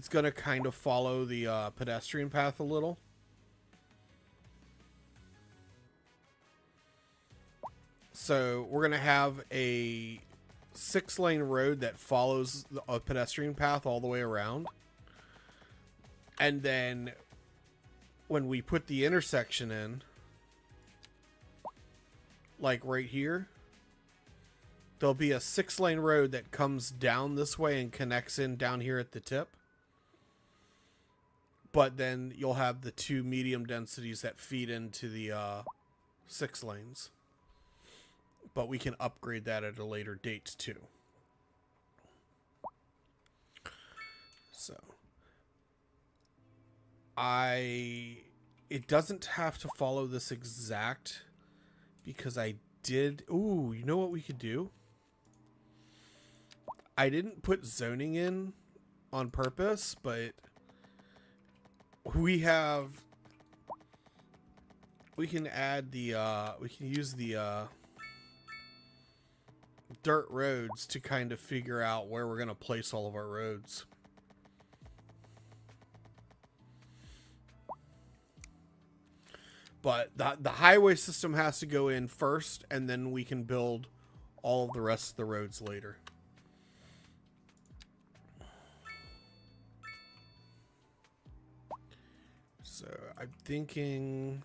it's going to kind of follow the pedestrian path a little. So we're going to have a 6-lane road that follows a pedestrian path all the way around. And then when we put the intersection in, like right here, there'll be a 6-lane road that comes down this way and connects in down here at the tip. But then you'll have the 2 medium densities that feed into the 6 lanes. But we can upgrade that at a later date too. So it doesn't have to follow this exact, because I did. Ooh, you know what we could do? I didn't put zoning in on purpose, but we can add the we can use the dirt roads to kind of figure out where we're going to place all of our roads. But the highway system has to go in first, and then we can build all of the rest of the roads later. So I'm thinking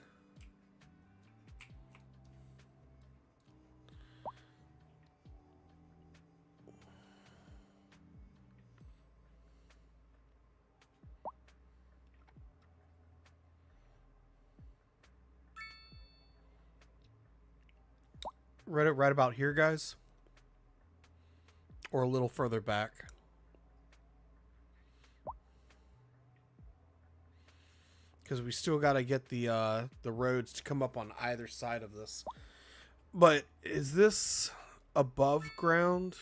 right about here, guys, or a little further back. Because we still got to get the roads to come up on either side of this. But is this above ground?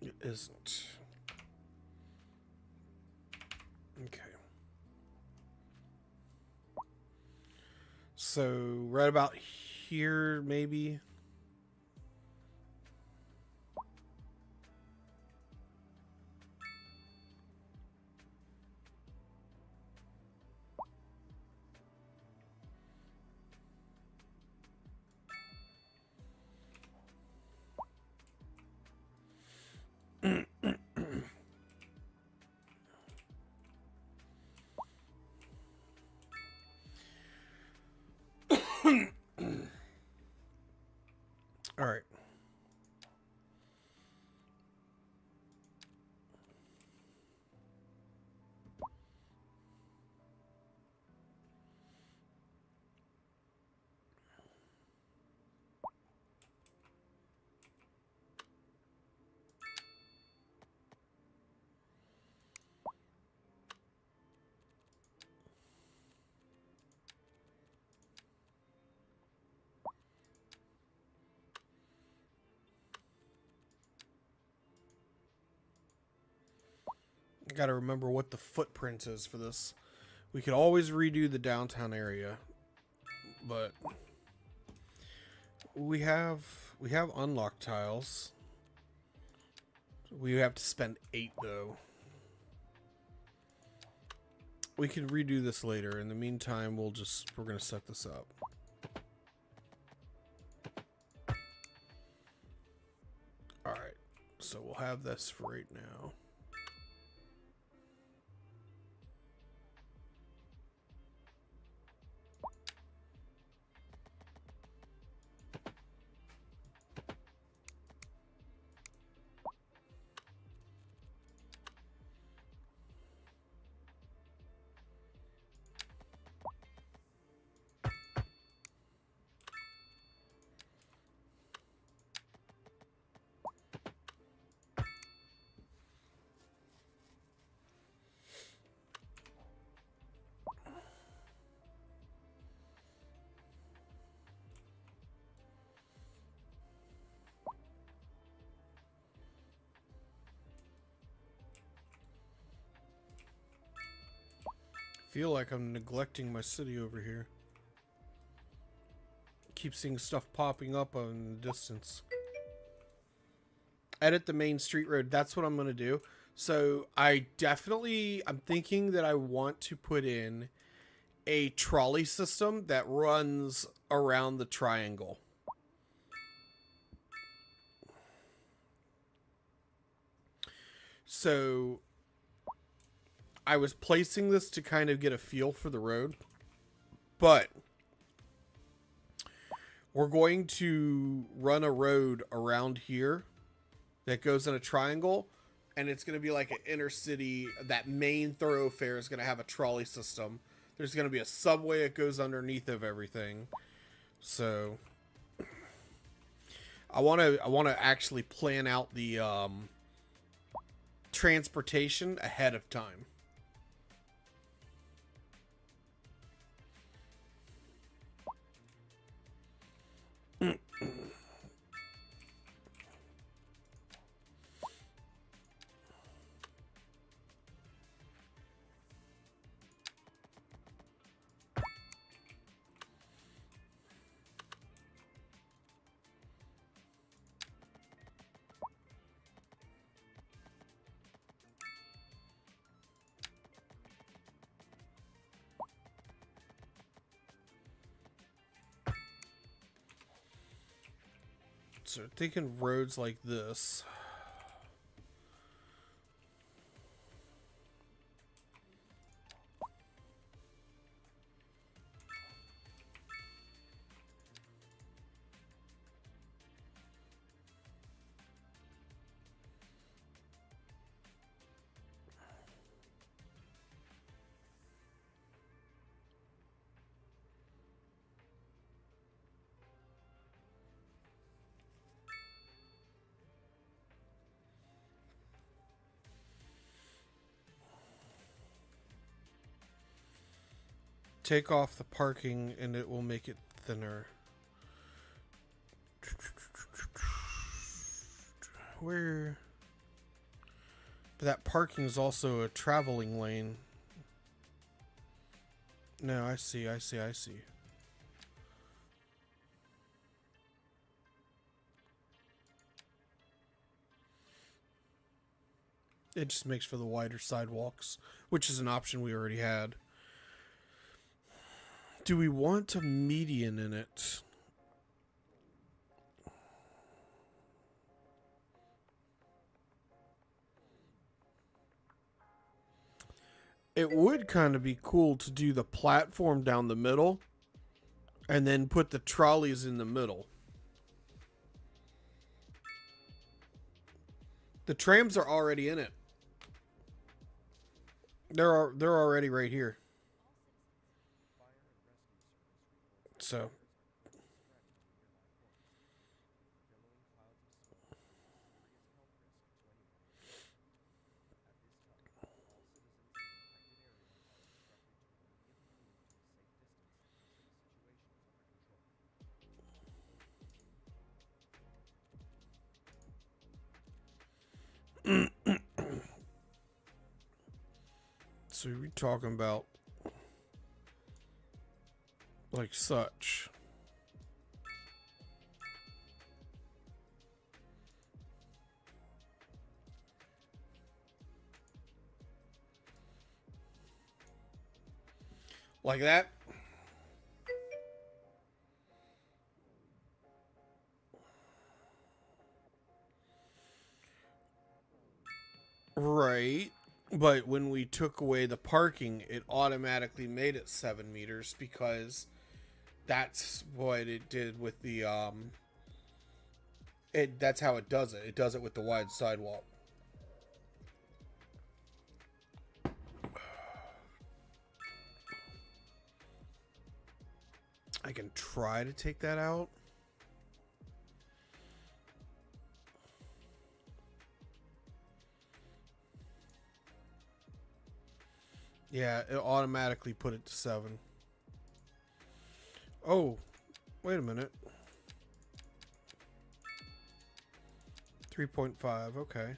It isn't. Okay. So right about here, maybe. All right. I gotta remember what the footprint is for this. We could always redo the downtown area, but we have unlocked tiles. We have to spend 8 though. We can redo this later. In the meantime, we're gonna set this up. All right, so we'll have this for right now. Feel like I'm neglecting my city over here. Keep seeing stuff popping up in the distance. edit the main street road. That's what I'm going to do. So I'm thinking that I want to put in a trolley system that runs around the triangle. So I was placing this to kind of get a feel for the road, but we're going to run a road around here that goes in a triangle, and it's going to be like an inner city. That main thoroughfare is going to have a trolley system. There's going to be a subway that goes underneath of everything. So I want to actually plan out the transportation ahead of time. So thinking roads like this. Take off the parking and it will make it thinner. Where? But that parking is also a traveling lane. No, I see. It just makes for the wider sidewalks, which is an option we already had. Do we want a median in it? It would kind of be cool to do the platform down the middle and then put the trolleys in the middle. The trams are already in it. They're already right here. So so we're talking about like such. Like that. Right. But when we took away the parking, it automatically made it 7 meters because that's what it did with the that's how it does it. It does it with the wide sidewalk. I can try to take that out. Yeah, it automatically put it to 7. Oh, wait a minute. 3.5, okay.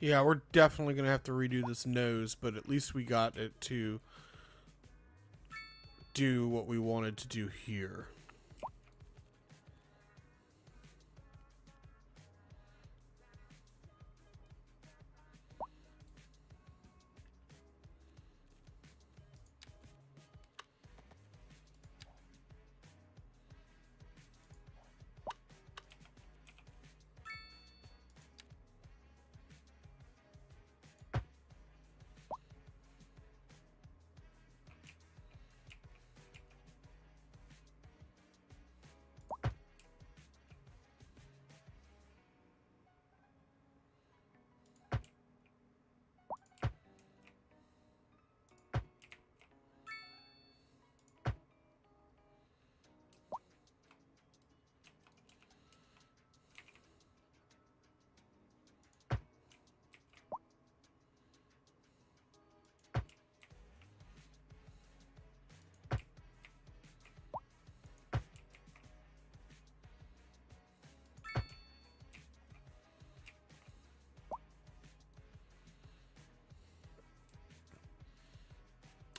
Yeah, we're definitely going to have to redo this nose, but at least we got it to do what we wanted to do here.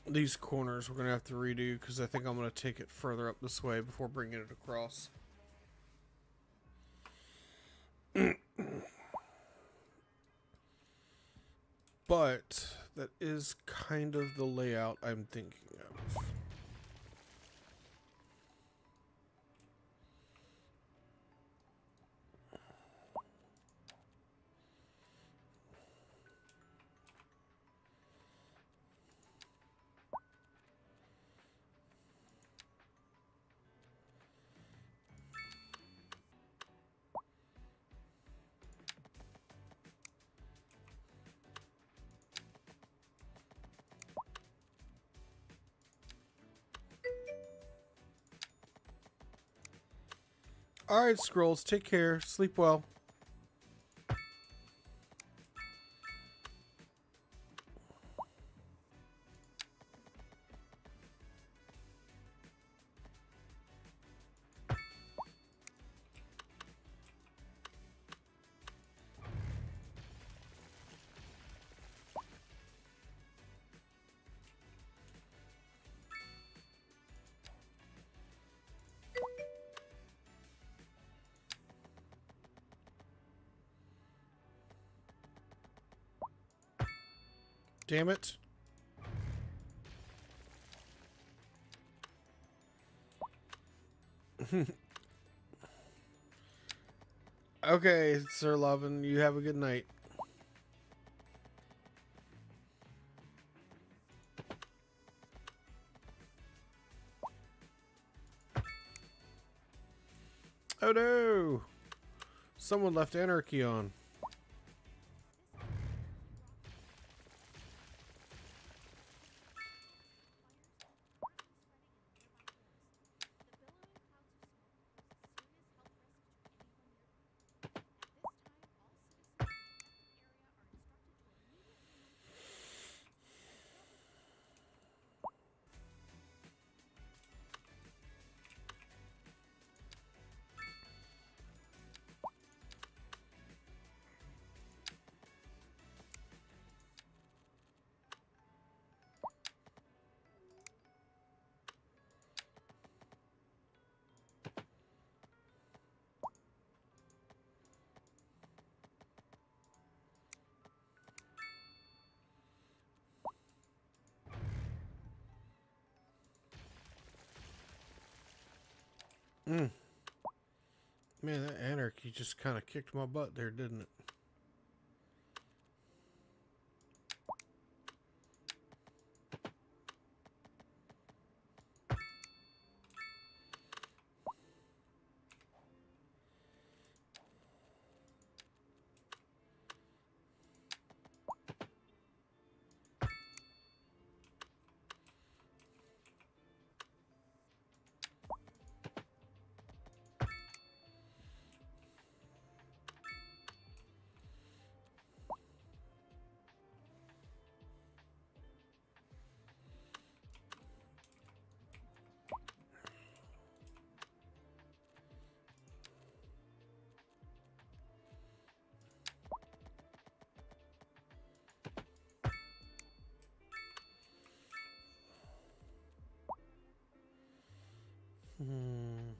These corners we're going to have to redo because I think I'm going to take it further up this way before bringing it across. But that is kind of the layout I'm thinking of. Alright, Scrolls, take care. Sleep well. Damn it. Okay, Sir Lovin, you have a good night. Oh no! Someone left anarchy on. Man, that anarchy just kind of kicked my butt there, didn't it? Hmm.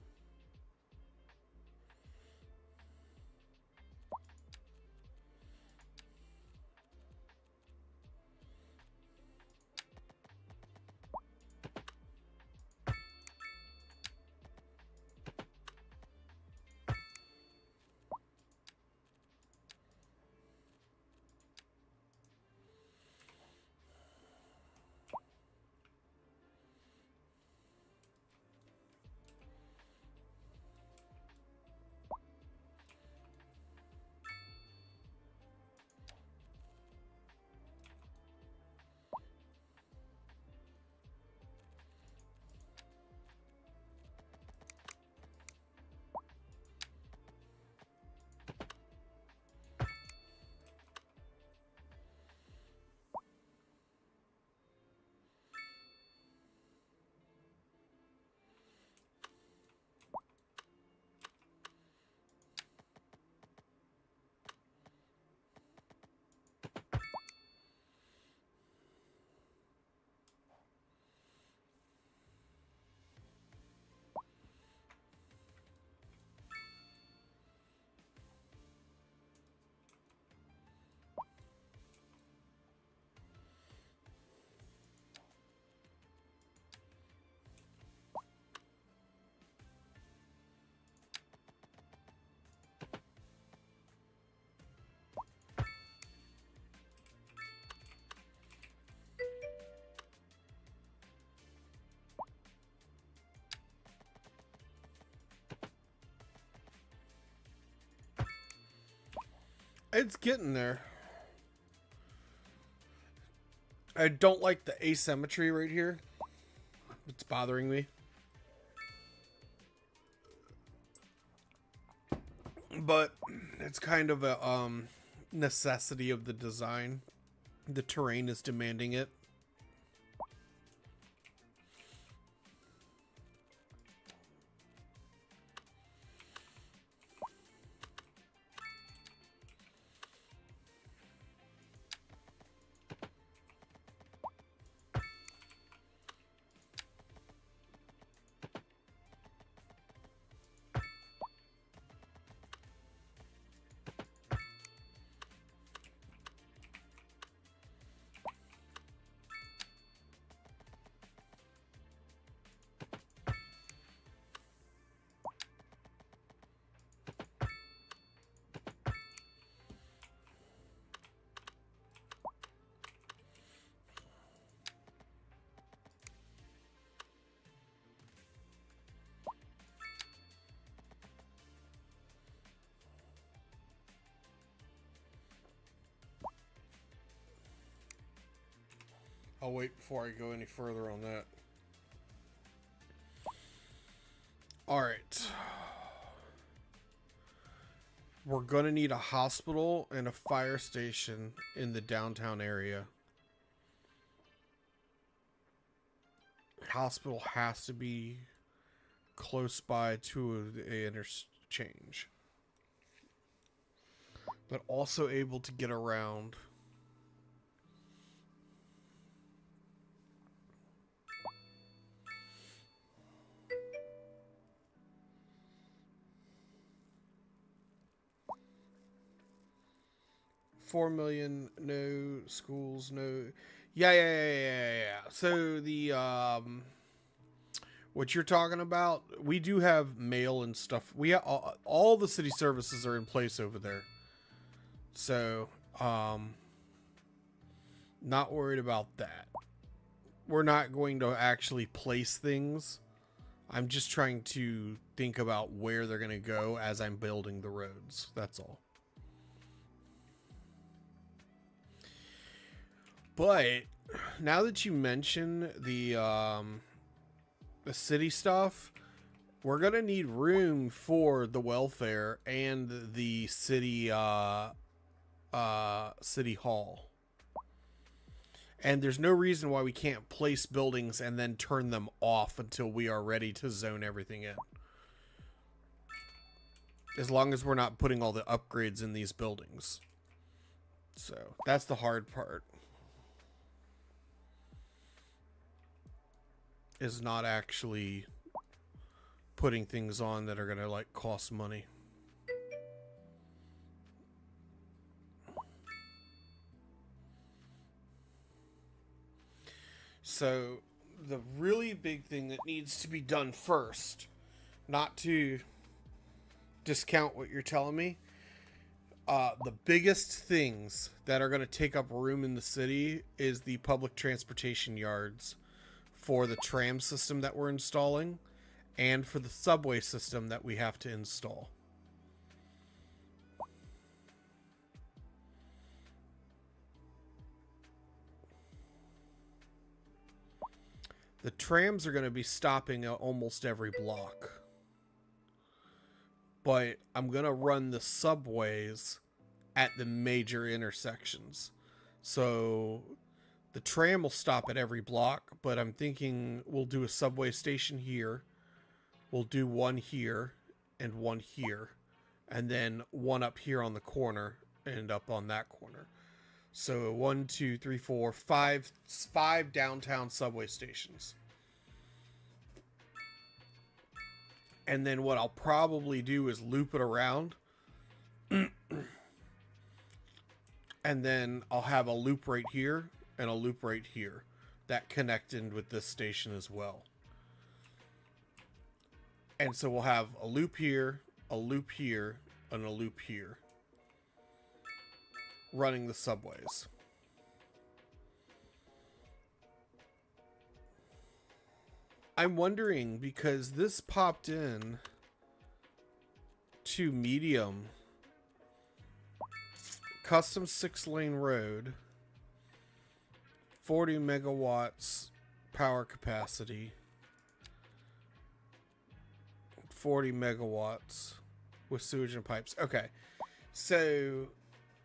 It's getting there. I don't like the asymmetry right here. It's bothering me. But it's kind of a necessity of the design. The terrain is demanding it. I'll wait before I go any further on that. Alright. We're gonna need a hospital and a fire station in the downtown area. Hospital has to be close by to the interchange. But also able to get around. $4 million, no schools, no. Yeah. So the what you're talking about, we do have mail and stuff. We all the city services are in place over there. So not worried about that. We're not going to actually place things. I'm just trying to think about where they're going to go as I'm building the roads. That's all. But now that you mention the city stuff, we're gonna need room for the welfare and the city city hall. And there's no reason why we can't place buildings and then turn them off until we are ready to zone everything in. As long as we're not putting all the upgrades in these buildings. So that's the hard part. Is not actually putting things on that are going to like cost money. So the really big thing that needs to be done first, not to discount what you're telling me, the biggest things that are going to take up room in the city is the public transportation yards for the tram system that we're installing and for the subway system that we have to install. The trams are going to be stopping at almost every block. But I'm going to run the subways at the major intersections. So the tram will stop at every block, but I'm thinking we'll do a subway station here. We'll do one here and one here. And then one up here on the corner and up on that corner. So 1, 2, 3, 4, 5 downtown subway stations. And then what I'll probably do is loop it around. And then I'll have a loop right here and a loop right here that connect in with this station as well. And so we'll have a loop here, and a loop here. Running the subways. I'm wondering, because this popped in to medium, custom 6-lane road, 40 megawatts power capacity, 40 megawatts with sewage and pipes. Okay, so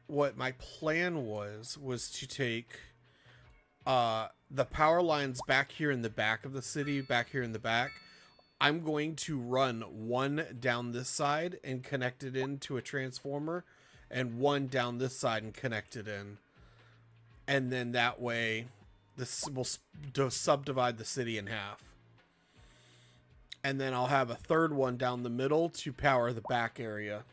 what my plan was to take the power lines back here in the back of the city, back here in the back. I'm going to run one down this side and connect it into a transformer, and one down this side and connect it in. And then that way, this will subdivide the city in half. And then I'll have a third one down the middle to power the back area.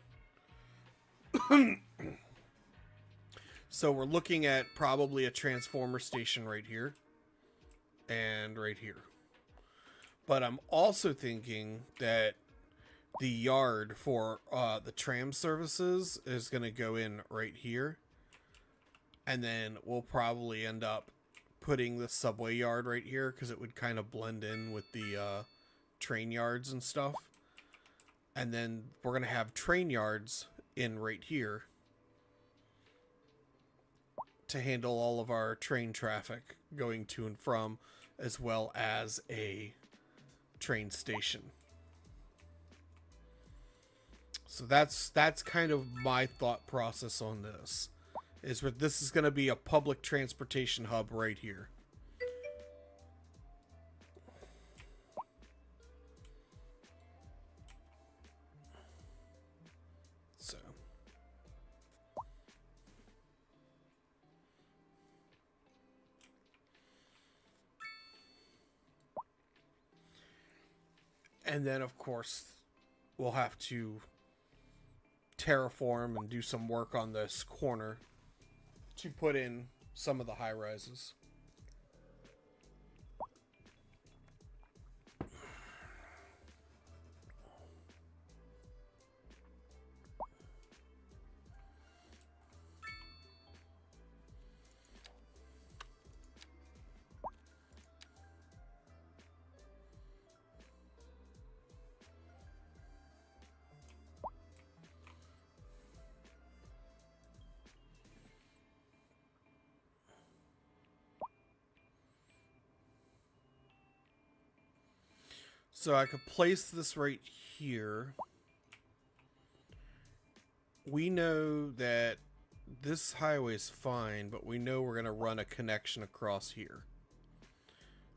So we're looking at probably a transformer station right here. And right here. But I'm also thinking that the yard for the tram services is going to go in right here. And then we'll probably end up putting the subway yard right here, because it would kind of blend in with the train yards and stuff. And then we're going to have train yards in right here to handle all of our train traffic going to and from, as well as a train station. So that's kind of my thought process on this. Is that this is going to be a public transportation hub right here. So and then, of course, we'll have to terraform and do some work on this corner to put in some of the high rises. So I could place this right here. We know that this highway is fine, but we know we're going to run a connection across here.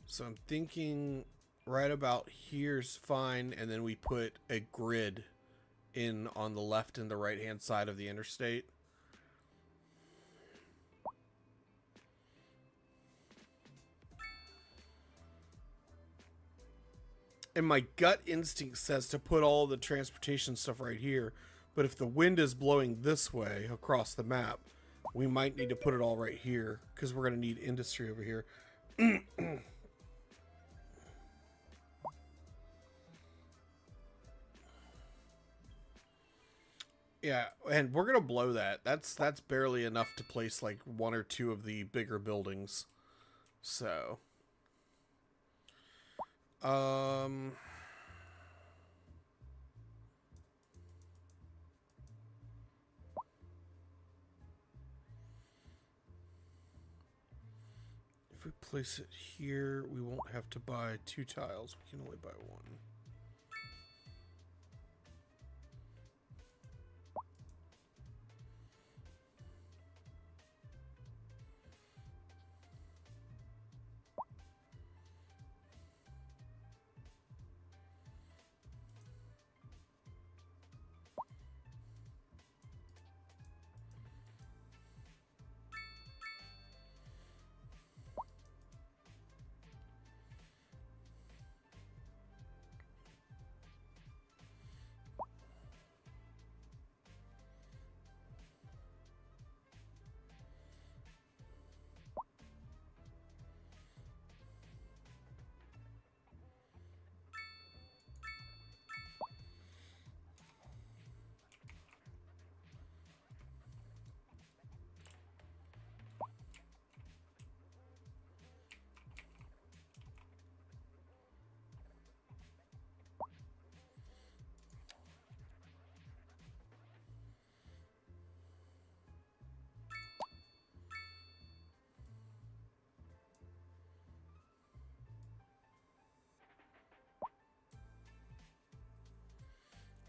So I'm thinking right about here's fine, and then we put a grid in on the left and the right hand side of the interstate. And my gut instinct says to put all the transportation stuff right here. But if the wind is blowing this way across the map, we might need to put it all right here because we're going to need industry over here. Yeah, and we're going to blow that. That's barely enough to place like one or two of the bigger buildings. So, um if we place it here, we won't have to buy 2 tiles. We can only buy 1.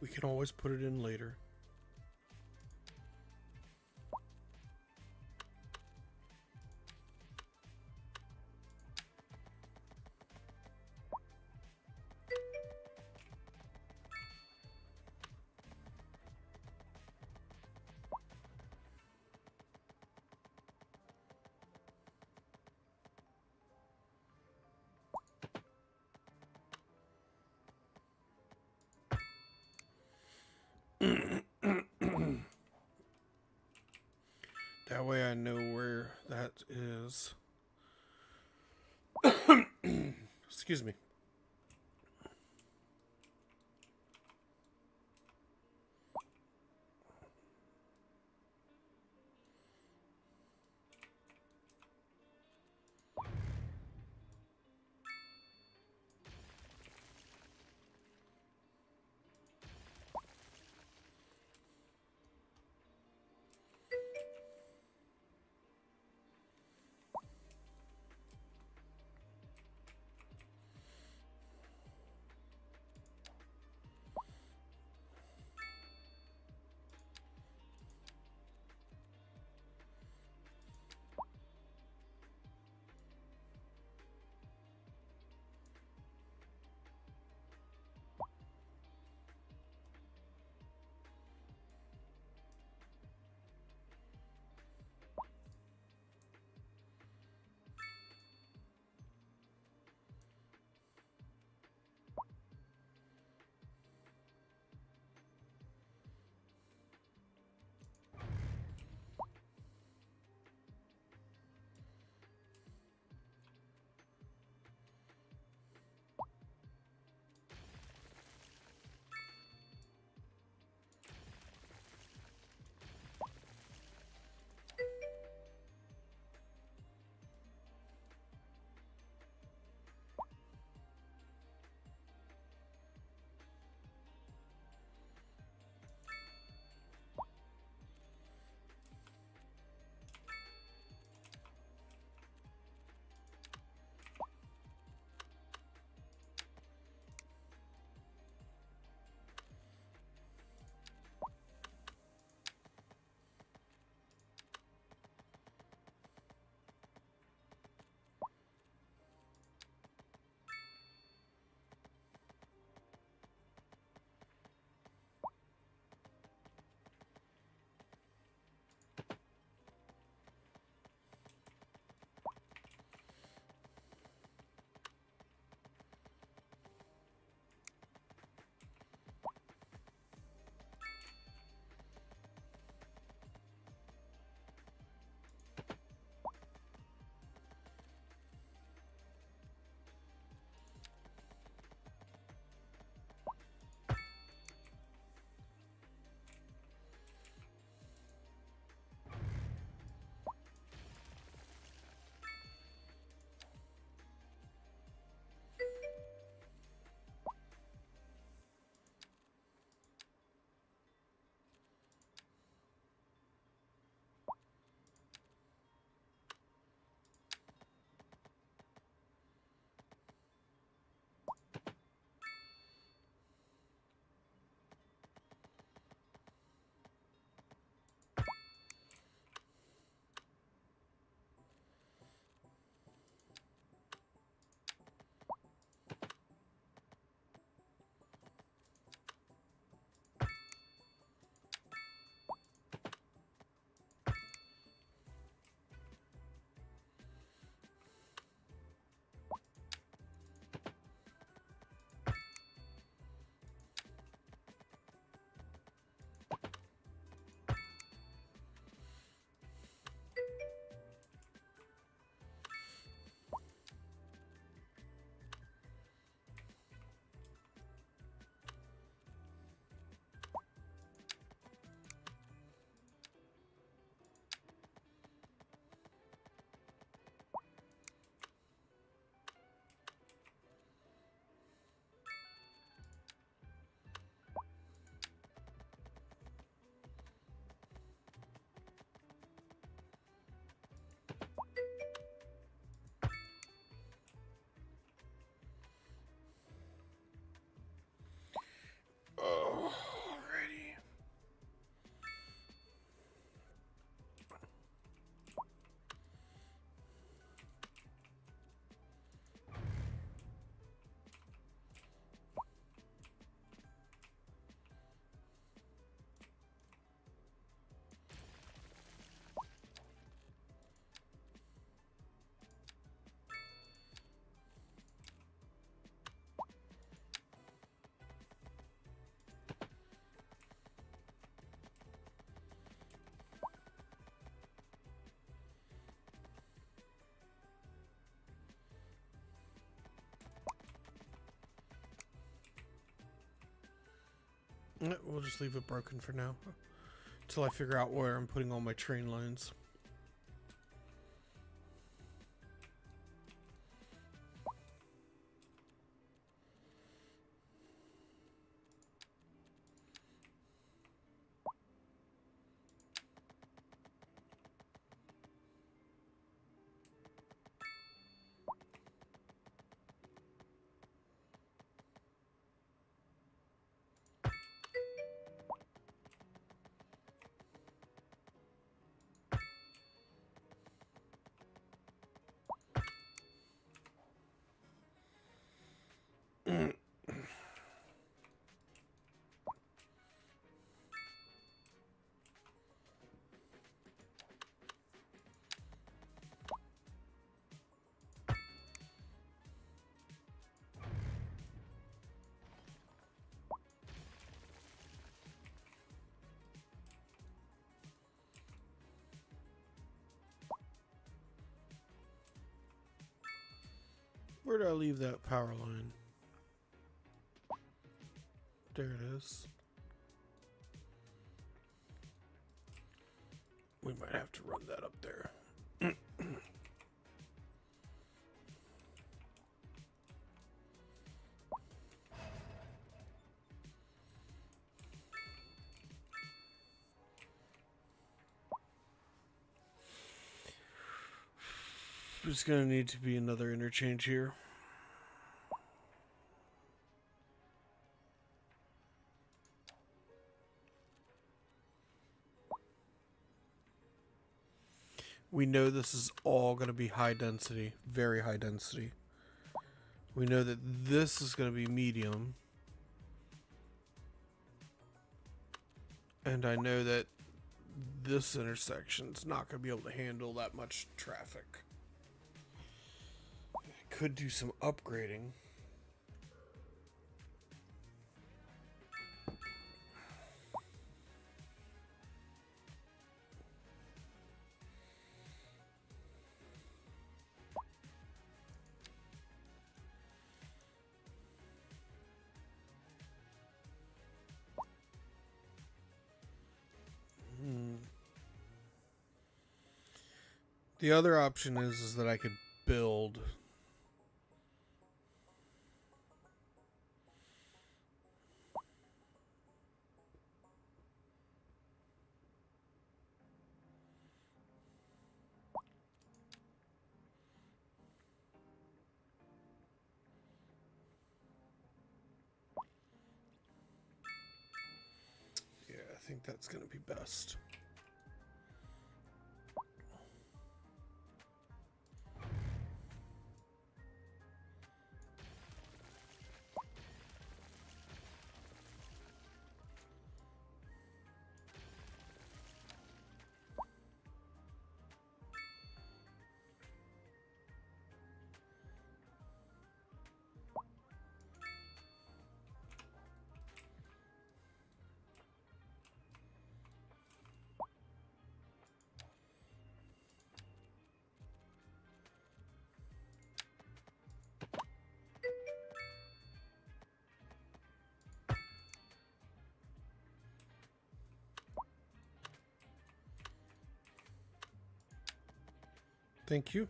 We can always put it in later. That way I know where that is. Excuse me. We'll just leave it broken for now. Until I figure out where I'm putting all my train lines. Where did I leave that power line? There it is. We might have to run that up there. There's gonna need to be another interchange here. We know this is all going to be high density, very high density. We know that this is going to be medium. And I know that this intersection's not going to be able to handle that much traffic. I could do some upgrading. The other option is that I could build yeah, I think that's going to be best. Thank you.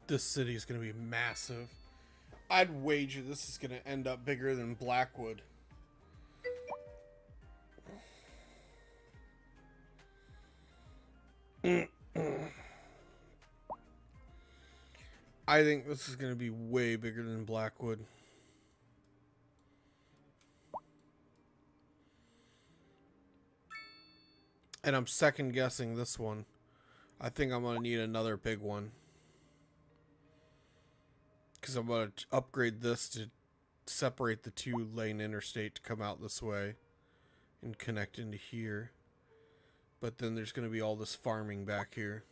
This city is going to be massive. I'd wager this is going to end up bigger than Blackwood. I think this is going to be way bigger than Blackwood. And I'm second guessing this one. I think I'm going to need another big one. Because I'm going to upgrade this to separate the 2-lane interstate to come out this way. and connect into here. But then there's going to be all this farming back here.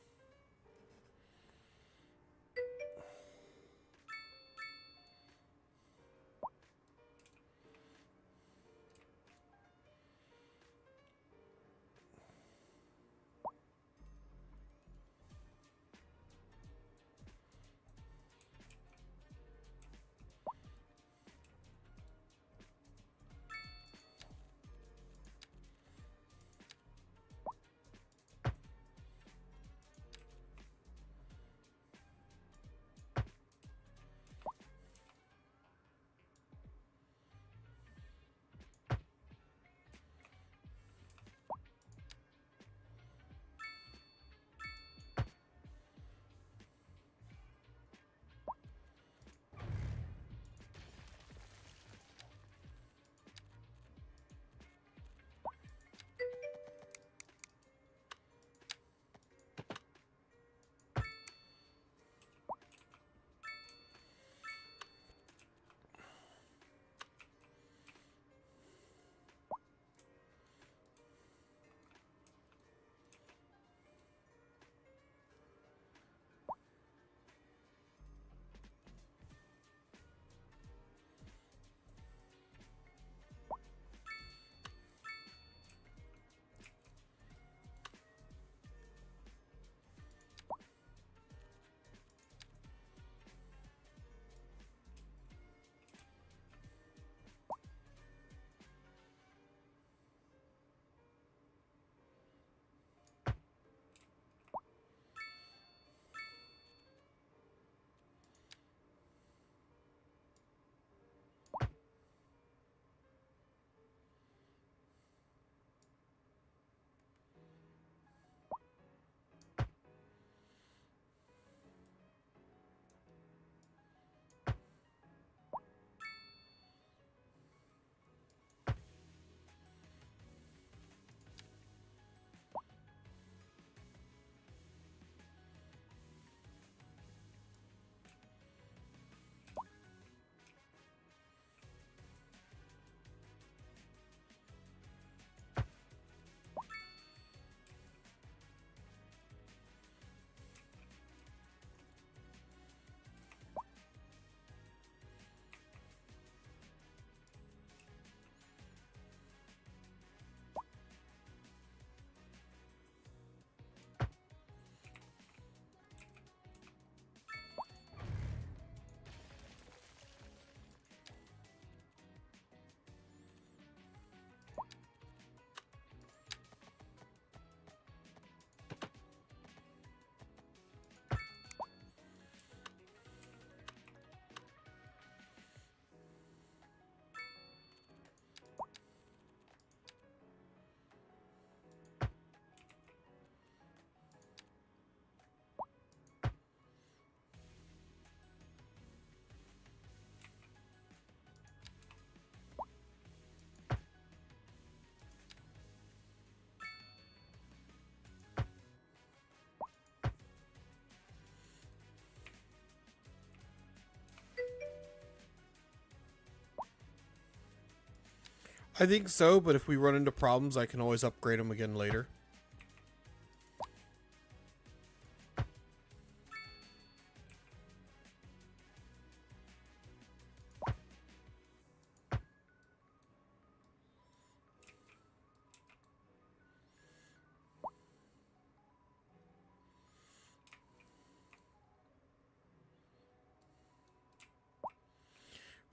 I think so, but if we run into problems, I can always upgrade them again later.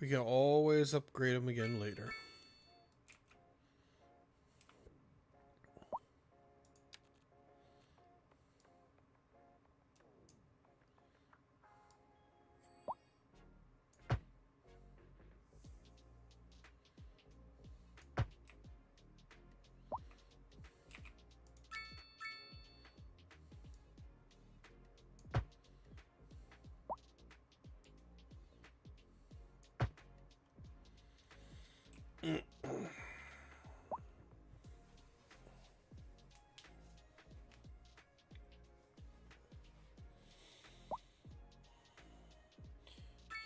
We can always upgrade them again later.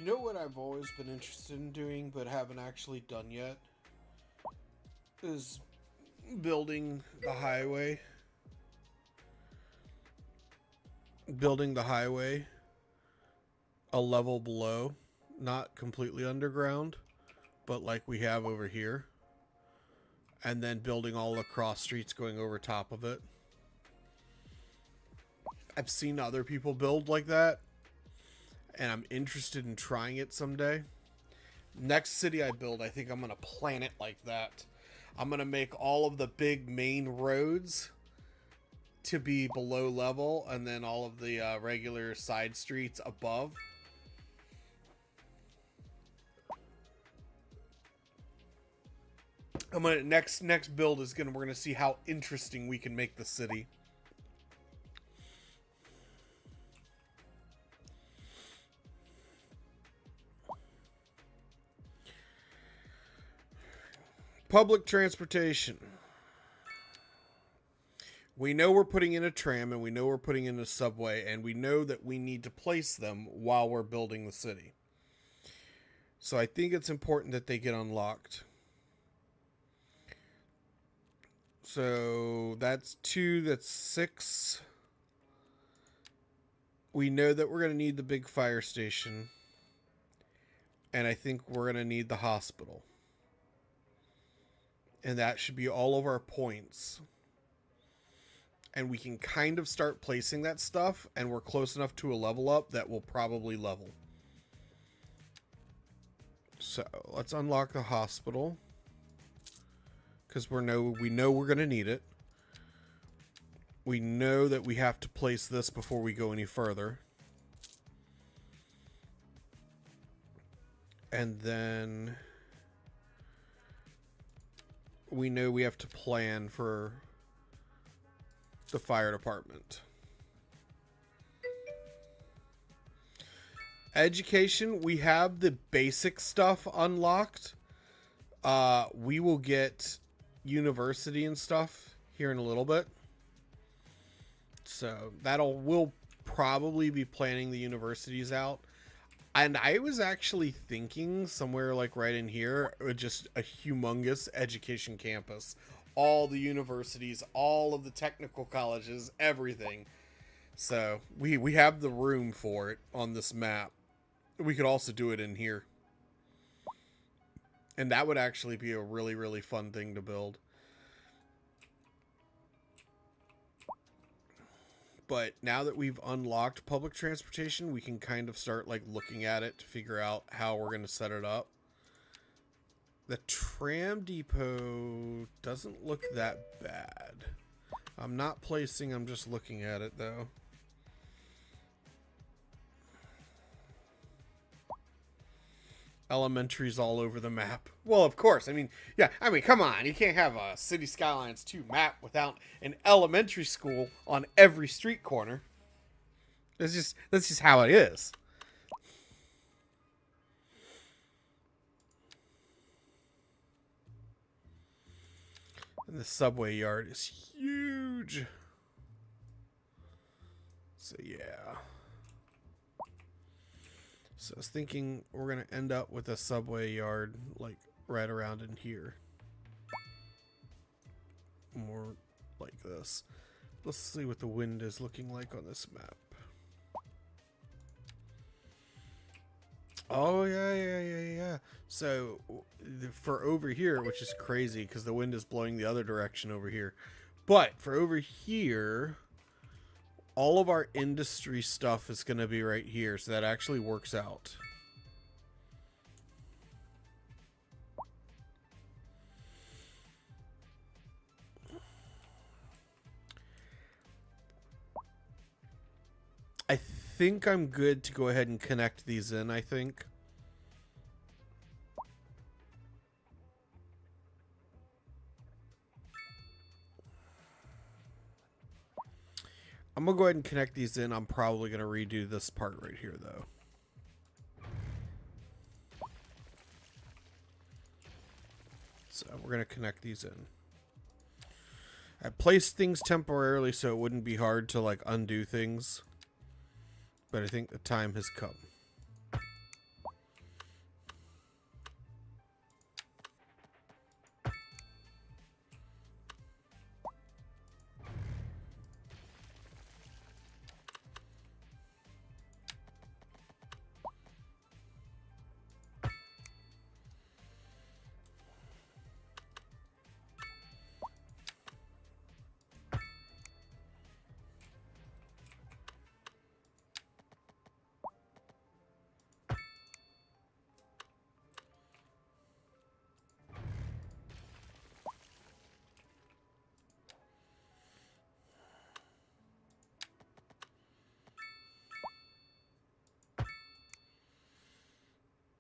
You know what I've always been interested in doing but haven't actually done yet? Is building the highway. Building the highway a level below, not completely underground, but like we have over here. And then building all the cross streets going over top of it. I've seen other people build like that, and I'm interested in trying it someday. Next city I build, I think I'm going to plan it like that. I'm going to make all of the big main roads to be below level, and then all of the regular side streets above. I'm gonna next build is we're gonna see how interesting we can make the city. Public transportation. We know we're putting in a tram, and we know we're putting in a subway, and we know that we need to place them while we're building the city. So I think it's important that they get unlocked. So that's 2, that's 6. We know that we're going to need the big fire station. And I think we're going to need the hospital. And that should be all of our points. And we can kind of start placing that stuff, and we're close enough to a level up that we'll probably level. So let's unlock the hospital. Because we know we're going to need it. We know that we have to place this before we go any further. And then we know we have to plan for the fire department. Education, we have the basic stuff unlocked. We will get university and stuff here in a little bit, so we'll probably be planning the universities out. And I was actually thinking somewhere like right in here, just a humongous education campus, all the universities, all of the technical colleges, everything. So we have the room for it on this map. We could also do it in here. And that would actually be a really, really fun thing to build. But now that we've unlocked public transportation, we can kind of start like looking at it to figure out how we're going to set it up. The tram depot doesn't look that bad. I'm not placing, I'm just looking at it though. Elementaries all over the map. Well, of course. I mean, come on. You can't have a City Skylines 2 map without an elementary school on every street corner. That's just how it is. And the subway yard is huge. So, yeah. So I was thinking we're going to end up with a subway yard like right around in here. More like this. Let's see what the wind is looking like on this map. Oh, yeah. So for over here, which is crazy because the wind is blowing the other direction over here. But for over here, all of our industry stuff is going to be right here, so that actually works out. I think I'm good to go ahead and connect these in, I think. I'm going to go ahead and connect these in. I'm probably going to redo this part right here, though. So we're going to connect these in. I placed things temporarily so it wouldn't be hard to like undo things. But I think the time has come.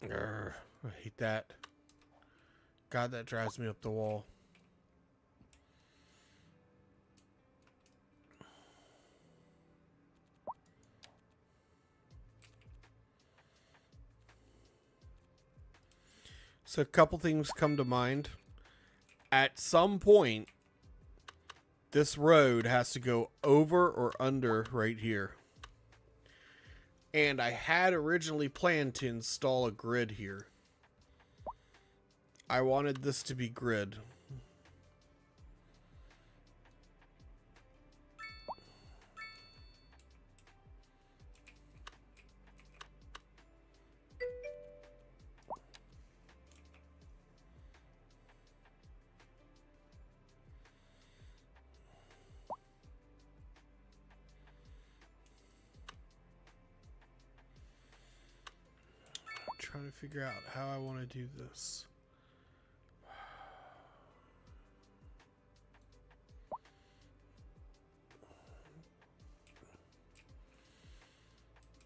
Urgh, I hate that. God, that drives me up the wall. So a couple things come to mind. At some point, this road has to go over or under right here. And I had originally planned to install a grid here. I wanted this to be grid. Trying to figure out how I want to do this.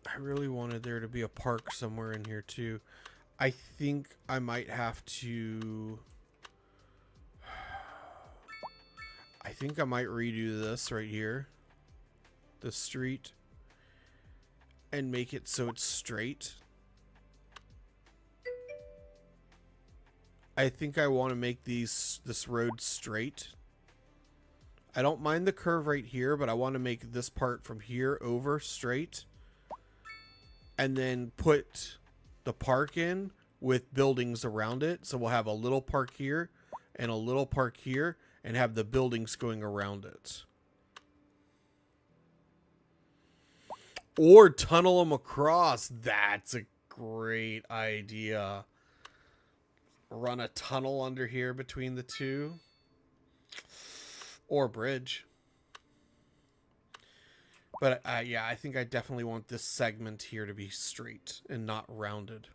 I really wanted there to be a park somewhere in here too. I think I might have to... I think I might redo this right here. The street. And make it so it's straight. I think I want to make this road straight. I don't mind the curve right here, but I want to make this part from here over straight. And then put the park in with buildings around it. So we'll have a little park here and a little park here and have the buildings going around it. Or tunnel them across. That's a great idea. Run a tunnel under here between the two. Or bridge. But yeah, I think I definitely want this segment here to be straight and not rounded.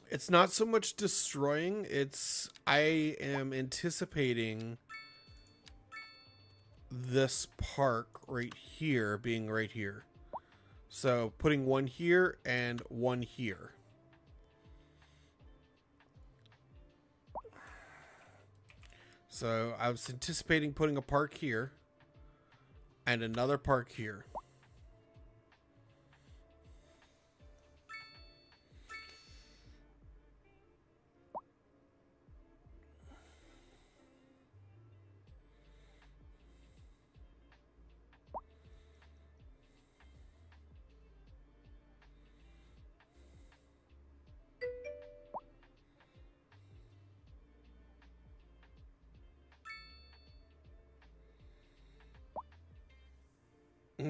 It's not so much destroying, it's I am anticipating this park right here being right here. So putting one here and one here. So I was anticipating putting a park here and another park here.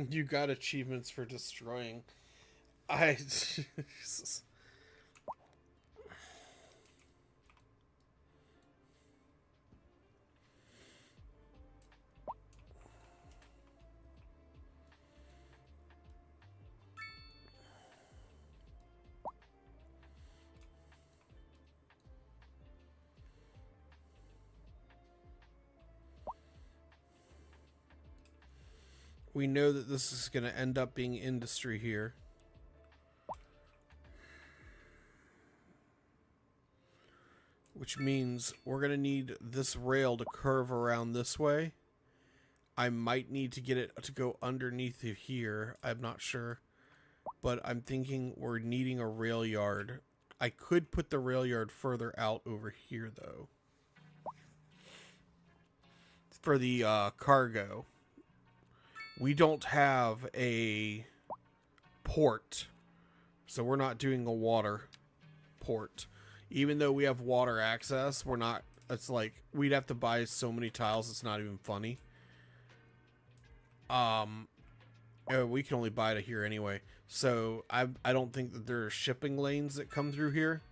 You got achievements for destroying. Jesus. We know that this is going to end up being industry here. Which means we're going to need this rail to curve around this way. I might need to get it to go underneath of here. I'm not sure. But I'm thinking we're needing a rail yard. I could put the rail yard further out over here, though. For the cargo. We don't have a port. So we're not doing a water port. Even though we have water access, we're not... It's like, we'd have to buy so many tiles, it's not even funny. We can only buy it here anyway. So, I don't think that there are shipping lanes that come through here.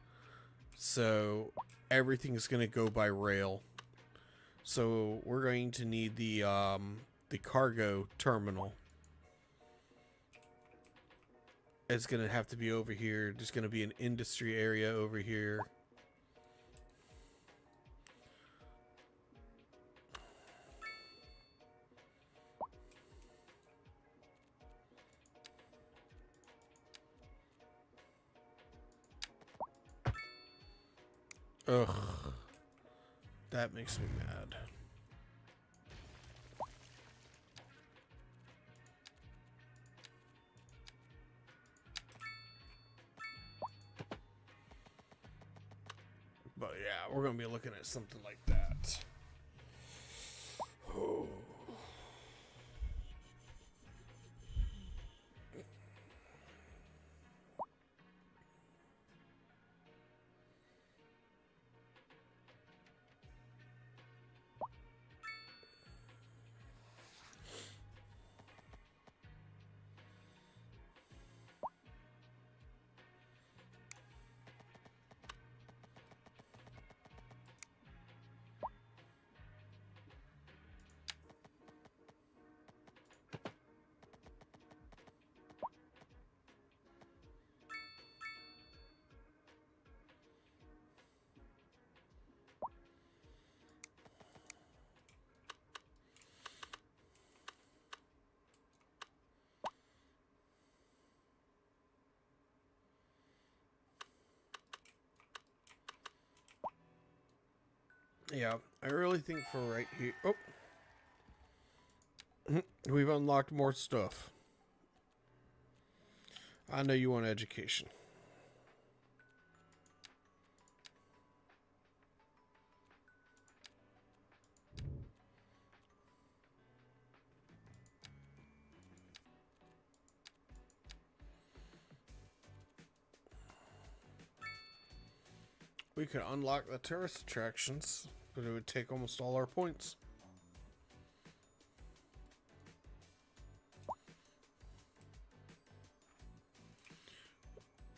So, everything's going to go by rail. So, we're going to need the cargo terminal. It's going to have to be over here. There's going to be an industry area over here. Ugh. That makes me mad. But yeah, we're going to be looking at something like that. Oh. Yeah, I really think for right here. Oh, we've unlocked more stuff. I know you want education. We could unlock the tourist attractions, but it would take almost all our points.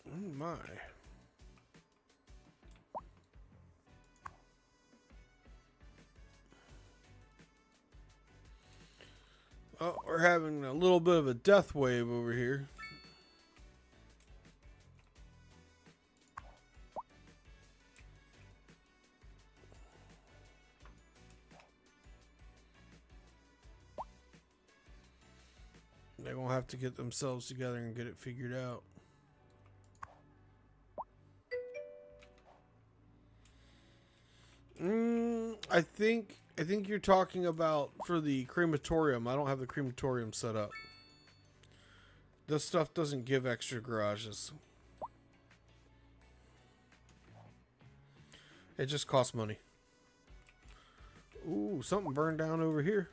Oh my. Oh, we're having a little bit of a death wave over here. They're going to have to get themselves together and get it figured out. I think you're talking about for the crematorium. I don't have the crematorium set up. This stuff doesn't give extra garages. It just costs money. Ooh, something burned down over here.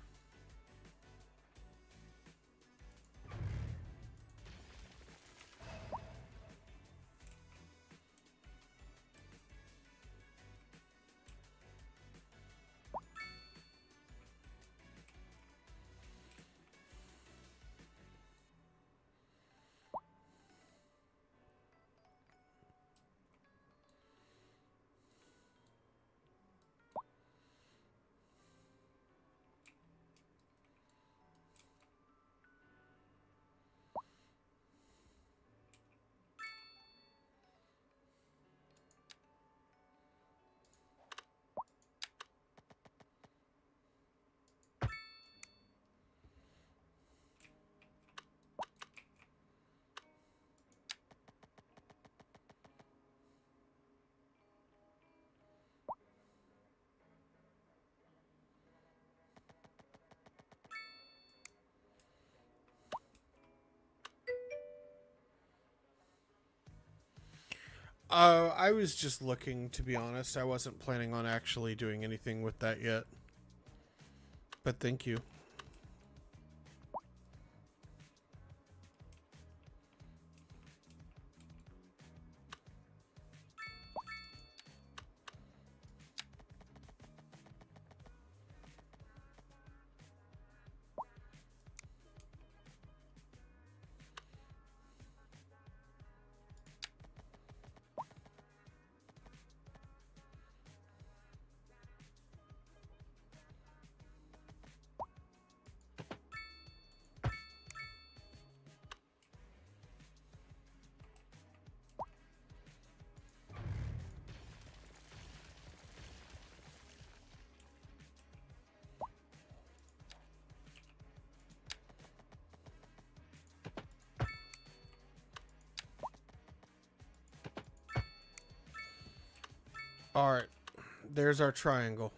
I was just looking, to be honest. I wasn't planning on actually doing anything with that yet. But thank you. All right, there's our triangle.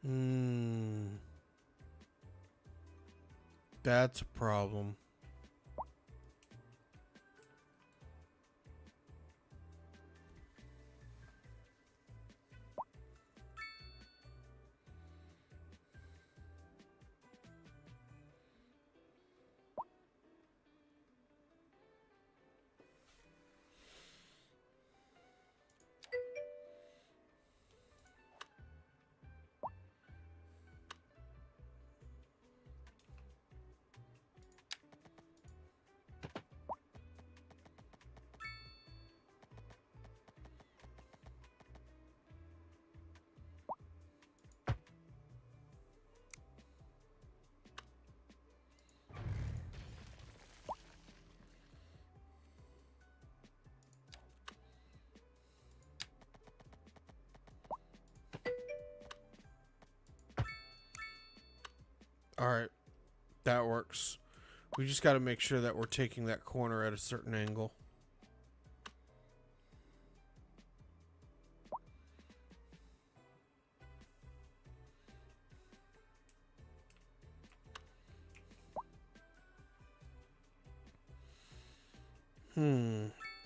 Hmm. That's a problem. All right, that works. We just got to make sure that we're taking that corner at a certain angle.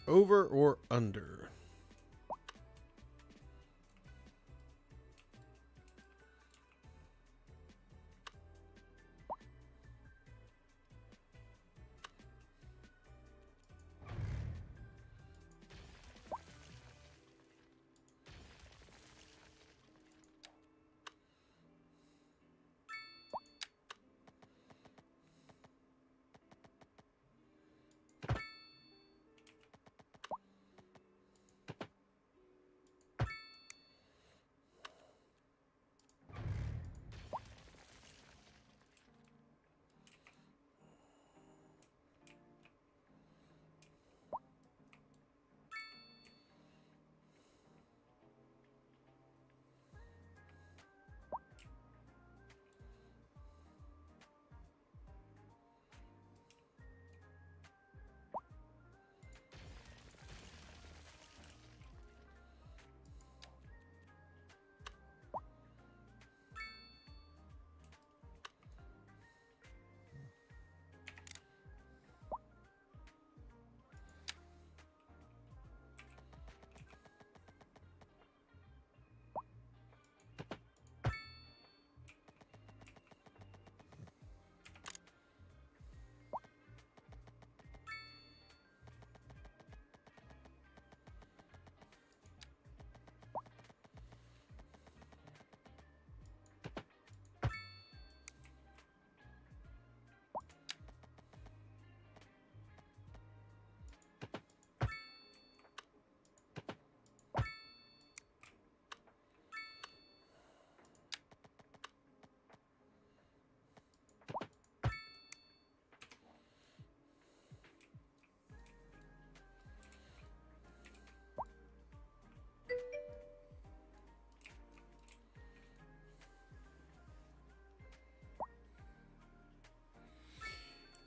Over or under?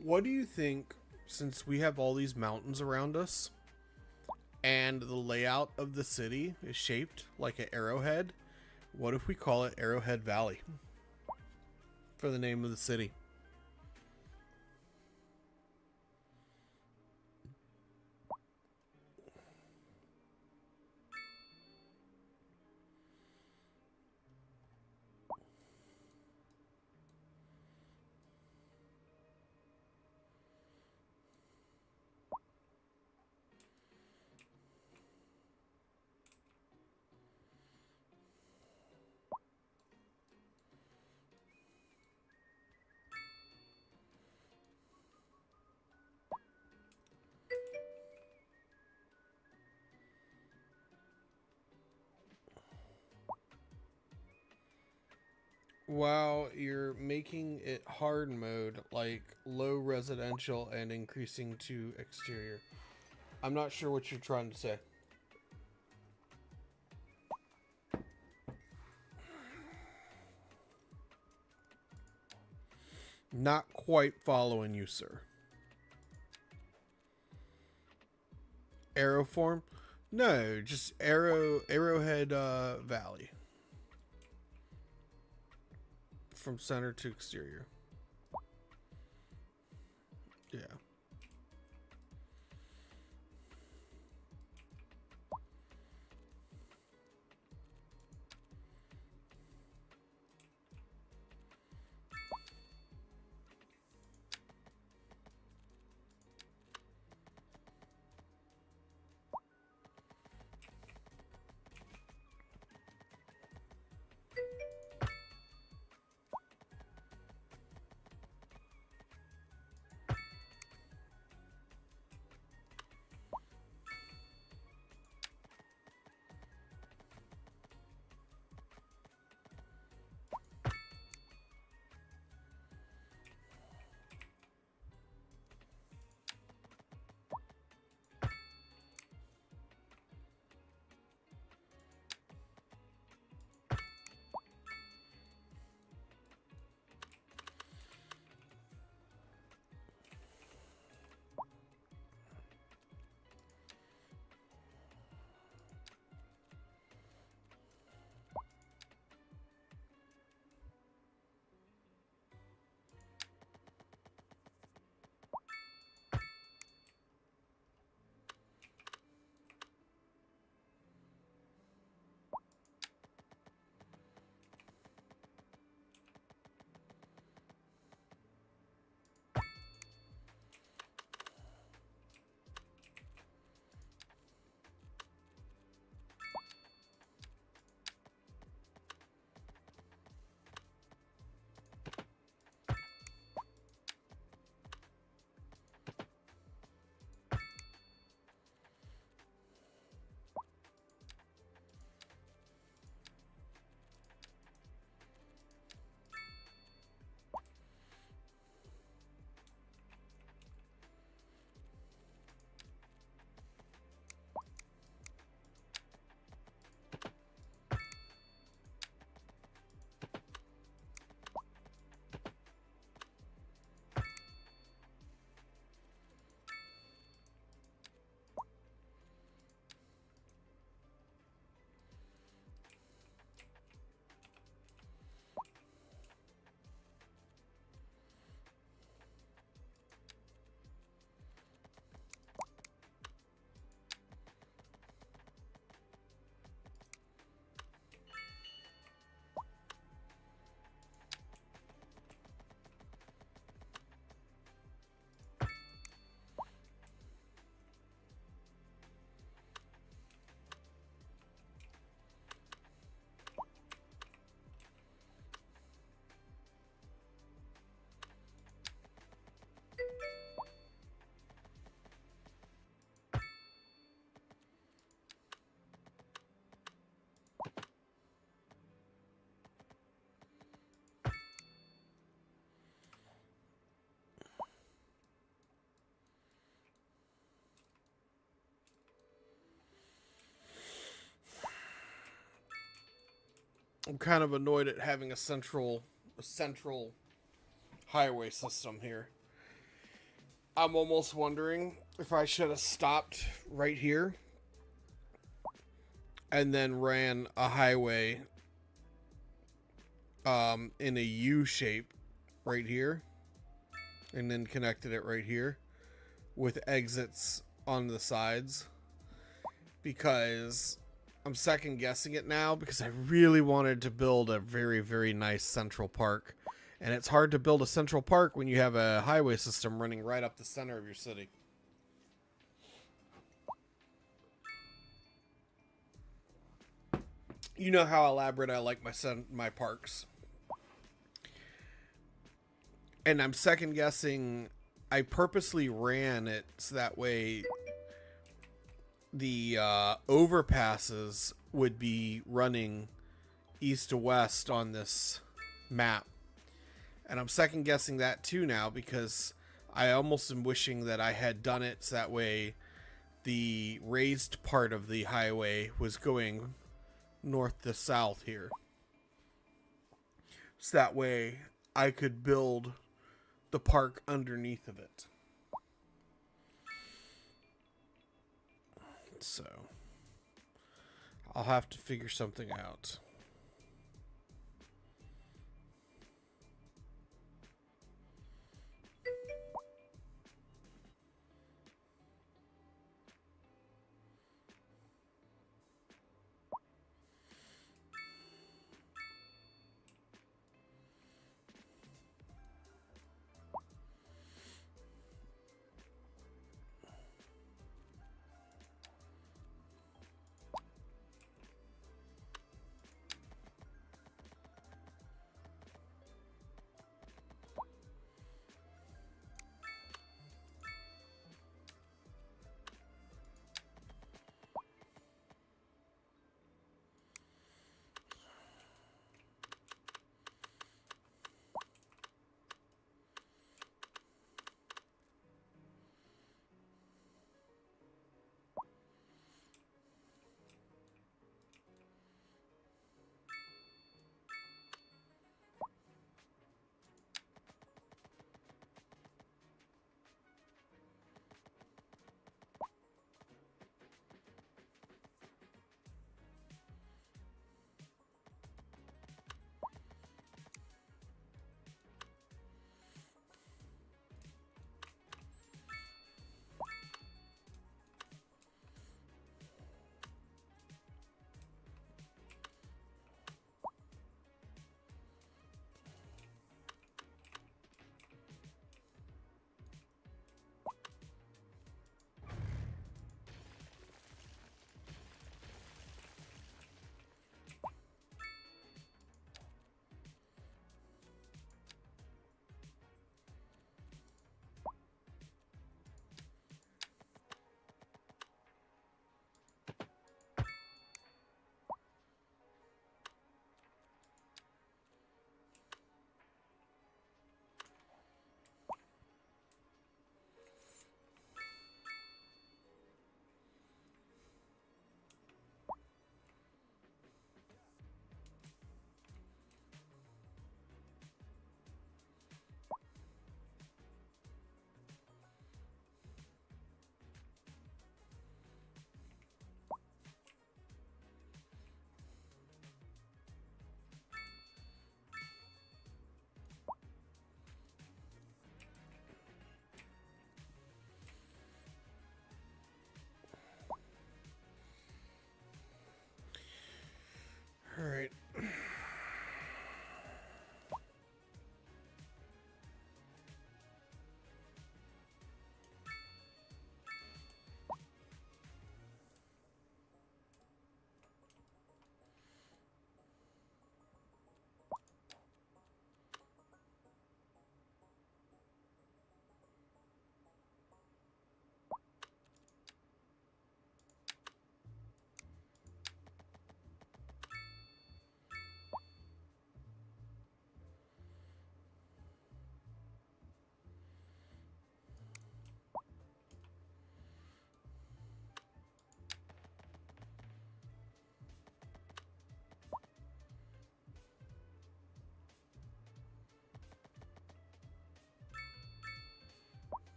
What do you think, since we have all these mountains around us and the layout of the city is shaped like an arrowhead, what if we call it Arrowhead Valley? for the name of the city. While you're making it hard mode, like low residential and increasing to exterior. I'm not sure what you're trying to say. Not quite following you, sir. Arrow form? No, just Arrowhead Valley. From center to exterior. Yeah. I'm kind of annoyed at having a central highway system here. I'm almost wondering if I should have stopped right here and then ran a highway in a U shape right here and then connected it right here with exits on the sides, because I'm second guessing it now, because I really wanted to build a very, very nice central park. And it's hard to build a central park when you have a highway system running right up the center of your city. You know how elaborate I like my parks. And I'm second guessing, I purposely ran it so that way the overpasses would be running east to west on this map. And I'm second guessing that too now, because I almost am wishing that I had done it so that way the raised part of the highway was going north to south here. So that way I could build the park underneath of it. So I'll have to figure something out.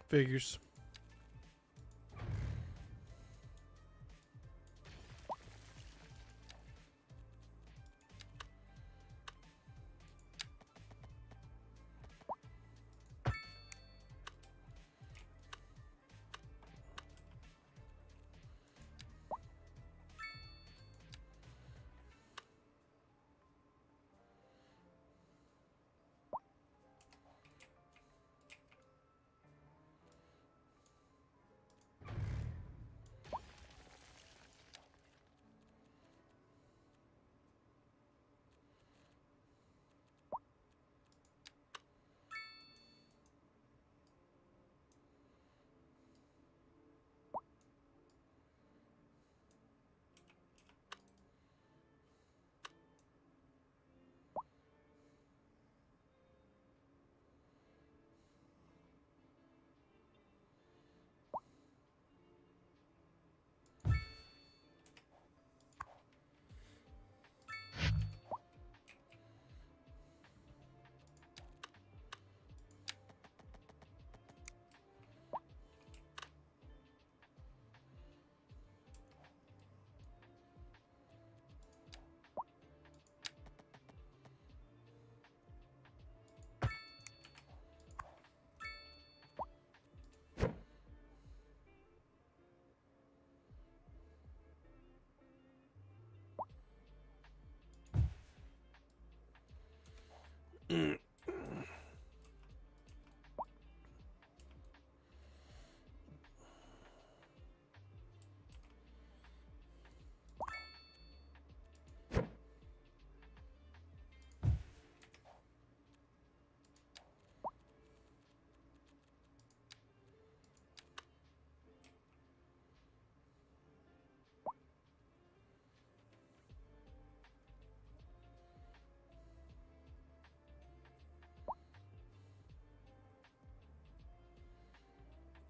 Figures.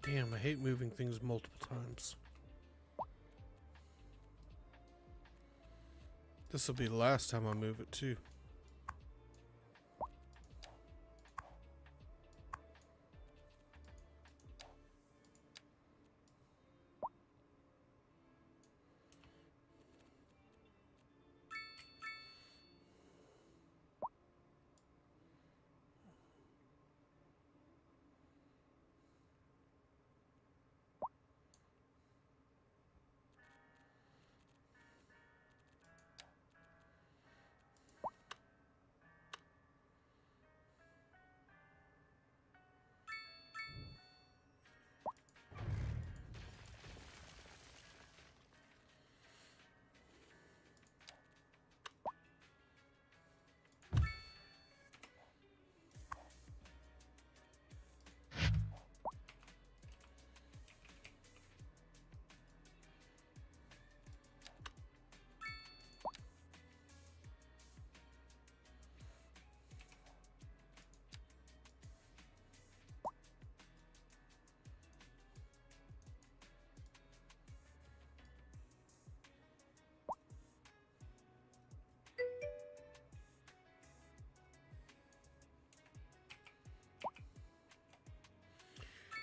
Damn, I hate moving things multiple times. This will be the last time I move it too.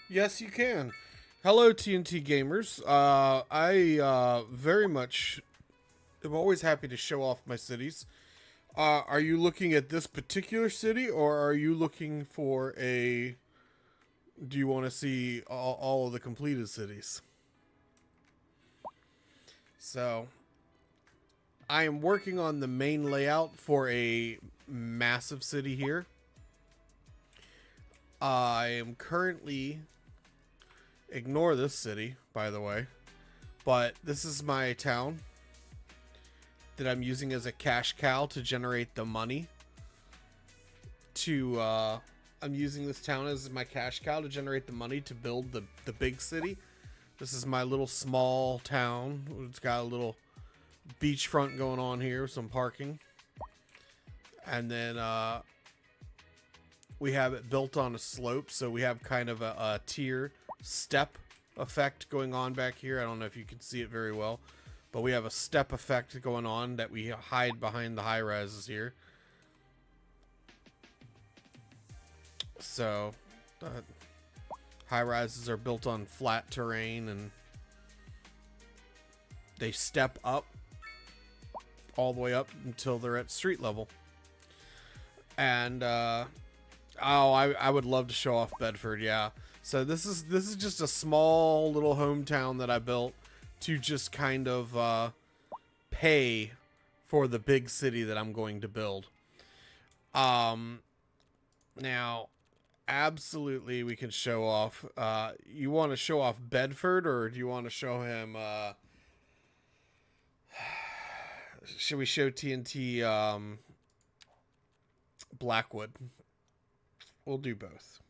Yes, you can. Hello, TNT gamers. I very much am always happy to show off my cities. Are you looking at this particular city, or are you looking for a... Do you want to see all of the completed cities? So, I am working on the main layout for a massive city here. I am currently... Ignore this city, by the way. But this is my town that I'm using as a cash cow to generate the money. I'm using this town as my cash cow to generate the money to build the big city. This is my little small town. It's got a little beachfront going on here, some parking. And then we have it built on a slope, so we have kind of a tier step effect going on back here. I don't know if you can see it very well, but we have a step effect going on that we hide behind the high rises here. So High-rises are built on flat terrain, and they step up all the way up until they're at street level. And I would love to show off Bedford. Yeah, so this is just a small little hometown that I built to just kind of pay for the big city that I'm going to build. Now, absolutely, we can show off. You want to show off Bedford, or do you want to show him? Should we show TNT Blackwood? We'll do both.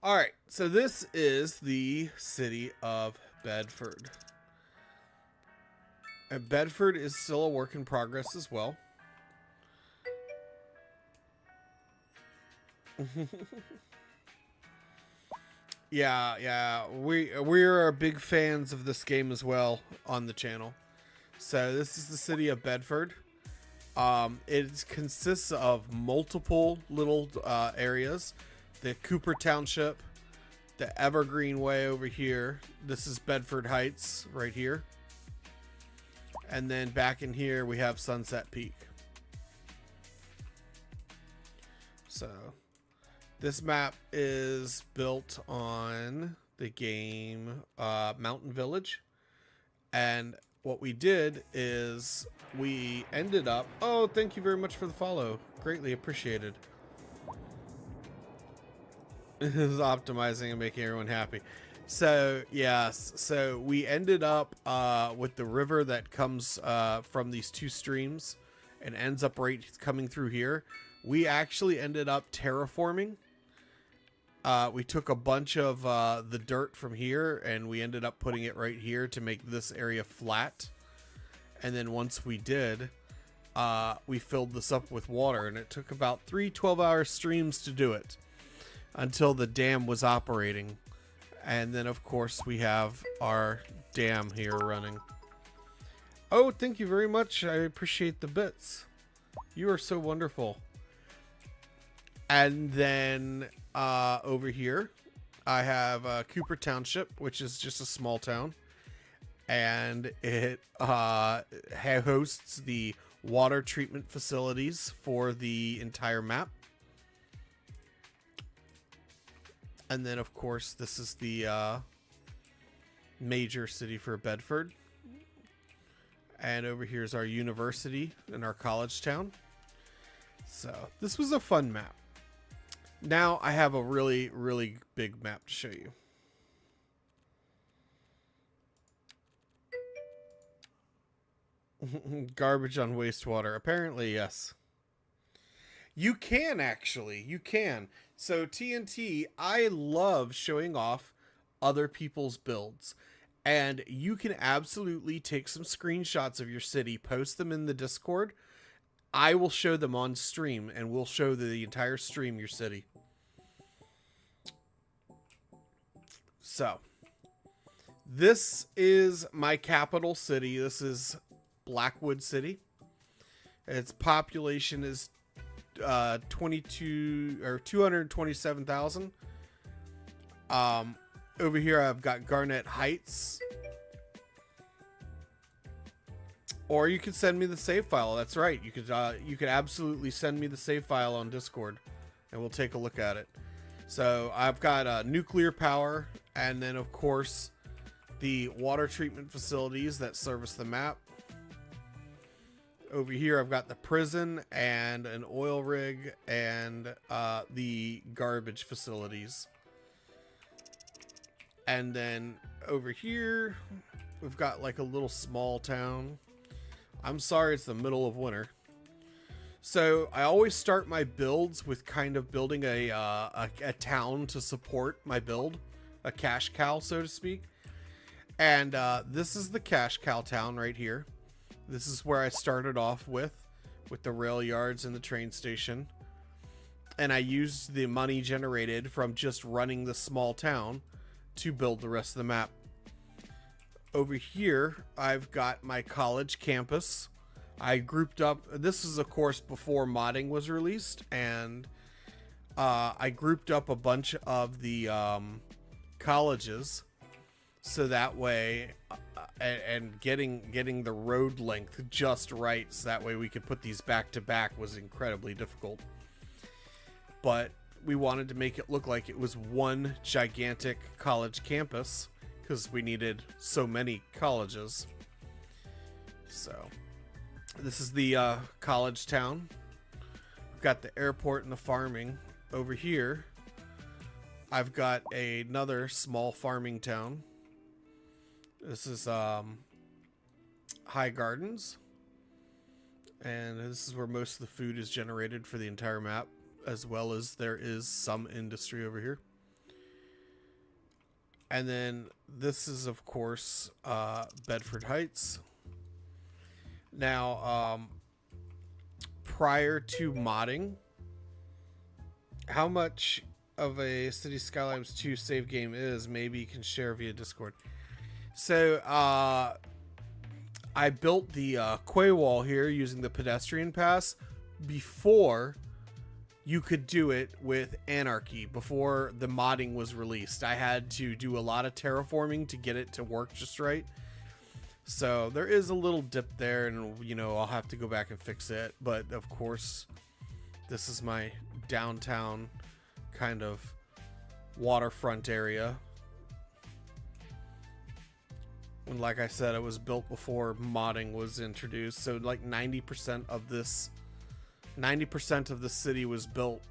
All right, so this is the city of Bedford. And Bedford is still a work in progress as well. Yeah, we're big fans of this game as well on the channel. So this is the city of Bedford. It consists of multiple little areas. The Cooper Township, the Evergreen Way over here. This is Bedford Heights right here. And then back in here we have Sunset Peak. So this map is built on the game Mountain Village. And what we did is we ended up... Oh, thank you very much for the follow. Greatly appreciated. This is optimizing and making everyone happy. So, yes. So we ended up with the river that comes from these two streams and ends up right coming through here. We actually ended up terraforming. We took a bunch of the dirt from here and we ended up putting it right here to make this area flat. And then once we did, we filled this up with water, and it took about 3 12-hour streams to do it until the dam was operating. And then of course we have our dam here running. Oh, thank you very much. I appreciate the bits. You are so wonderful. And then over here I have Cooper Township, which is just a small town, and it hosts the water treatment facilities for the entire map. And then of course this is the major city for Bedford. And over here is our university and our college town. So this was a fun map. Now I have a really, really big map to show you. Garbage on wastewater. Apparently, yes. You can actually. You can. So TNT, I love showing off other people's builds. And you can absolutely take some screenshots of your city, post them in the Discord. I will show them on stream, and we'll show the entire stream your city. So, this is my capital city. This is Blackwood City. Its population is 227,000. Over here I've got Garnet Heights. Or you could send me the save file. That's right. You could absolutely send me the save file on Discord, and we'll take a look at it. So I've got nuclear power, and then of course the water treatment facilities that service the map. Over here I've got the prison and an oil rig and the garbage facilities. And then over here we've got like a little small town. I'm sorry, it's the middle of winter. So I always start my builds with kind of building a town to support my build, a cash cow, so to speak. And this is the cash cow town right here. This is where I started off with the rail yards and the train station. And I used the money generated from just running the small town to build the rest of the map. Over here, I've got my college campus. I grouped up, this is of course before modding was released, and I grouped up a bunch of the colleges, so that way, and getting the road length just right, so that way we could put these back to back was incredibly difficult. But we wanted to make it look like it was one gigantic college campus, because we needed so many colleges. So this is the college town. We've got the airport and the farming. Over here, I've got another small farming town. This is High Gardens, and this is where most of the food is generated for the entire map, as well as there is some industry over here. And then this is of course Bedford Heights. Now prior to modding, how much of a City Skylines 2 save game is, maybe you can share via Discord. So I built the quay wall here using the pedestrian pass before you could do it with Anarchy, before the modding was released. I had to do a lot of terraforming to get it to work just right. So there is a little dip there, and you know, I'll have to go back and fix it. But of course, this is my downtown kind of waterfront area. And like I said, it was built before modding was introduced. So like 90% of the city was built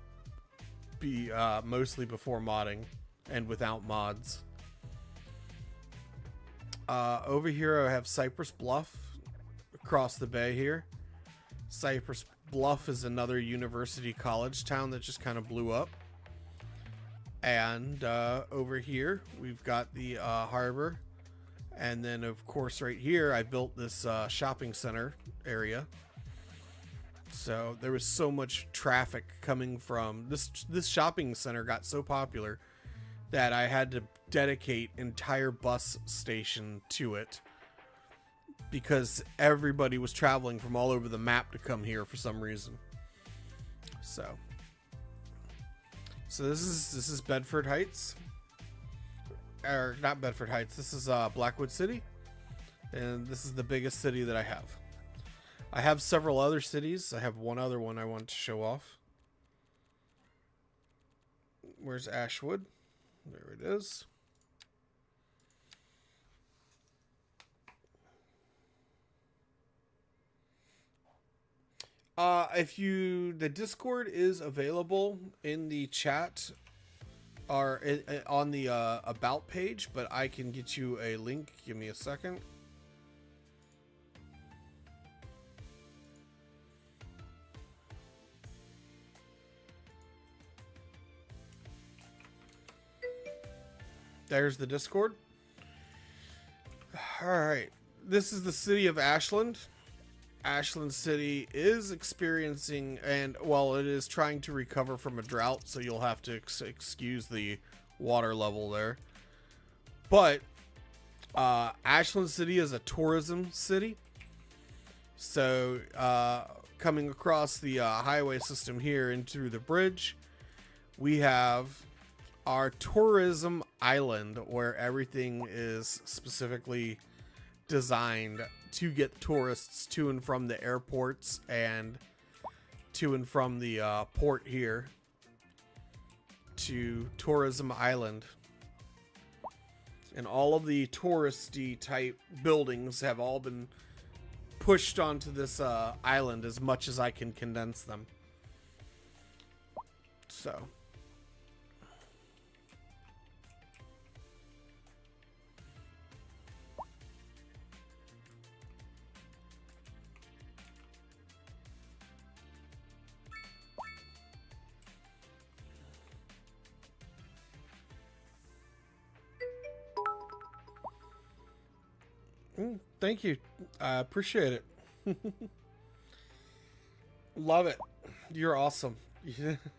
mostly before modding and without mods. Over here I have Cypress Bluff across the bay here. Cypress Bluff is another university college town that just kind of blew up. And over here we've got the harbor. And then of course right here I built this shopping center area. So there was so much traffic coming from this shopping center, got so popular that I had to dedicate entire bus station to it, because everybody was traveling from all over the map to come here for some reason. So this is Bedford Heights, or not Bedford Heights. This is Blackwood City, and this is the biggest city that I have. I have several other cities. I have one other one I want to show off. Where's Ashwood? There it is. The Discord is available in the chat or on the about page, but I can get you a link. Give me a second. There's the Discord. All right. This is the city of Ashland. Ashland City is experiencing, and well, it is trying to recover from a drought, so you'll have to excuse the water level there. But Ashland City is a tourism city. So coming across the highway system here and through the bridge, we have our tourism island, where everything is specifically designed to get tourists to and from the airports and to and from the port here to Tourism Island. And all of the touristy type buildings have all been pushed onto this island as much as I can condense them. So thank you. I appreciate it. Love it. You're awesome.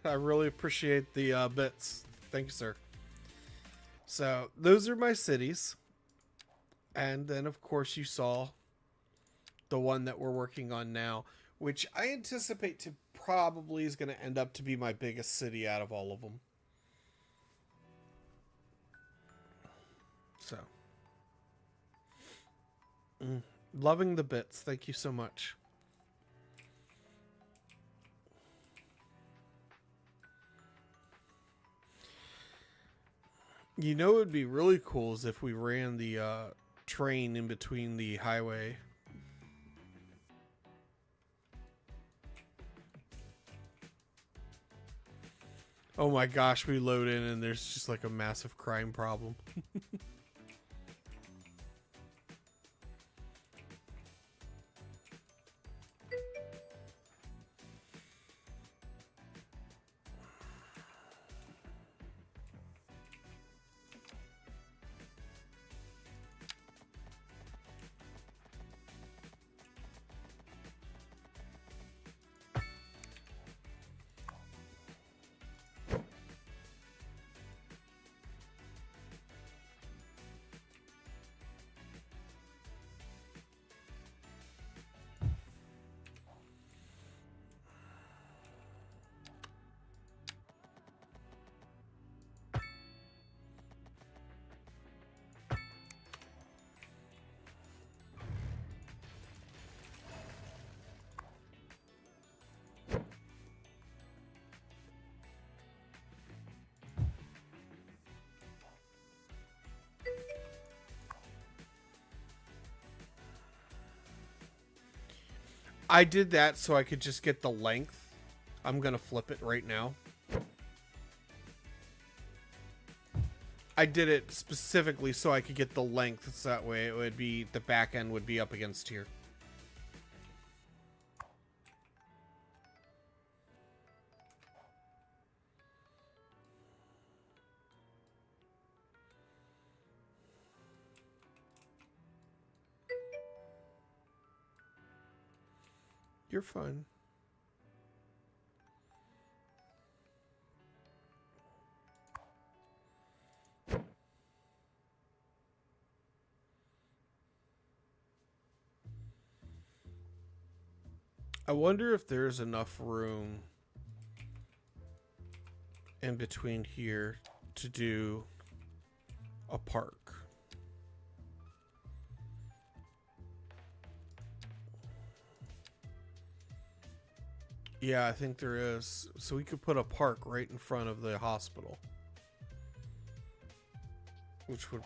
I really appreciate the bits. Thank you, sir. So those are my cities. And then, of course, you saw the one that we're working on now, which I anticipate to probably is going to end up to be my biggest city out of all of them. So, loving the bits. Thank you so much. You know, it would be really cool is if we ran the train in between the highway. Oh my gosh, we load in and there's just like a massive crime problem. I did that so I could just get the length. I'm going to flip it right now. I did it specifically so I could get the length, so that way it would be, the back end would be up against here. You're fine. I wonder if there's enough room in between here to do a park. Yeah, I think there is. So we could put a park right in front of the hospital, which would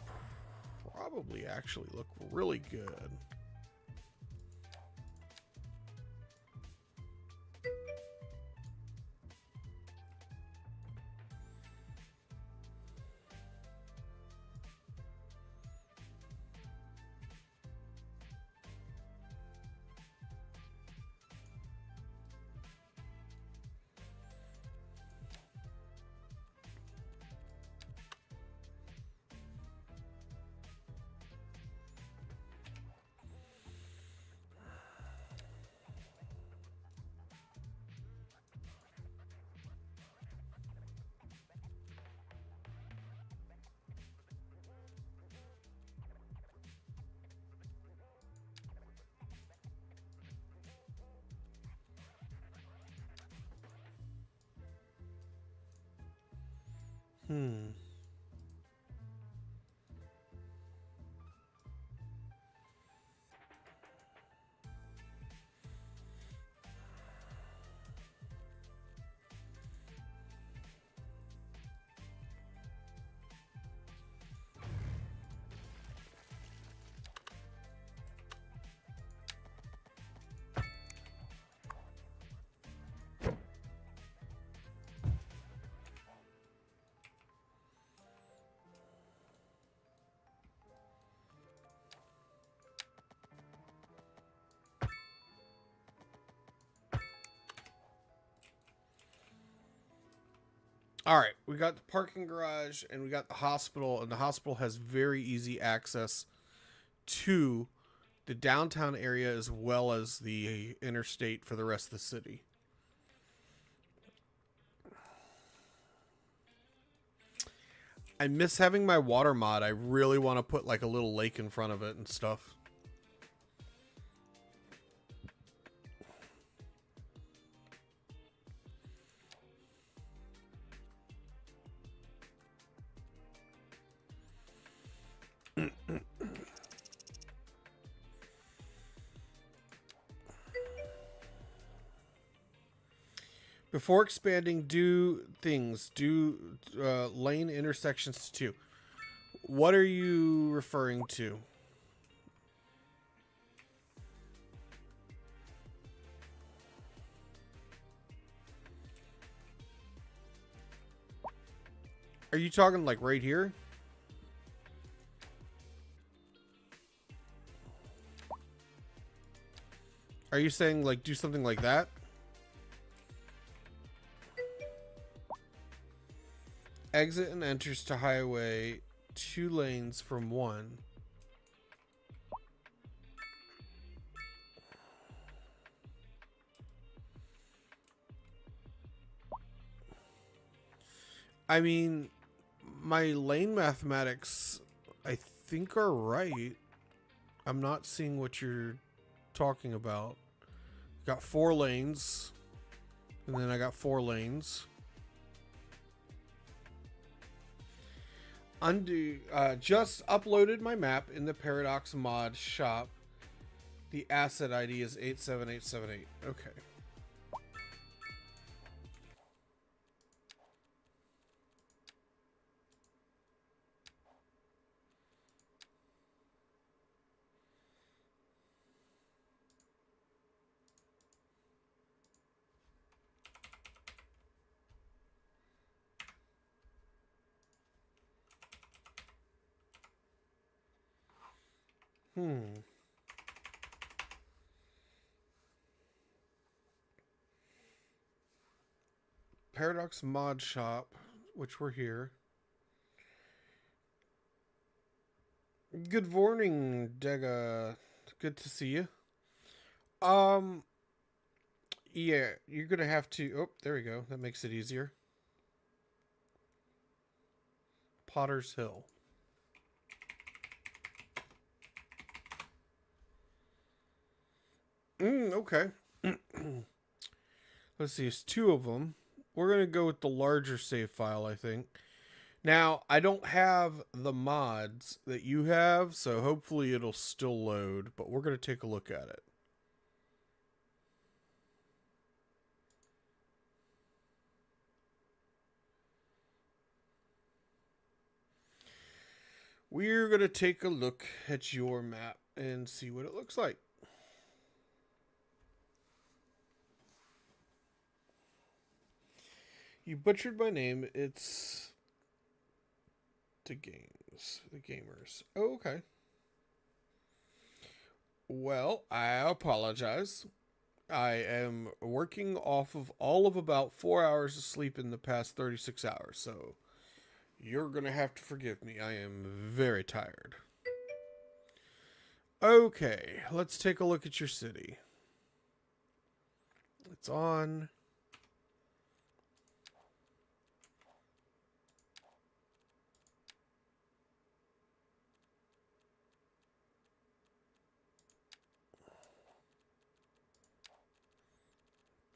probably actually look really good. All right, we got the parking garage and we got the hospital, and the hospital has very easy access to the downtown area as well as the interstate for the rest of the city. I miss having my water mod. I really want to put like a little lake in front of it and stuff. Before expanding, do things. Do lane intersections too. What are you referring to? Are you talking like right here? Are you saying like do something like that? Exit and enters to highway 2 lanes from 1. I mean, my lane mathematics, I think, are right. I'm not seeing what you're talking about. Got 4 lanes, and then I got 4 lanes. Undo. Just uploaded my map in the Paradox mod shop. The asset ID is 87878. Okay. Paradox mod shop, which we're here. Good morning, Dega. Good to see you. Yeah, you're gonna have to. Oh, there we go. That makes it easier. Potter's Hill. Okay. Let's see. It's 2 of them. We're gonna go with the larger save file, I think. Now, I don't have the mods that you have, so hopefully it'll still load, but we're going to take a look at it. We're going to take a look at your map and see what it looks like. You butchered my name. It's the gamers. Oh, okay. Well, I apologize. I am working off of all of about 4 hours of sleep in the past 36 hours, so you're going to have to forgive me. I am very tired. Okay, let's take a look at your city. It's on.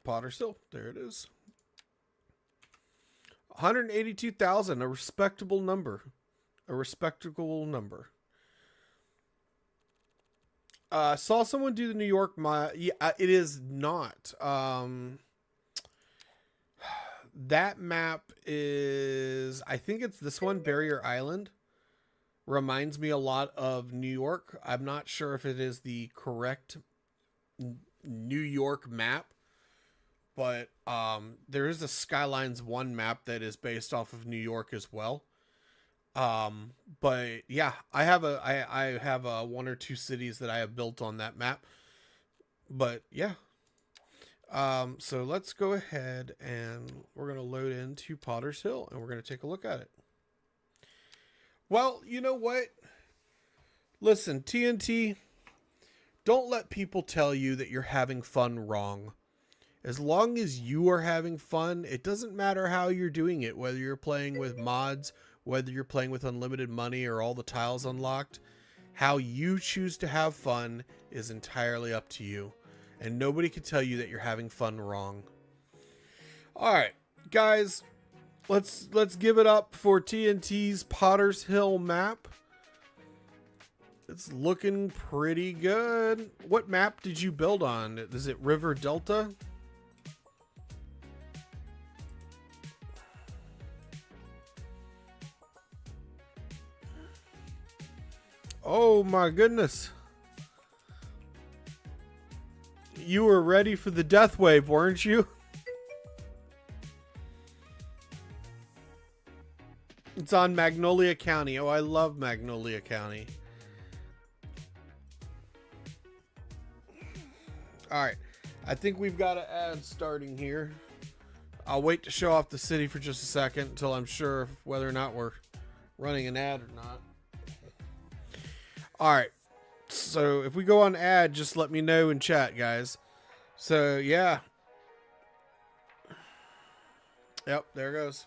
Potter's Hill. There it is. 182,000, a respectable number. A respectable number. Saw someone do the New York mile. Yeah, it is not. That map is, I think it's this one, Barrier Island. Reminds me a lot of New York. I'm not sure if it is the correct New York map, but there is a Skylines 1 map that is based off of New York as well. But yeah, I have a 1 or 2 cities that I have built on that map. But yeah. So let's go ahead and we're going to load into Potter's Hill and we're going to take a look at it. Well, you know what? Listen, TNT, don't let people tell you that you're having fun wrong. As long as you are having fun, it doesn't matter how you're doing it, whether you're playing with mods, whether you're playing with unlimited money or all the tiles unlocked. How you choose to have fun is entirely up to you, and nobody can tell you that you're having fun wrong. All right, guys, let's give it up for TNT's Potter's Hill map. It's looking pretty good. What map did you build on? Is it River Delta? Oh my goodness. You were ready for the death wave, weren't you? It's on Magnolia County. Oh, I love Magnolia County. All right. I think we've got an ad starting here. I'll wait to show off the city for just a second until I'm sure whether or not we're running an ad or not. All right. So if we go on ad, just let me know in chat, guys. So, yeah. Yep, there goes.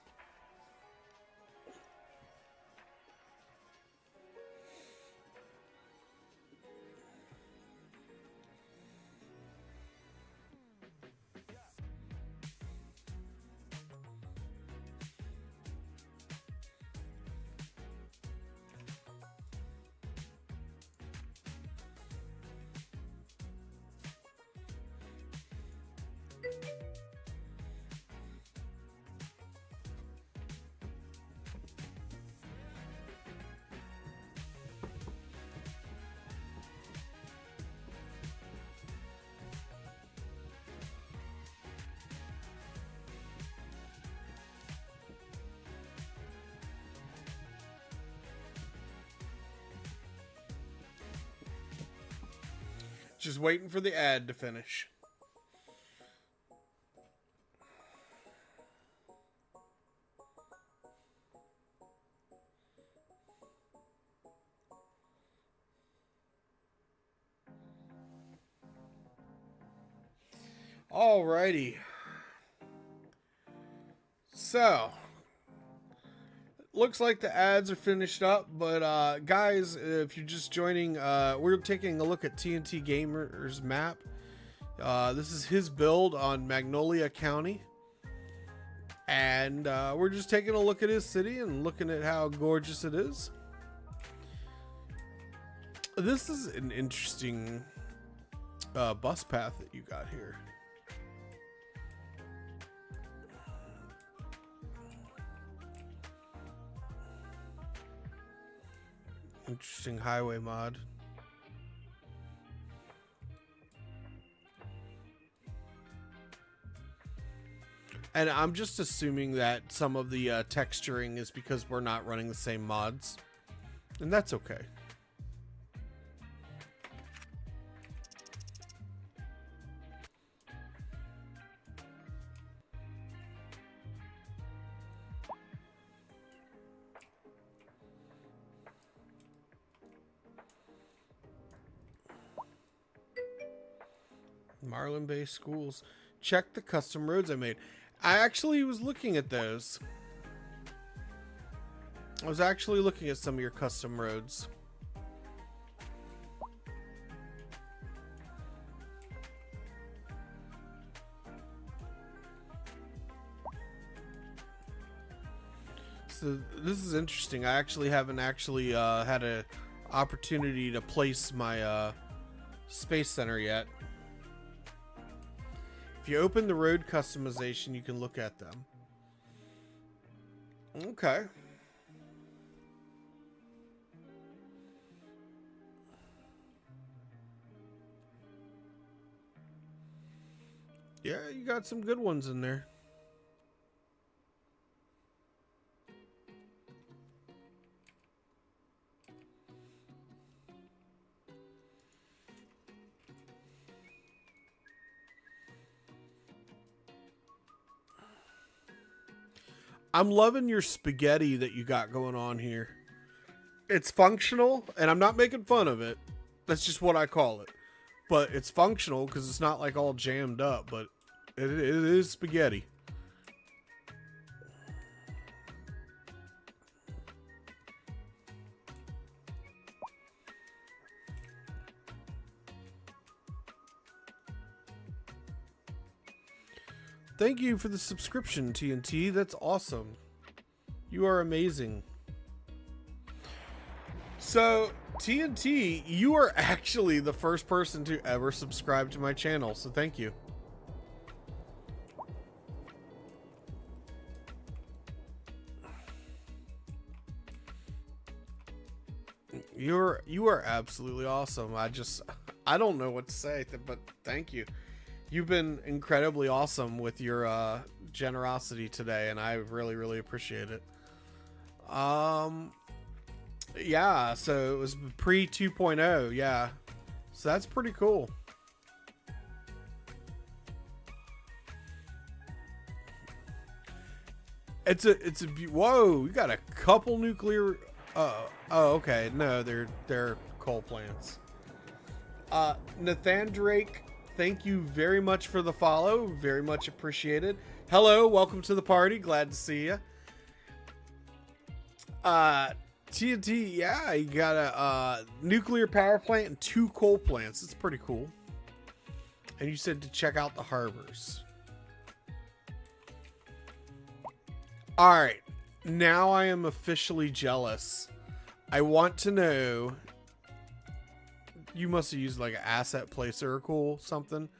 Just waiting for the ad to finish. Alrighty. So, looks like the ads are finished up, but guys, if you're just joining, we're taking a look at TNT Gamer's map. This is his build on Magnolia County, and we're just taking a look at his city and looking at how gorgeous it is. This is an interesting bus path that you got here. Interesting highway mod. And I'm just assuming that some of the texturing is because we're not running the same mods. And that's okay. Marlin Bay schools. Check the custom roads I made. I actually was looking at those. I was actually looking at some of your custom roads. So this is interesting. I actually haven't had an opportunity to place my space center yet. If you open the road customization, you can look at them. Okay. Yeah, you got some good ones in there. I'm loving your spaghetti that you got going on here. It's functional, and I'm not making fun of it. That's just what I call it. But it's functional because it's not like all jammed up, but it is spaghetti. Thank you for the subscription, TNT. That's awesome. You are amazing. So, TNT, you are actually the first person to ever subscribe to my channel, so thank you. You are absolutely awesome. I don't know what to say, but thank you. You've been incredibly awesome with your generosity today, and I really, really appreciate it. Yeah, so it was pre 2.0, yeah. So that's pretty cool. It's a whoa, you got a couple nuclear oh, okay. No, they're coal plants. Nathan Drake, thank you very much for the follow. Very much appreciated. Hello, welcome to the party. Glad to see you. TNT, yeah, you got a nuclear power plant and 2 coal plants. It's pretty cool. And you said to check out the harbors. Alright, now I am officially jealous. I want to know... You must have used like an asset placer or cool something.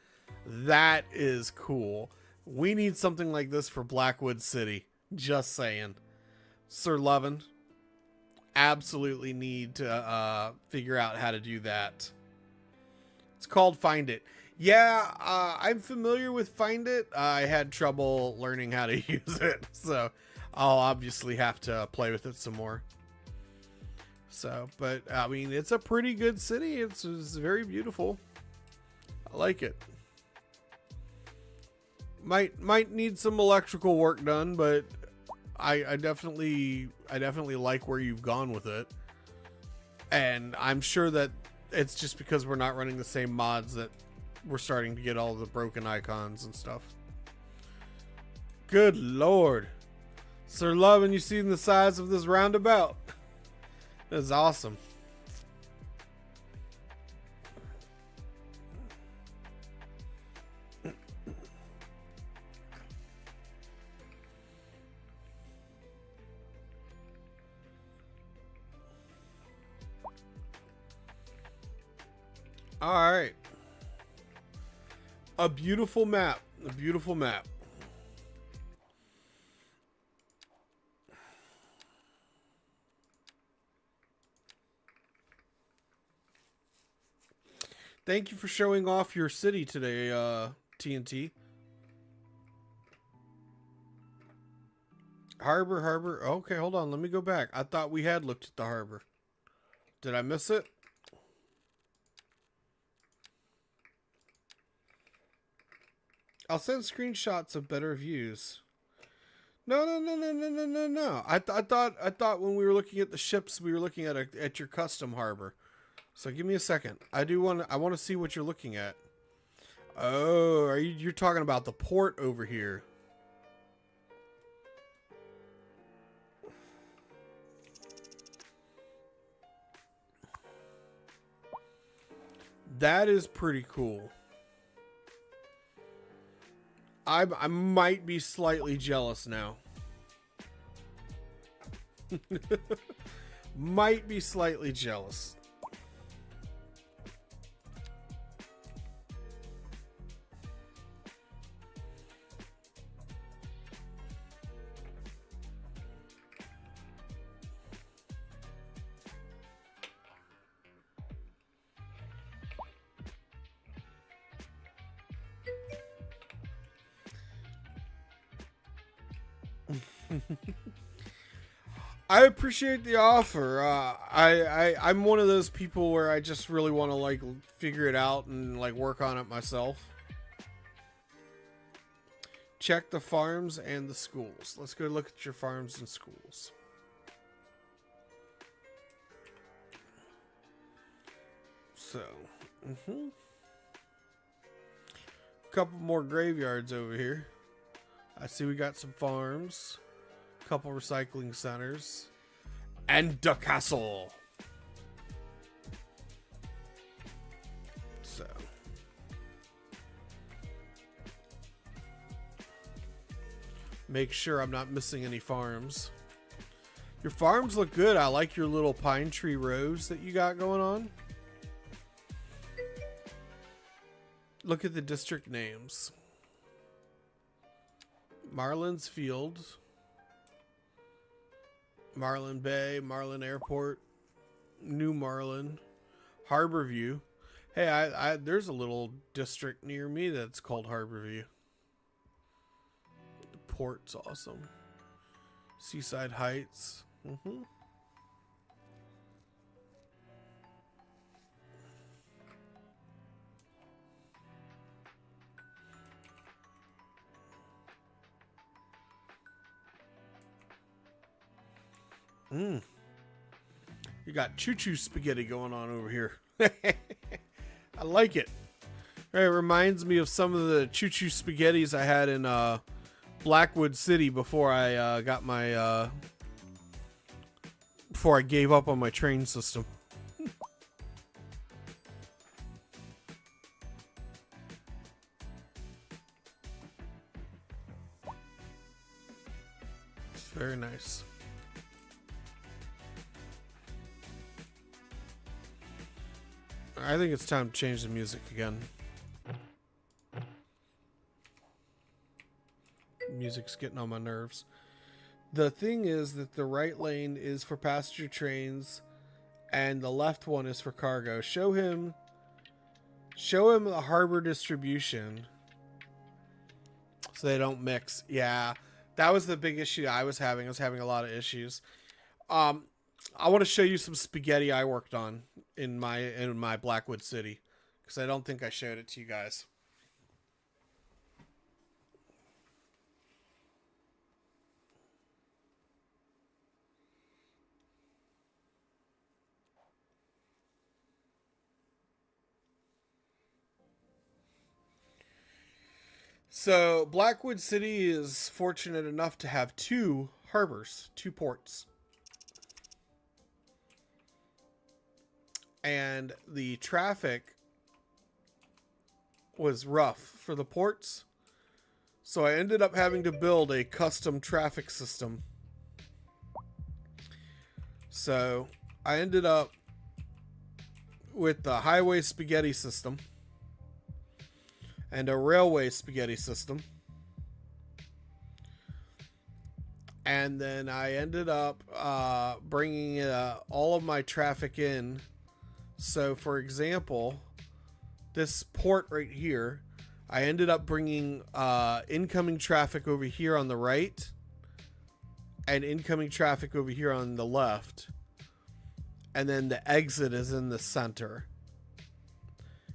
That is cool. We need something like this for Blackwood City. Just saying. Sir Lovin, absolutely need to figure out how to do that. It's called Find It. Yeah, I'm familiar with Find It. I had trouble learning how to use it, so I'll obviously have to play with it some more. So, but I mean, it's a pretty good city. It's very beautiful. I like it. Might need some electrical work done, but I definitely like where you've gone with it. And I'm sure that it's just because we're not running the same mods that we're starting to get all the broken icons and stuff. Good Lord. Sir Lovin, you seen the size of this roundabout? That's awesome. All right. A beautiful map. A beautiful map. Thank you for showing off your city today, TNT. Harbor. Okay, hold on. Let me go back. I thought we had looked at the harbor. Did I miss it? I'll send screenshots of better views. No. I thought when we were looking at the ships, we were looking at your custom harbor. So give me a second. I want to see what you're looking at. Oh, you're talking about the port over here. That is pretty cool. I might be slightly jealous now. Might be slightly jealous. I appreciate the offer. I'm one of those people where I just really want to like figure it out and like work on it myself. Check the farms and the schools. Let's go look at your farms and schools. So, couple more graveyards over here. I see we got some farms, couple recycling centers, and the castle. So Make sure I'm not missing any farms. Your farms look good. I like your little pine tree rows that you got going on. Look at the district names. Marlin's Field, Marlin Bay, Marlin Airport, New Marlin, Harborview. Hey, there's a little district near me that's called Harborview. The port's awesome. Seaside Heights. You got choo-choo spaghetti going on over here. I like it. It reminds me of some of the choo-choo spaghettis I had in Blackwood City before I got my before I gave up on my train system. It's very nice. I think it's time to change the music again. Music's getting on my nerves. The thing is that the right lane is for passenger trains and the left one is for cargo. Show him the harbor distribution so they don't mix. Yeah, that was the big issue I was having. I was having a lot of issues. I want to show you some spaghetti I worked on in my Blackwood City, because I don't think I showed it to you guys. So Blackwood City is fortunate enough to have 2 harbors, 2 ports. And the traffic was rough for the ports. So I ended up having to build a custom traffic system. So I ended up with the highway spaghetti system and a railway spaghetti system. And then I ended up bringing all of my traffic in. So, for example, this port right here, I ended up bringing incoming traffic over here on the right and incoming traffic over here on the left. And then the exit is in the center.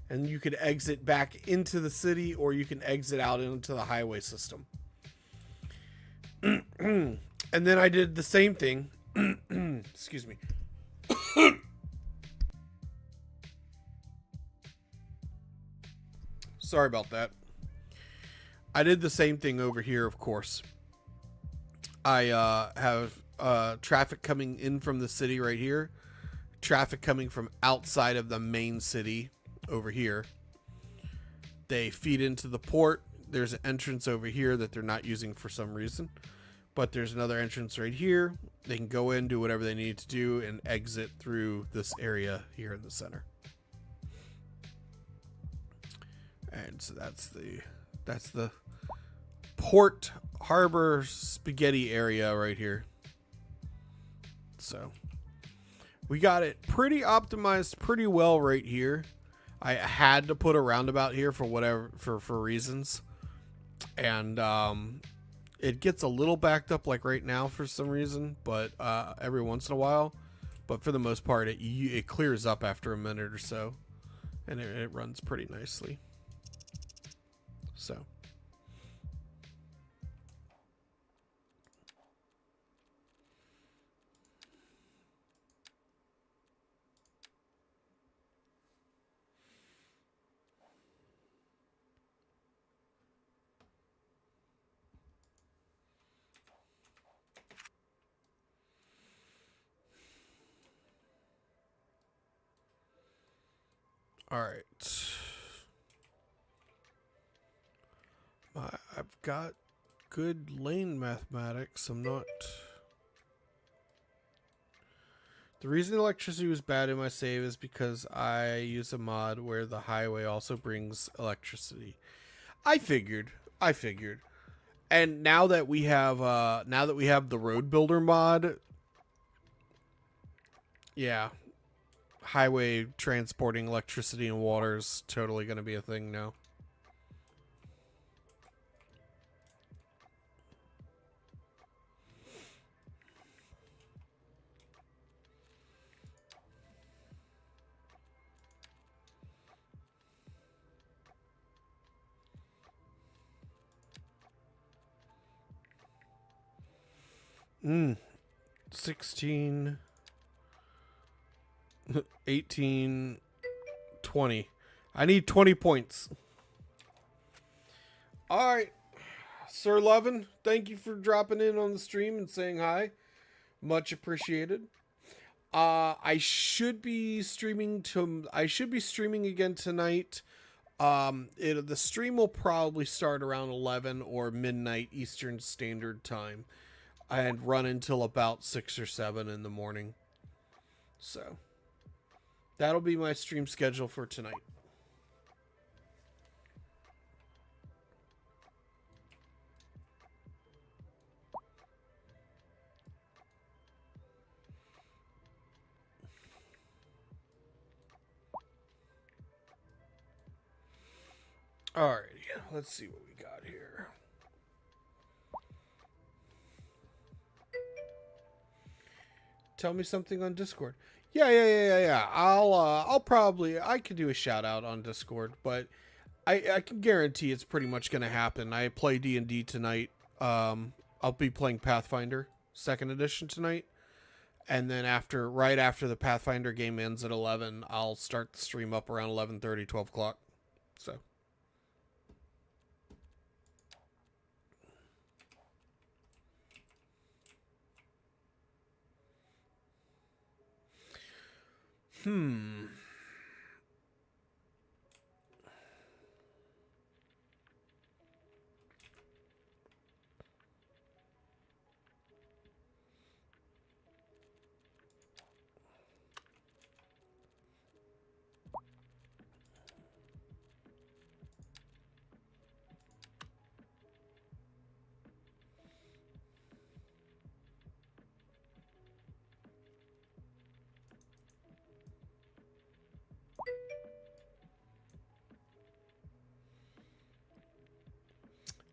And you could exit back into the city or you can exit out into the highway system. And then I did the same thing. Excuse me. Sorry about that. I did the same thing over here, of course. I have traffic coming in from the city right here. Traffic coming from outside of the main city over here. They feed into the port. There's an entrance over here that they're not using for some reason. But there's another entrance right here. They can go in, do whatever they need to do, and exit through this area here in the center. And so that's the port harbor spaghetti area right here. So we got it pretty optimized pretty well right here. I had to put a roundabout here for reasons. And it gets a little backed up like right now for some reason, but every once in a while. But for the most part, it clears up after a minute or so. And it runs pretty nicely. So all right. I've got good lane mathematics. I'm not... The reason electricity was bad in my save is because I use a mod where the highway also brings electricity. I figured. And now that we have the road builder mod, yeah, highway transporting electricity and water is totally going to be a thing now. Mm. 16, 18, 20. I need 20 points. All right. Sir Levin, thank you for dropping in on the stream and saying hi. Much appreciated. I should be streaming again tonight. The stream will probably start around 11 or midnight Eastern Standard Time and run until about 6 or 7 in the morning. So that'll be my stream schedule for tonight. Alrighty, let's see what we got here. Tell me something on Discord. Yeah. I could do a shout out on Discord, but I can guarantee it's pretty much gonna happen. I play D&D tonight. I'll be playing Pathfinder 2nd edition tonight. And then right after the Pathfinder game ends at 11, I'll start the stream up around 11:30, 12 o'clock. So.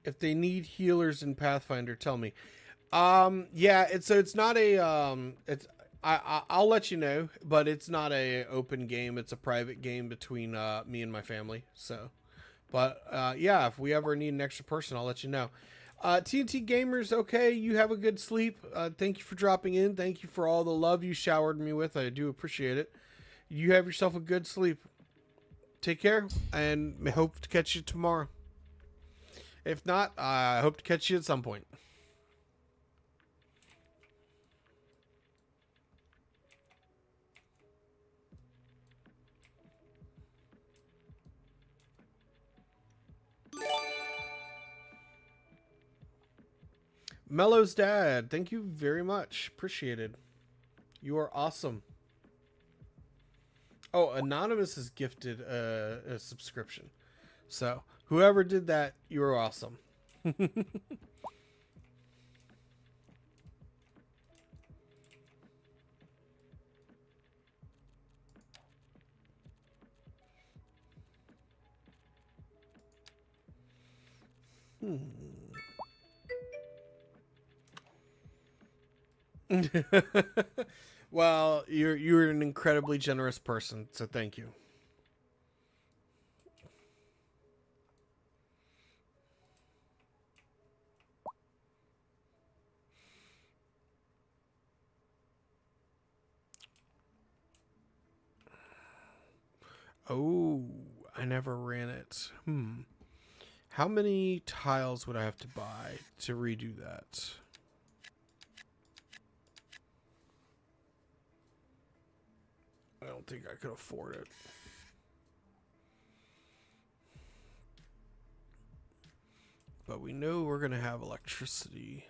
If they need healers in Pathfinder, tell me. Yeah, it's not a I'll let you know, but it's not a open game. It's a private game between me and my family. So, but yeah, if we ever need an extra person, I'll let you know. TNT Gamers, okay, you have a good sleep. Thank you for dropping in. Thank you for all the love you showered me with. I do appreciate it. You have yourself a good sleep. Take care, and hope to catch you tomorrow. If not, I hope to catch you at some point. Mello's dad, thank you very much. Appreciated. You are awesome. Oh, Anonymous has gifted a subscription. So, whoever did that, you are awesome. Well, you're an incredibly generous person, so thank you. Oh, I never ran it. How many tiles would I have to buy to redo that? I don't think I could afford it. But we know we're going to have electricity.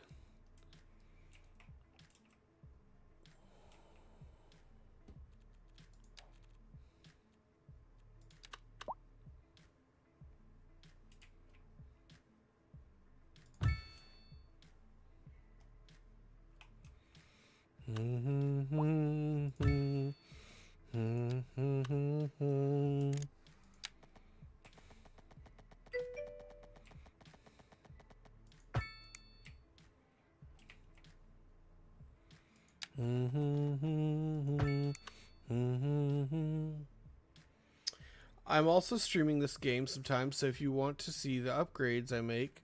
I'm also streaming this game sometimes, so if you want to see the upgrades I make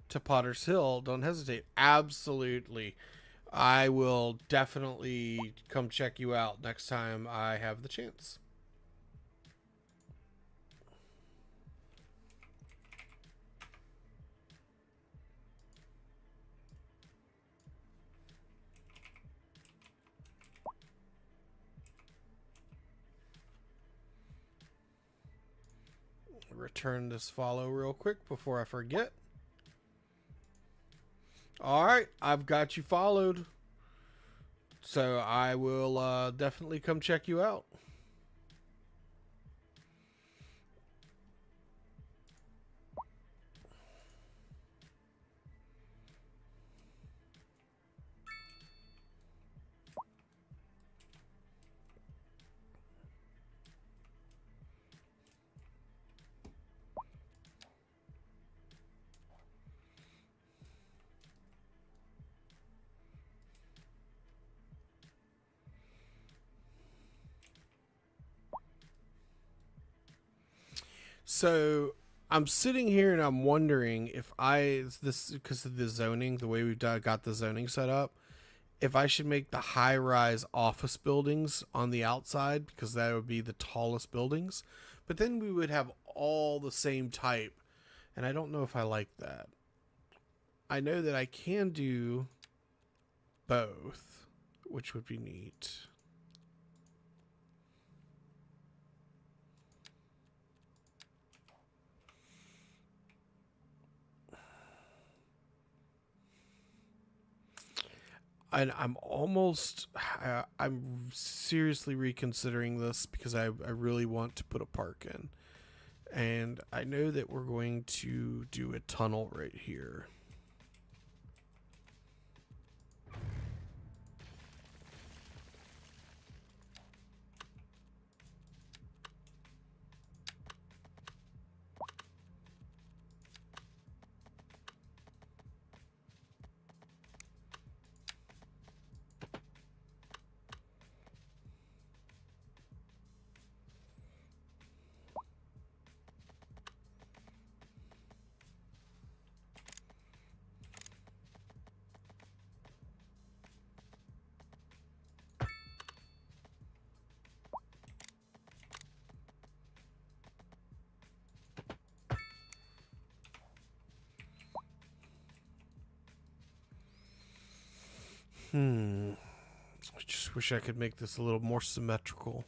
to Potter's Hill, don't hesitate. Absolutely. I will definitely come check you out next time I have the chance. Return this follow real quick before I forget. All right, I've got you followed. So I will definitely come check you out. So I'm sitting here and I'm wondering if this because of the zoning, the way we've got the zoning set up, if I should make the high rise office buildings on the outside because that would be the tallest buildings, but then we would have all the same type, and I don't know if I like that. I know that I can do both, which would be neat. And I'm seriously reconsidering this because I really want to put a park in. And I know that we're going to do a tunnel right here. I just wish I could make this a little more symmetrical.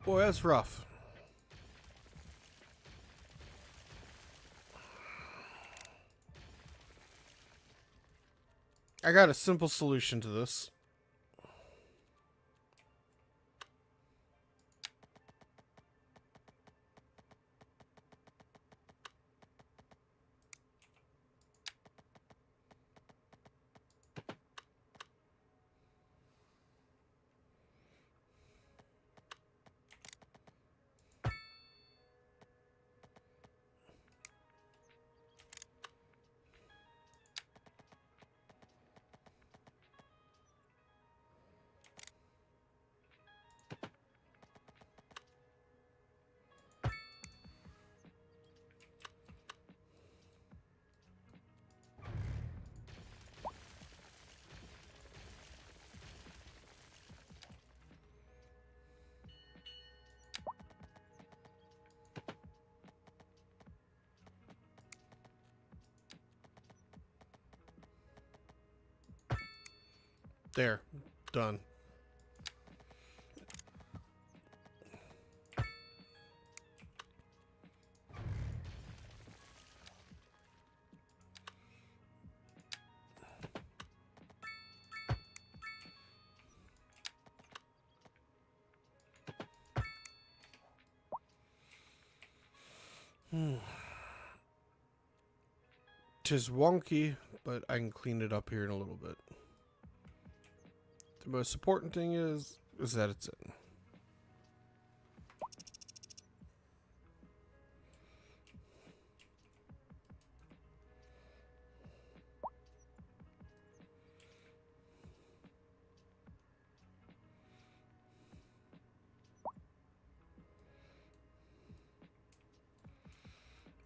Boy, that's rough. I got a simple solution to this. There. Done. Tis wonky, but I can clean it up here in a little bit. The most important thing is that it's in.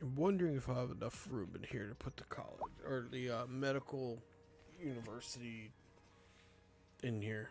I'm wondering if I have enough room in here to put the college or the medical university in here.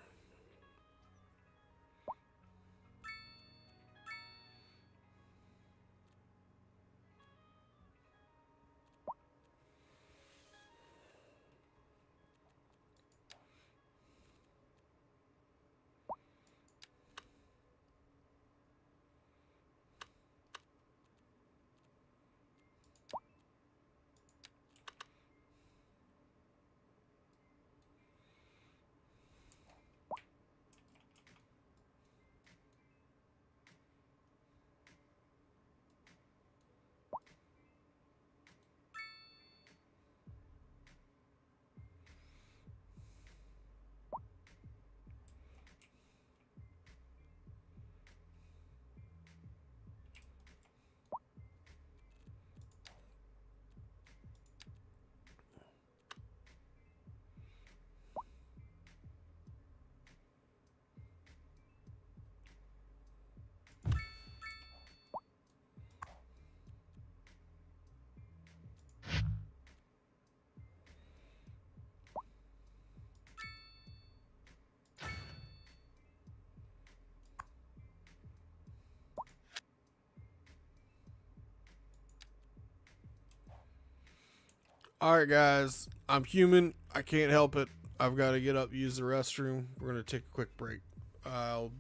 Alright guys, I'm human. I can't help it. I've got to get up, use the restroom. We're going to take a quick break. I'll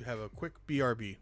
have a quick BRB.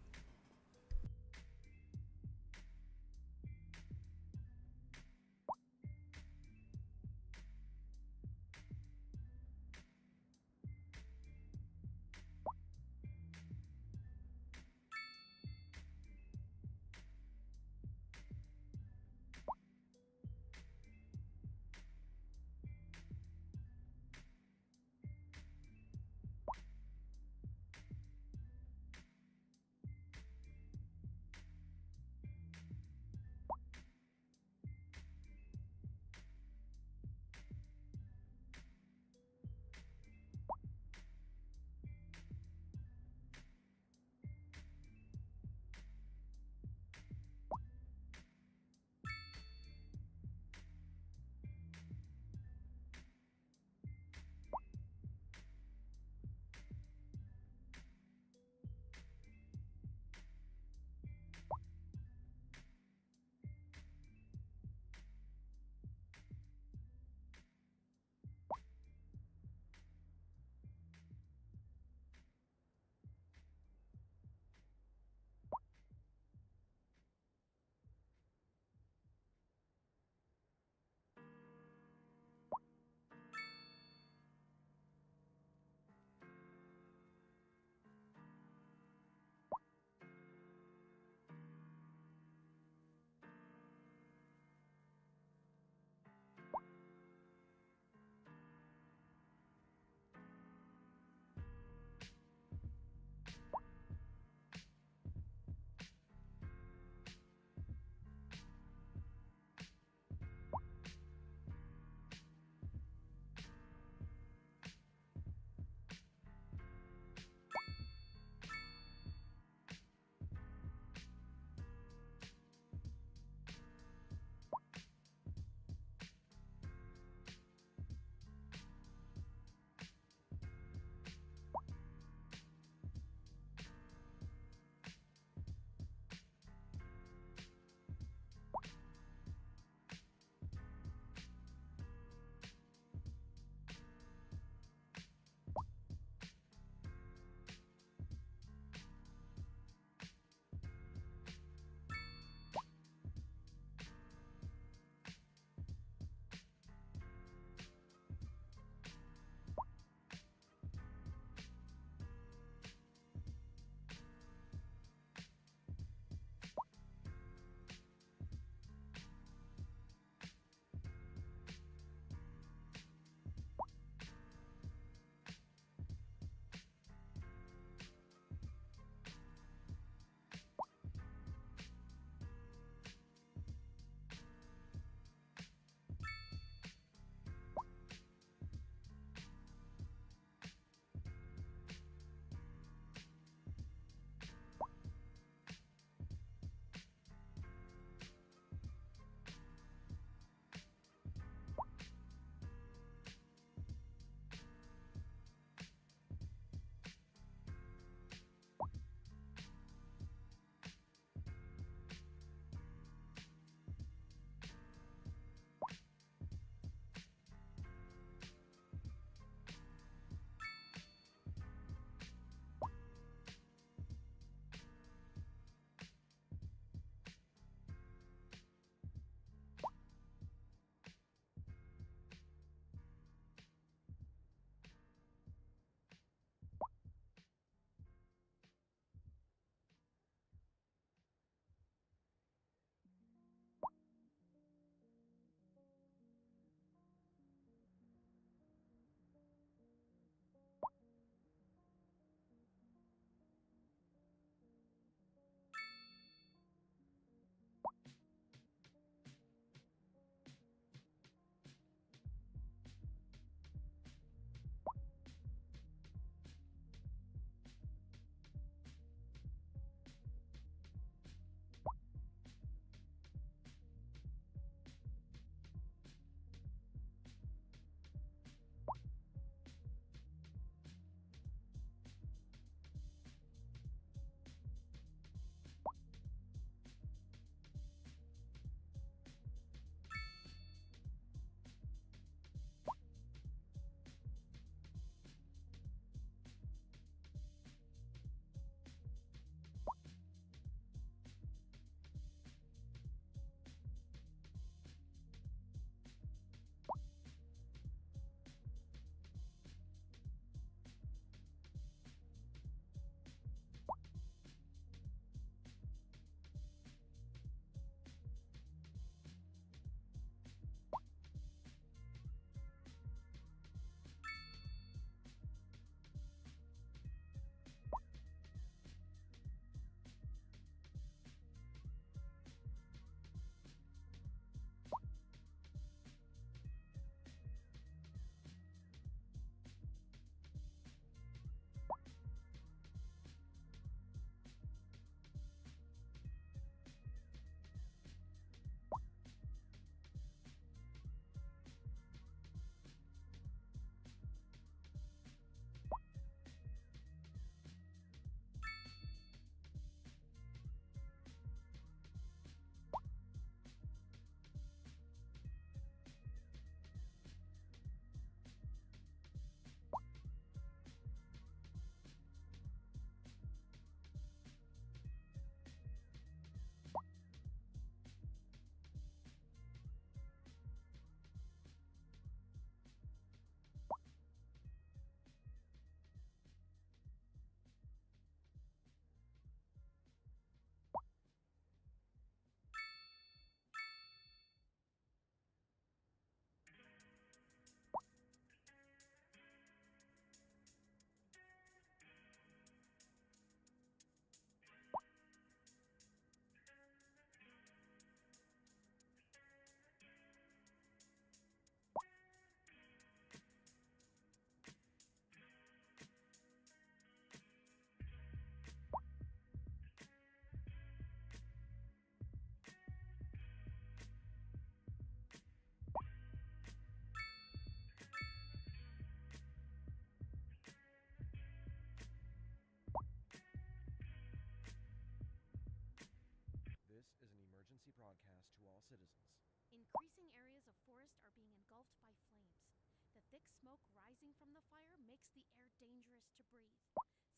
smoke rising from the fire makes the air dangerous to breathe.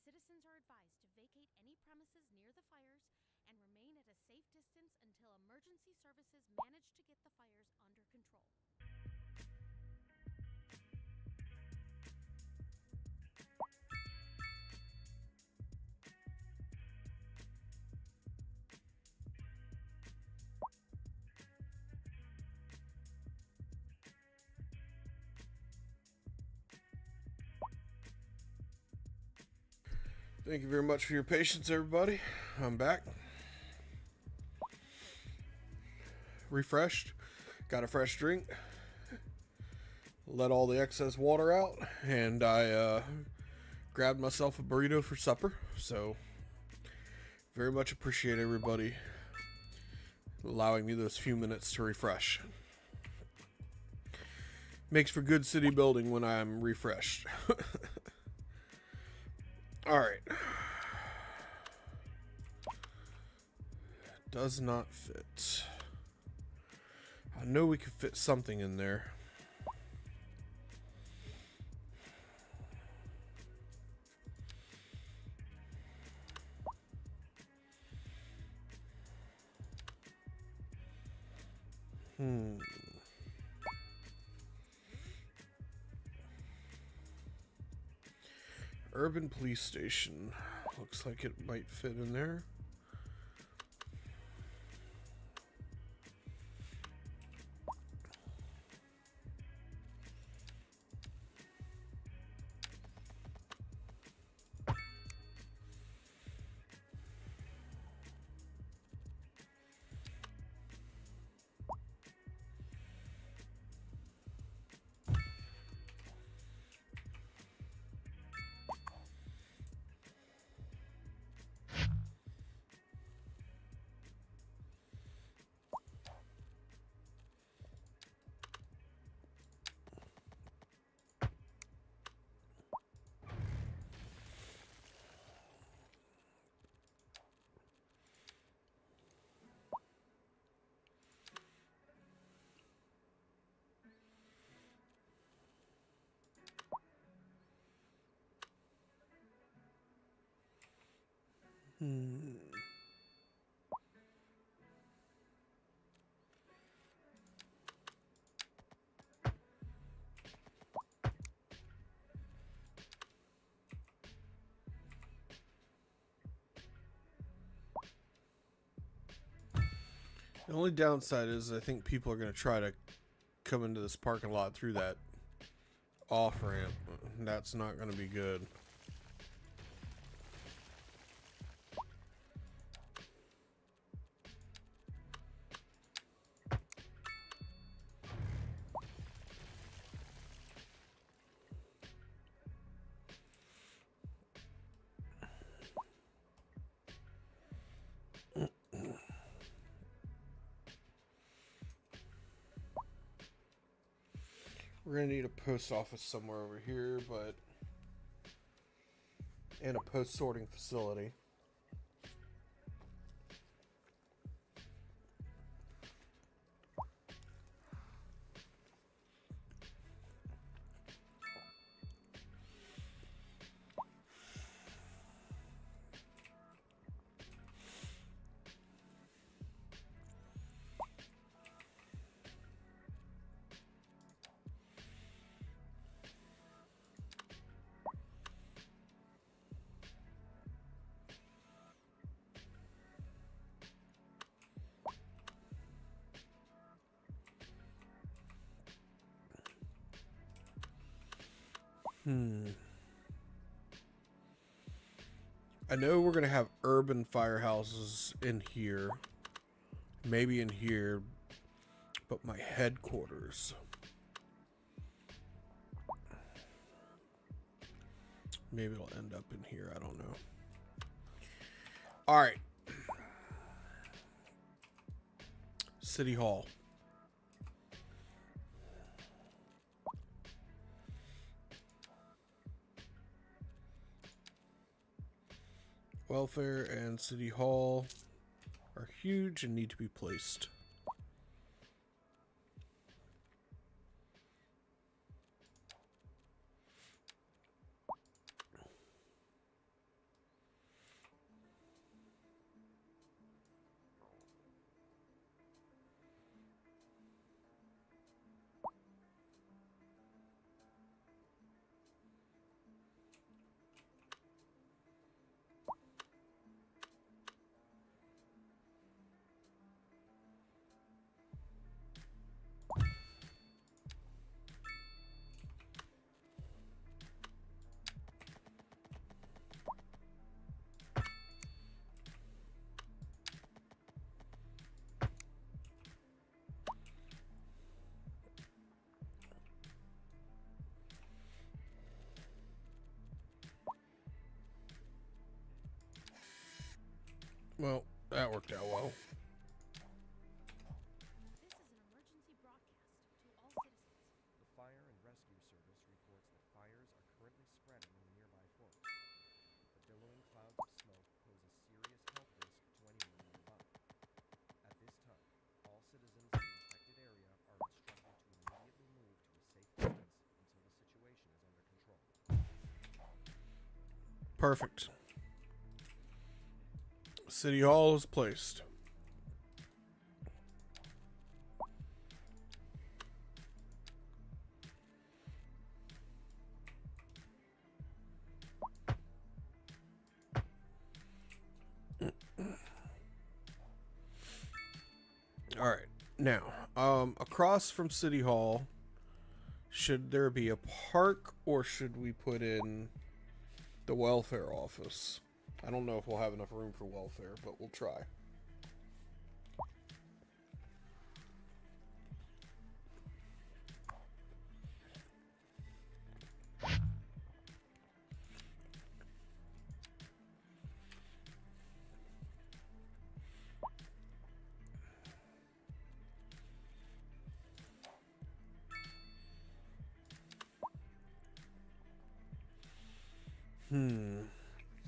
Citizens are advised to vacate any premises near the fires and remain at a safe distance until emergency services manage to get the fires under control. Thank you very much for your patience, everybody. I'm back. Refreshed. Got a fresh drink. Let all the excess water out. And I grabbed myself a burrito for supper. So, very much appreciate everybody allowing me those few minutes to refresh. Makes for good city building when I'm refreshed. Alright. Does not fit. I know we could fit something in there. Urban police station. Looks like it might fit in there. The only downside is I think people are going to try to come into this parking lot through that off-ramp. That's not going to be good. We're going to need a post office somewhere over here, but... and a post sorting facility. I know we're going to have urban firehouses in here. Maybe in here. But my headquarters. Maybe it'll end up in here. I don't know. Alright. City Hall. Welfare and City Hall are huge and need to be placed. Well, that worked out well. This is an emergency broadcast to all citizens. The Fire and Rescue Service reports that fires are currently spreading in the nearby forest. The billowing clouds of smoke pose a serious health risk to anyone nearby. At this time, all citizens in the affected area are instructed to immediately move to a safe distance until the situation is under control. Perfect. City Hall is placed. All right. Now, across from City Hall, should there be a park or should we put in the welfare office? I don't know if we'll have enough room for welfare, but we'll try.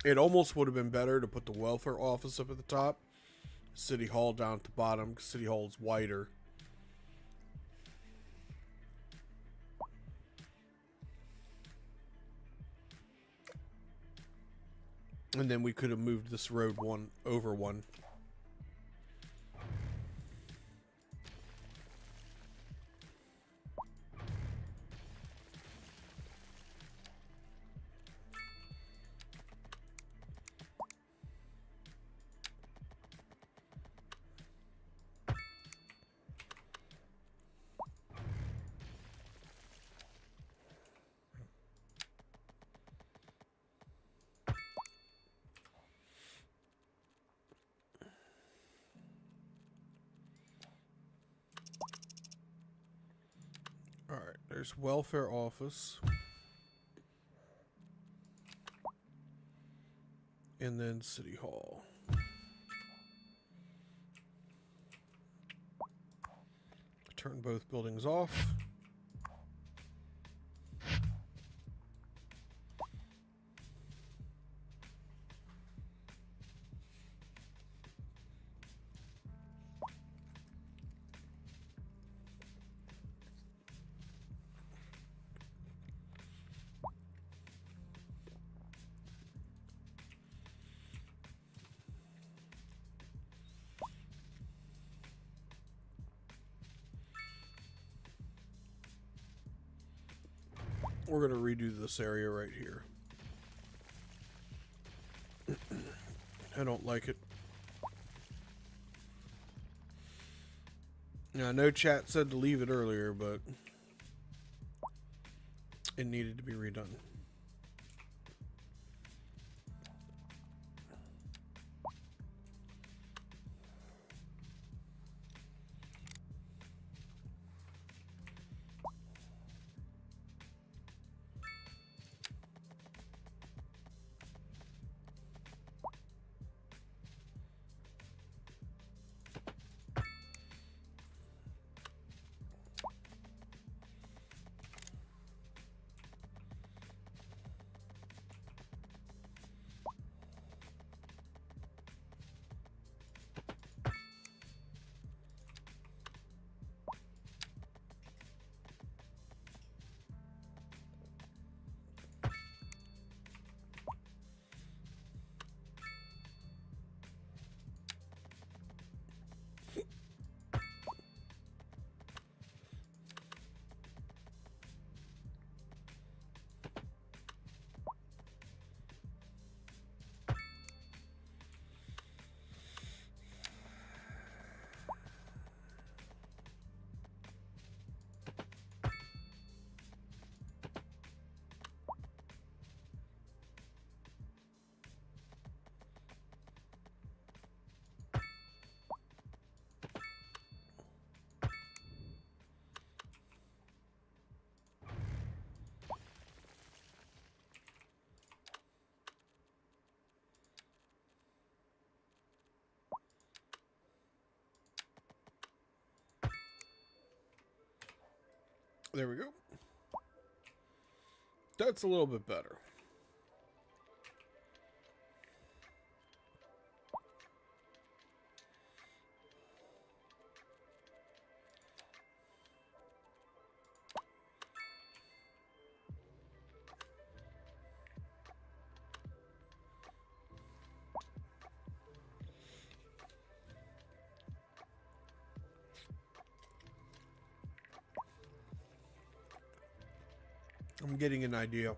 It almost would have been better to put the welfare office up at the top, City Hall down at the bottom, because City Hall is wider. And then we could have moved this road one over one. Alright, there's welfare office. And then City Hall. Turn both buildings off. We're going to redo this area right here. I don't like it. Now, I know chat said to leave it earlier, but it needed to be redone. There we go. That's a little bit better. I'm getting an idea.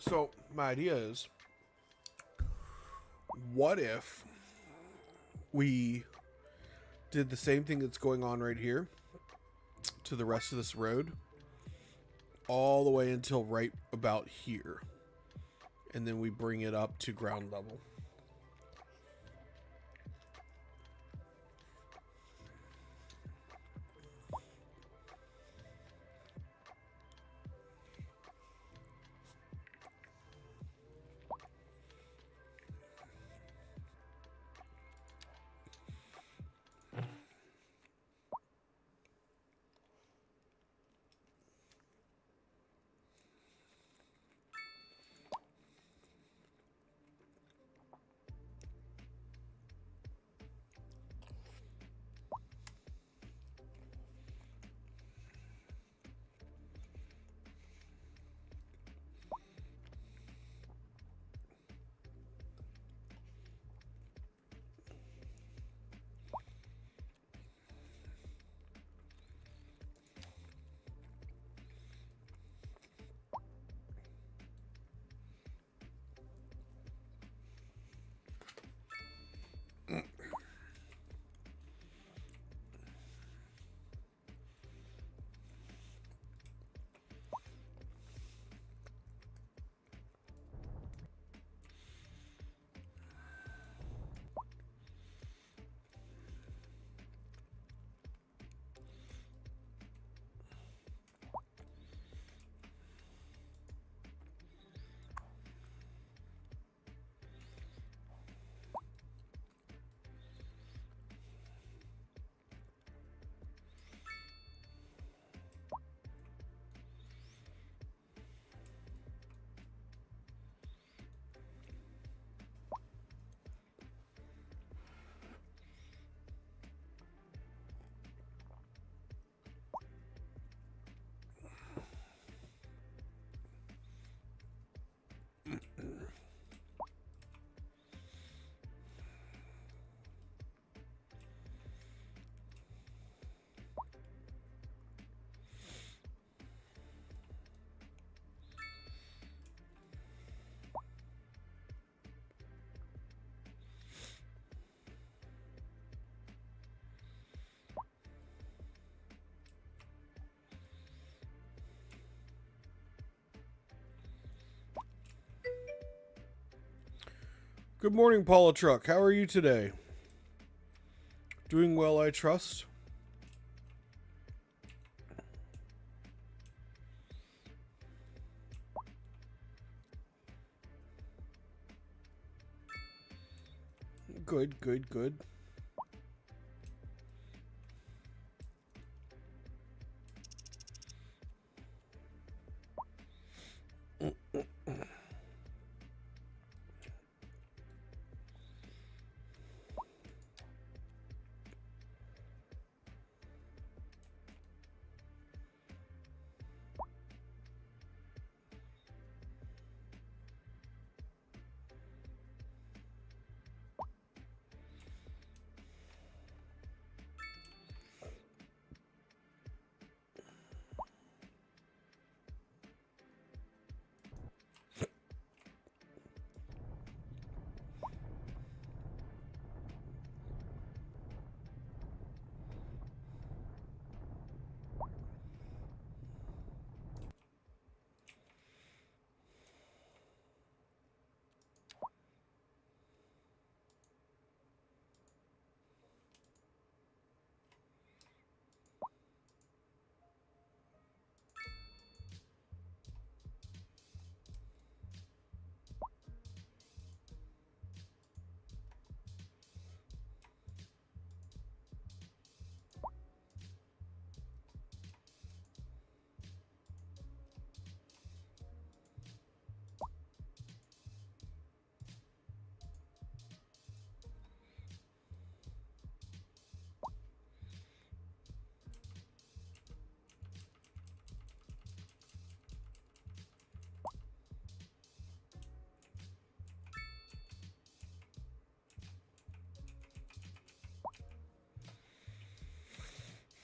So, my idea is, what if we did the same thing that's going on right here to the rest of this road, all the way until right about here, and then we bring it up to ground level? Good morning, Paula Truck. How are you today? Doing well, I trust. Good, good, good.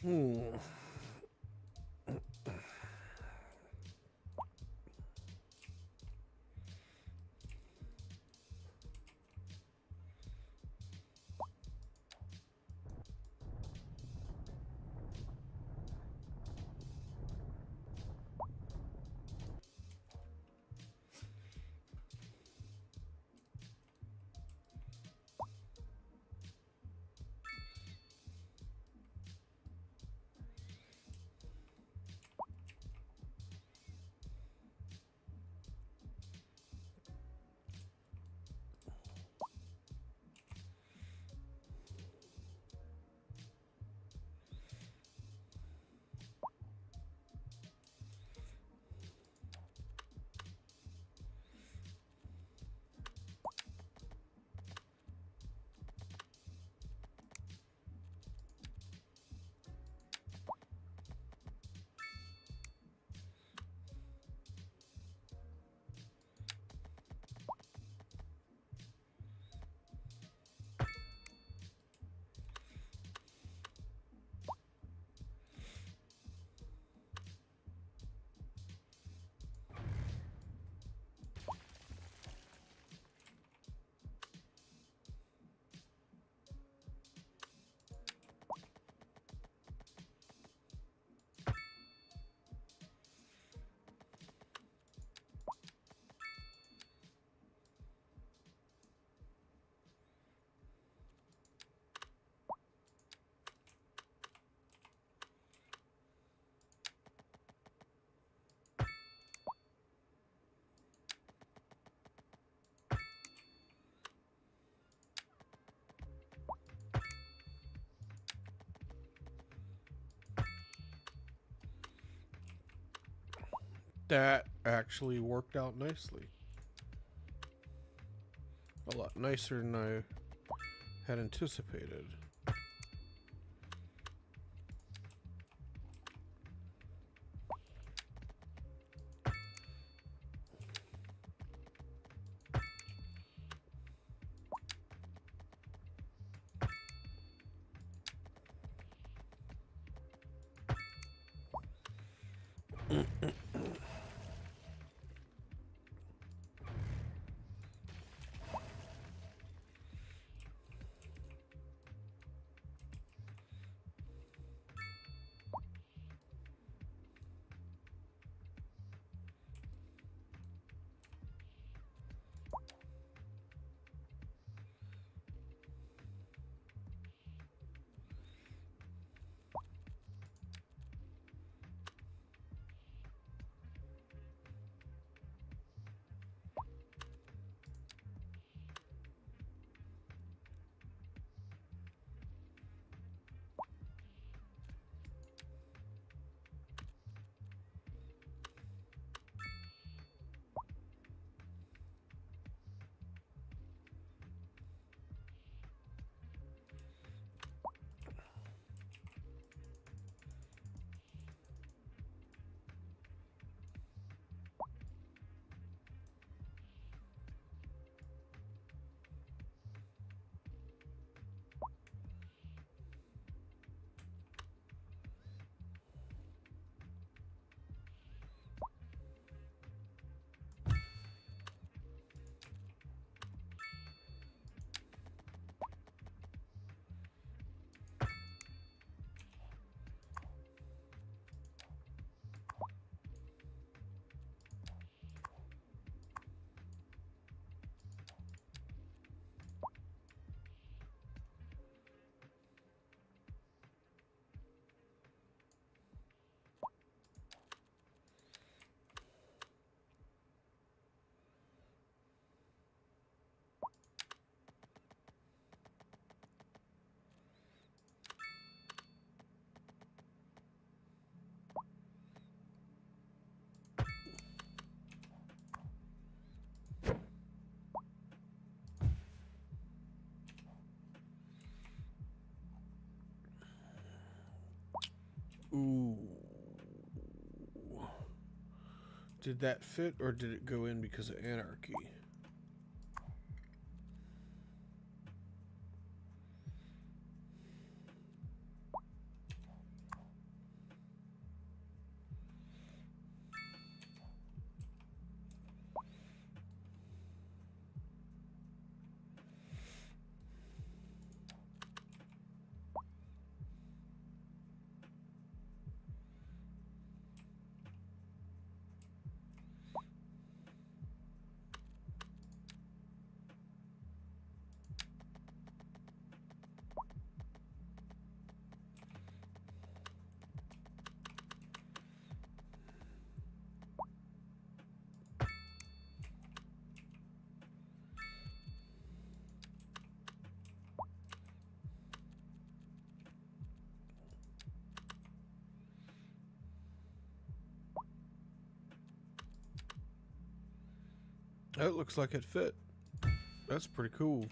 Hmm. That actually worked out nicely. A lot nicer than I had anticipated. Ooh. Did that fit or did it go in because of anarchy? That looks like it fit. That's pretty cool.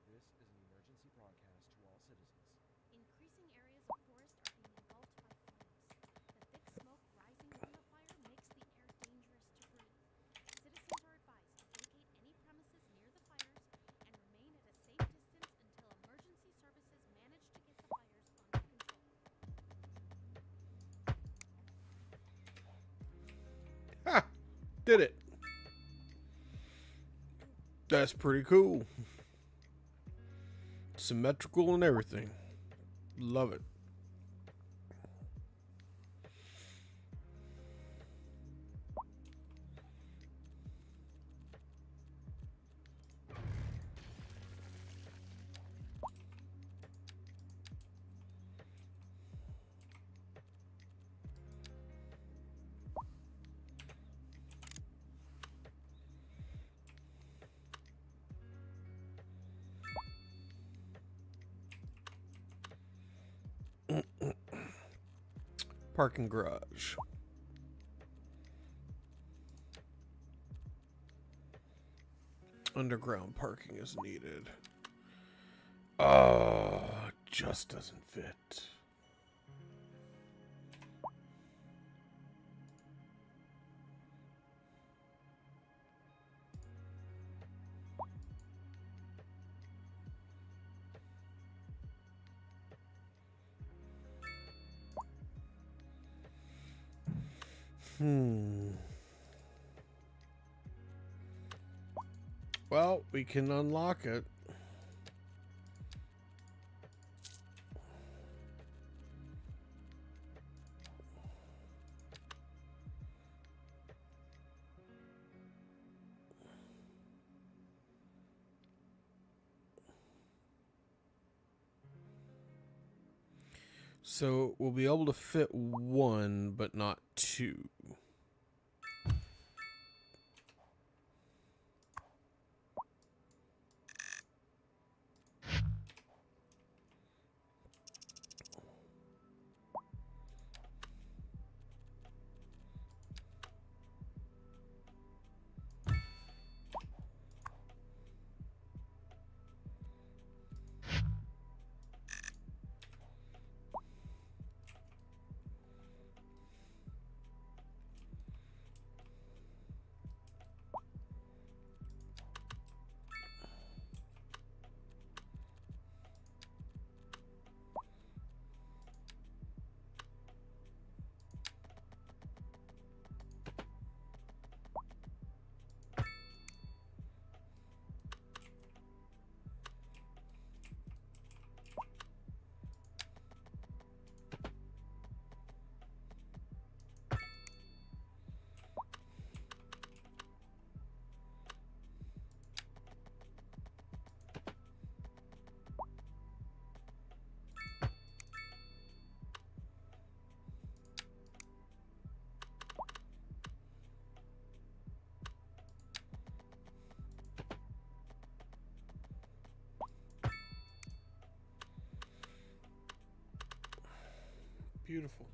This is an emergency broadcast to all citizens. Increasing areas of forest are being engulfed by flames. The thick smoke rising from the fire makes the air dangerous to breathe. Citizens are advised to vacate any premises near the fires and remain at a safe distance until emergency services manage to get the fires under control. Ha! Did it. That's pretty cool. Symmetrical and everything. Love it. Parking garage. Underground parking is needed. Oh, just doesn't fit. Well, we can unlock it. So we'll be able to fit one, but not two. Beautiful.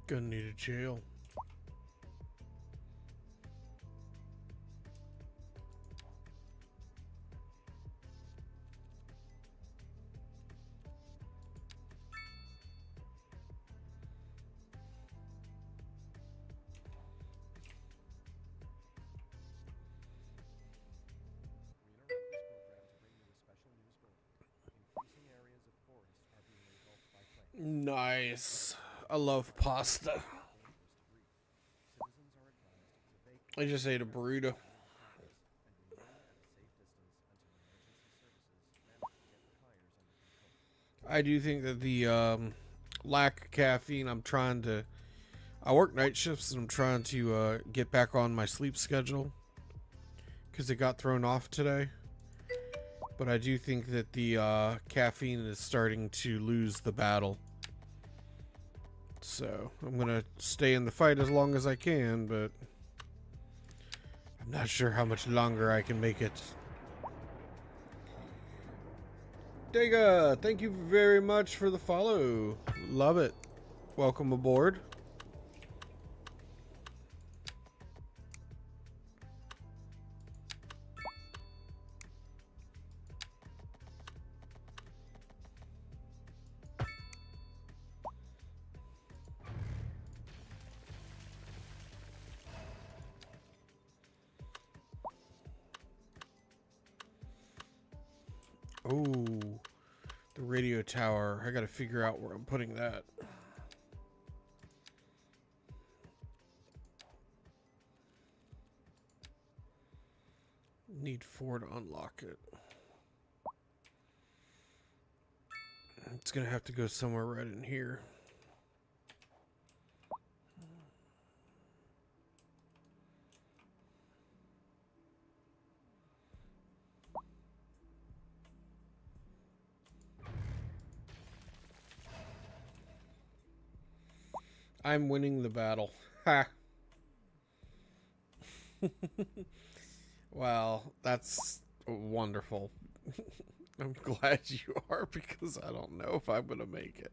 Gonna need a jail. We interrupt this program to bring you a special news bulletin. Increasing areas of forest are being engulfed by flames. Nice. I love pasta. Dangerous to breathe. Citizens are advised to vacate I just ate a burrito. premises and remain at a safe distance until emergency services manage to get the fires under control. I do think that the lack of caffeine, I work night shifts and I'm trying to get back on my sleep schedule because it got thrown off today. But I do think that the caffeine is starting to lose the battle. So I'm going to stay in the fight as long as I can, but I'm not sure how much longer I can make it. Dega, thank you very much for the follow. Love it. Welcome aboard. Oh, the radio tower. I gotta figure out where I'm putting that. Need 4 to unlock it. It's gonna have to go somewhere right in here. I'm winning the battle. Ha! Well, that's wonderful. I'm glad you are because I don't know if I'm gonna make it.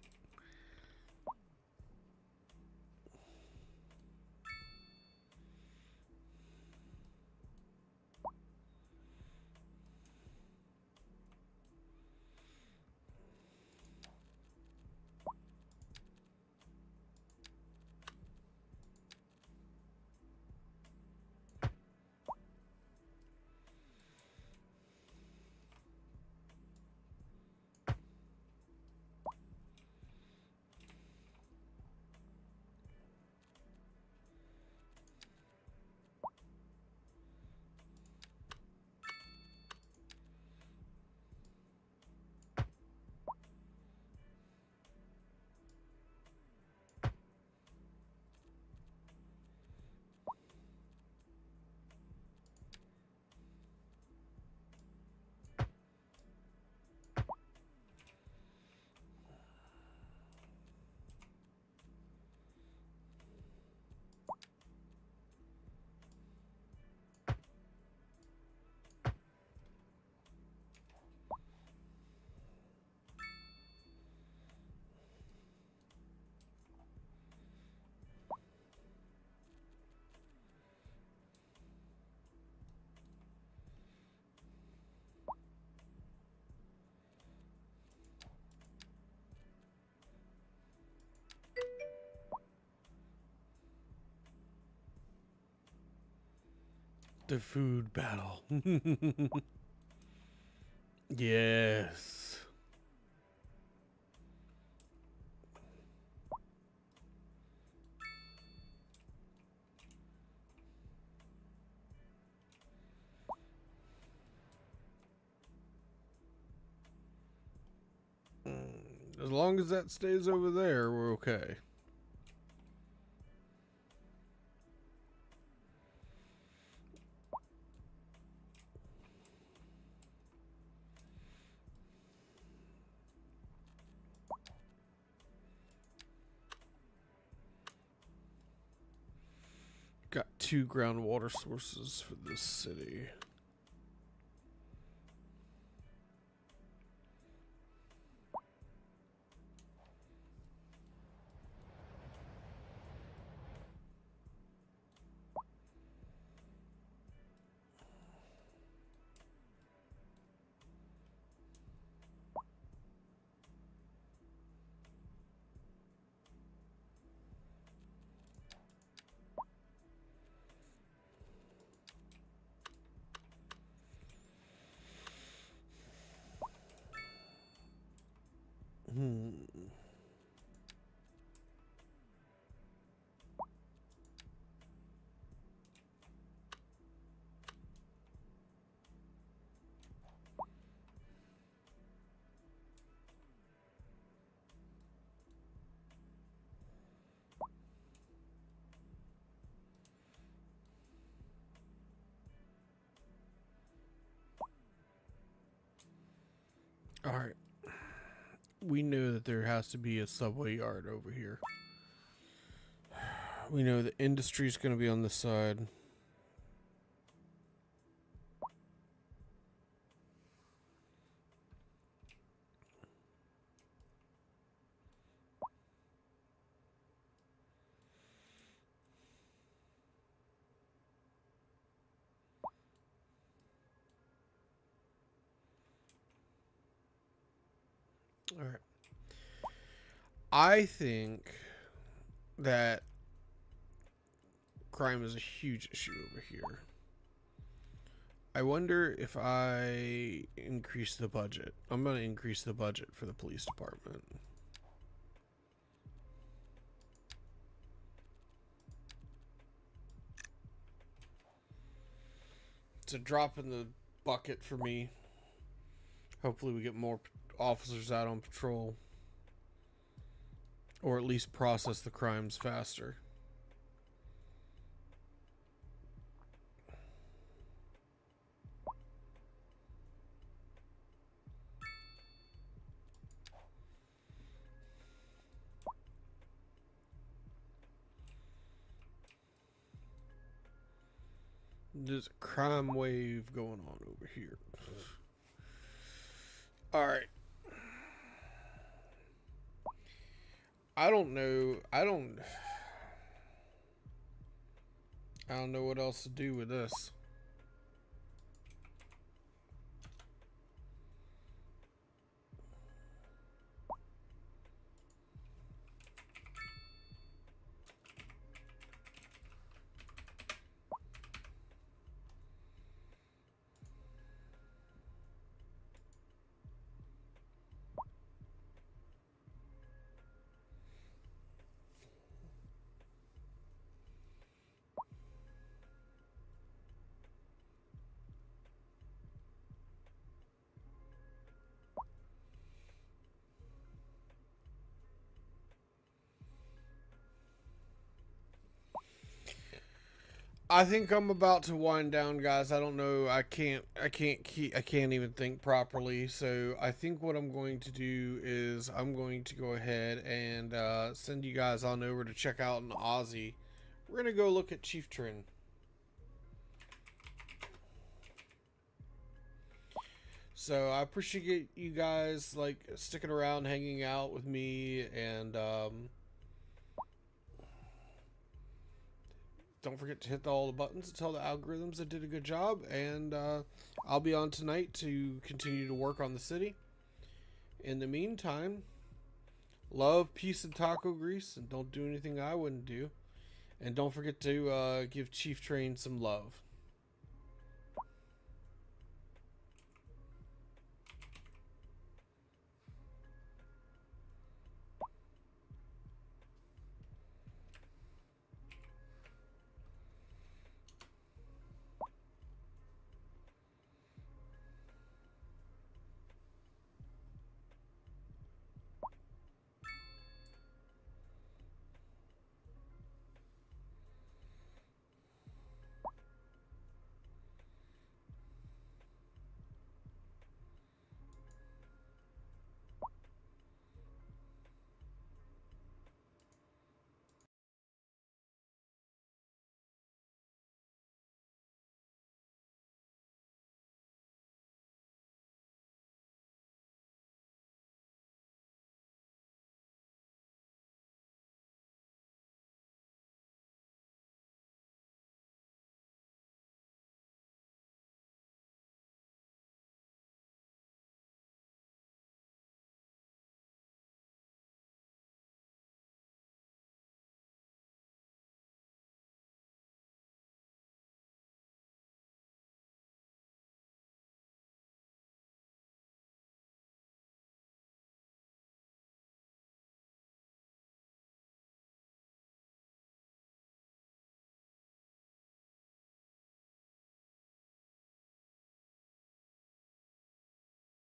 The food battle. Yes. As long as that stays over there, we're okay. Got 2 groundwater sources for this city. All right. We know that there has to be a subway yard over here. We know the industry's going to be on this side. All right. I think that crime is a huge issue over here. I wonder if I increase the budget. I'm going to increase the budget for the police department. It's a drop in the bucket for me. Hopefully we get more officers out on patrol. Or at least process the crimes faster. There's a crime wave going on over here. All right. I don't know. I don't know what else to do with this. I think I'm about to wind down, guys. I don't know. I can't even think properly. So I think what I'm going to do is I'm going to go ahead and send you guys on over to check out an Aussie. We're gonna go look at Chief Trin. So I appreciate you guys like sticking around, hanging out with me, and don't forget to hit all the buttons to tell the algorithms I did a good job. And I'll be on tonight to continue to work on the city. In the meantime, love, peace, and taco grease. And don't do anything I wouldn't do. And don't forget to give Chief Train some love.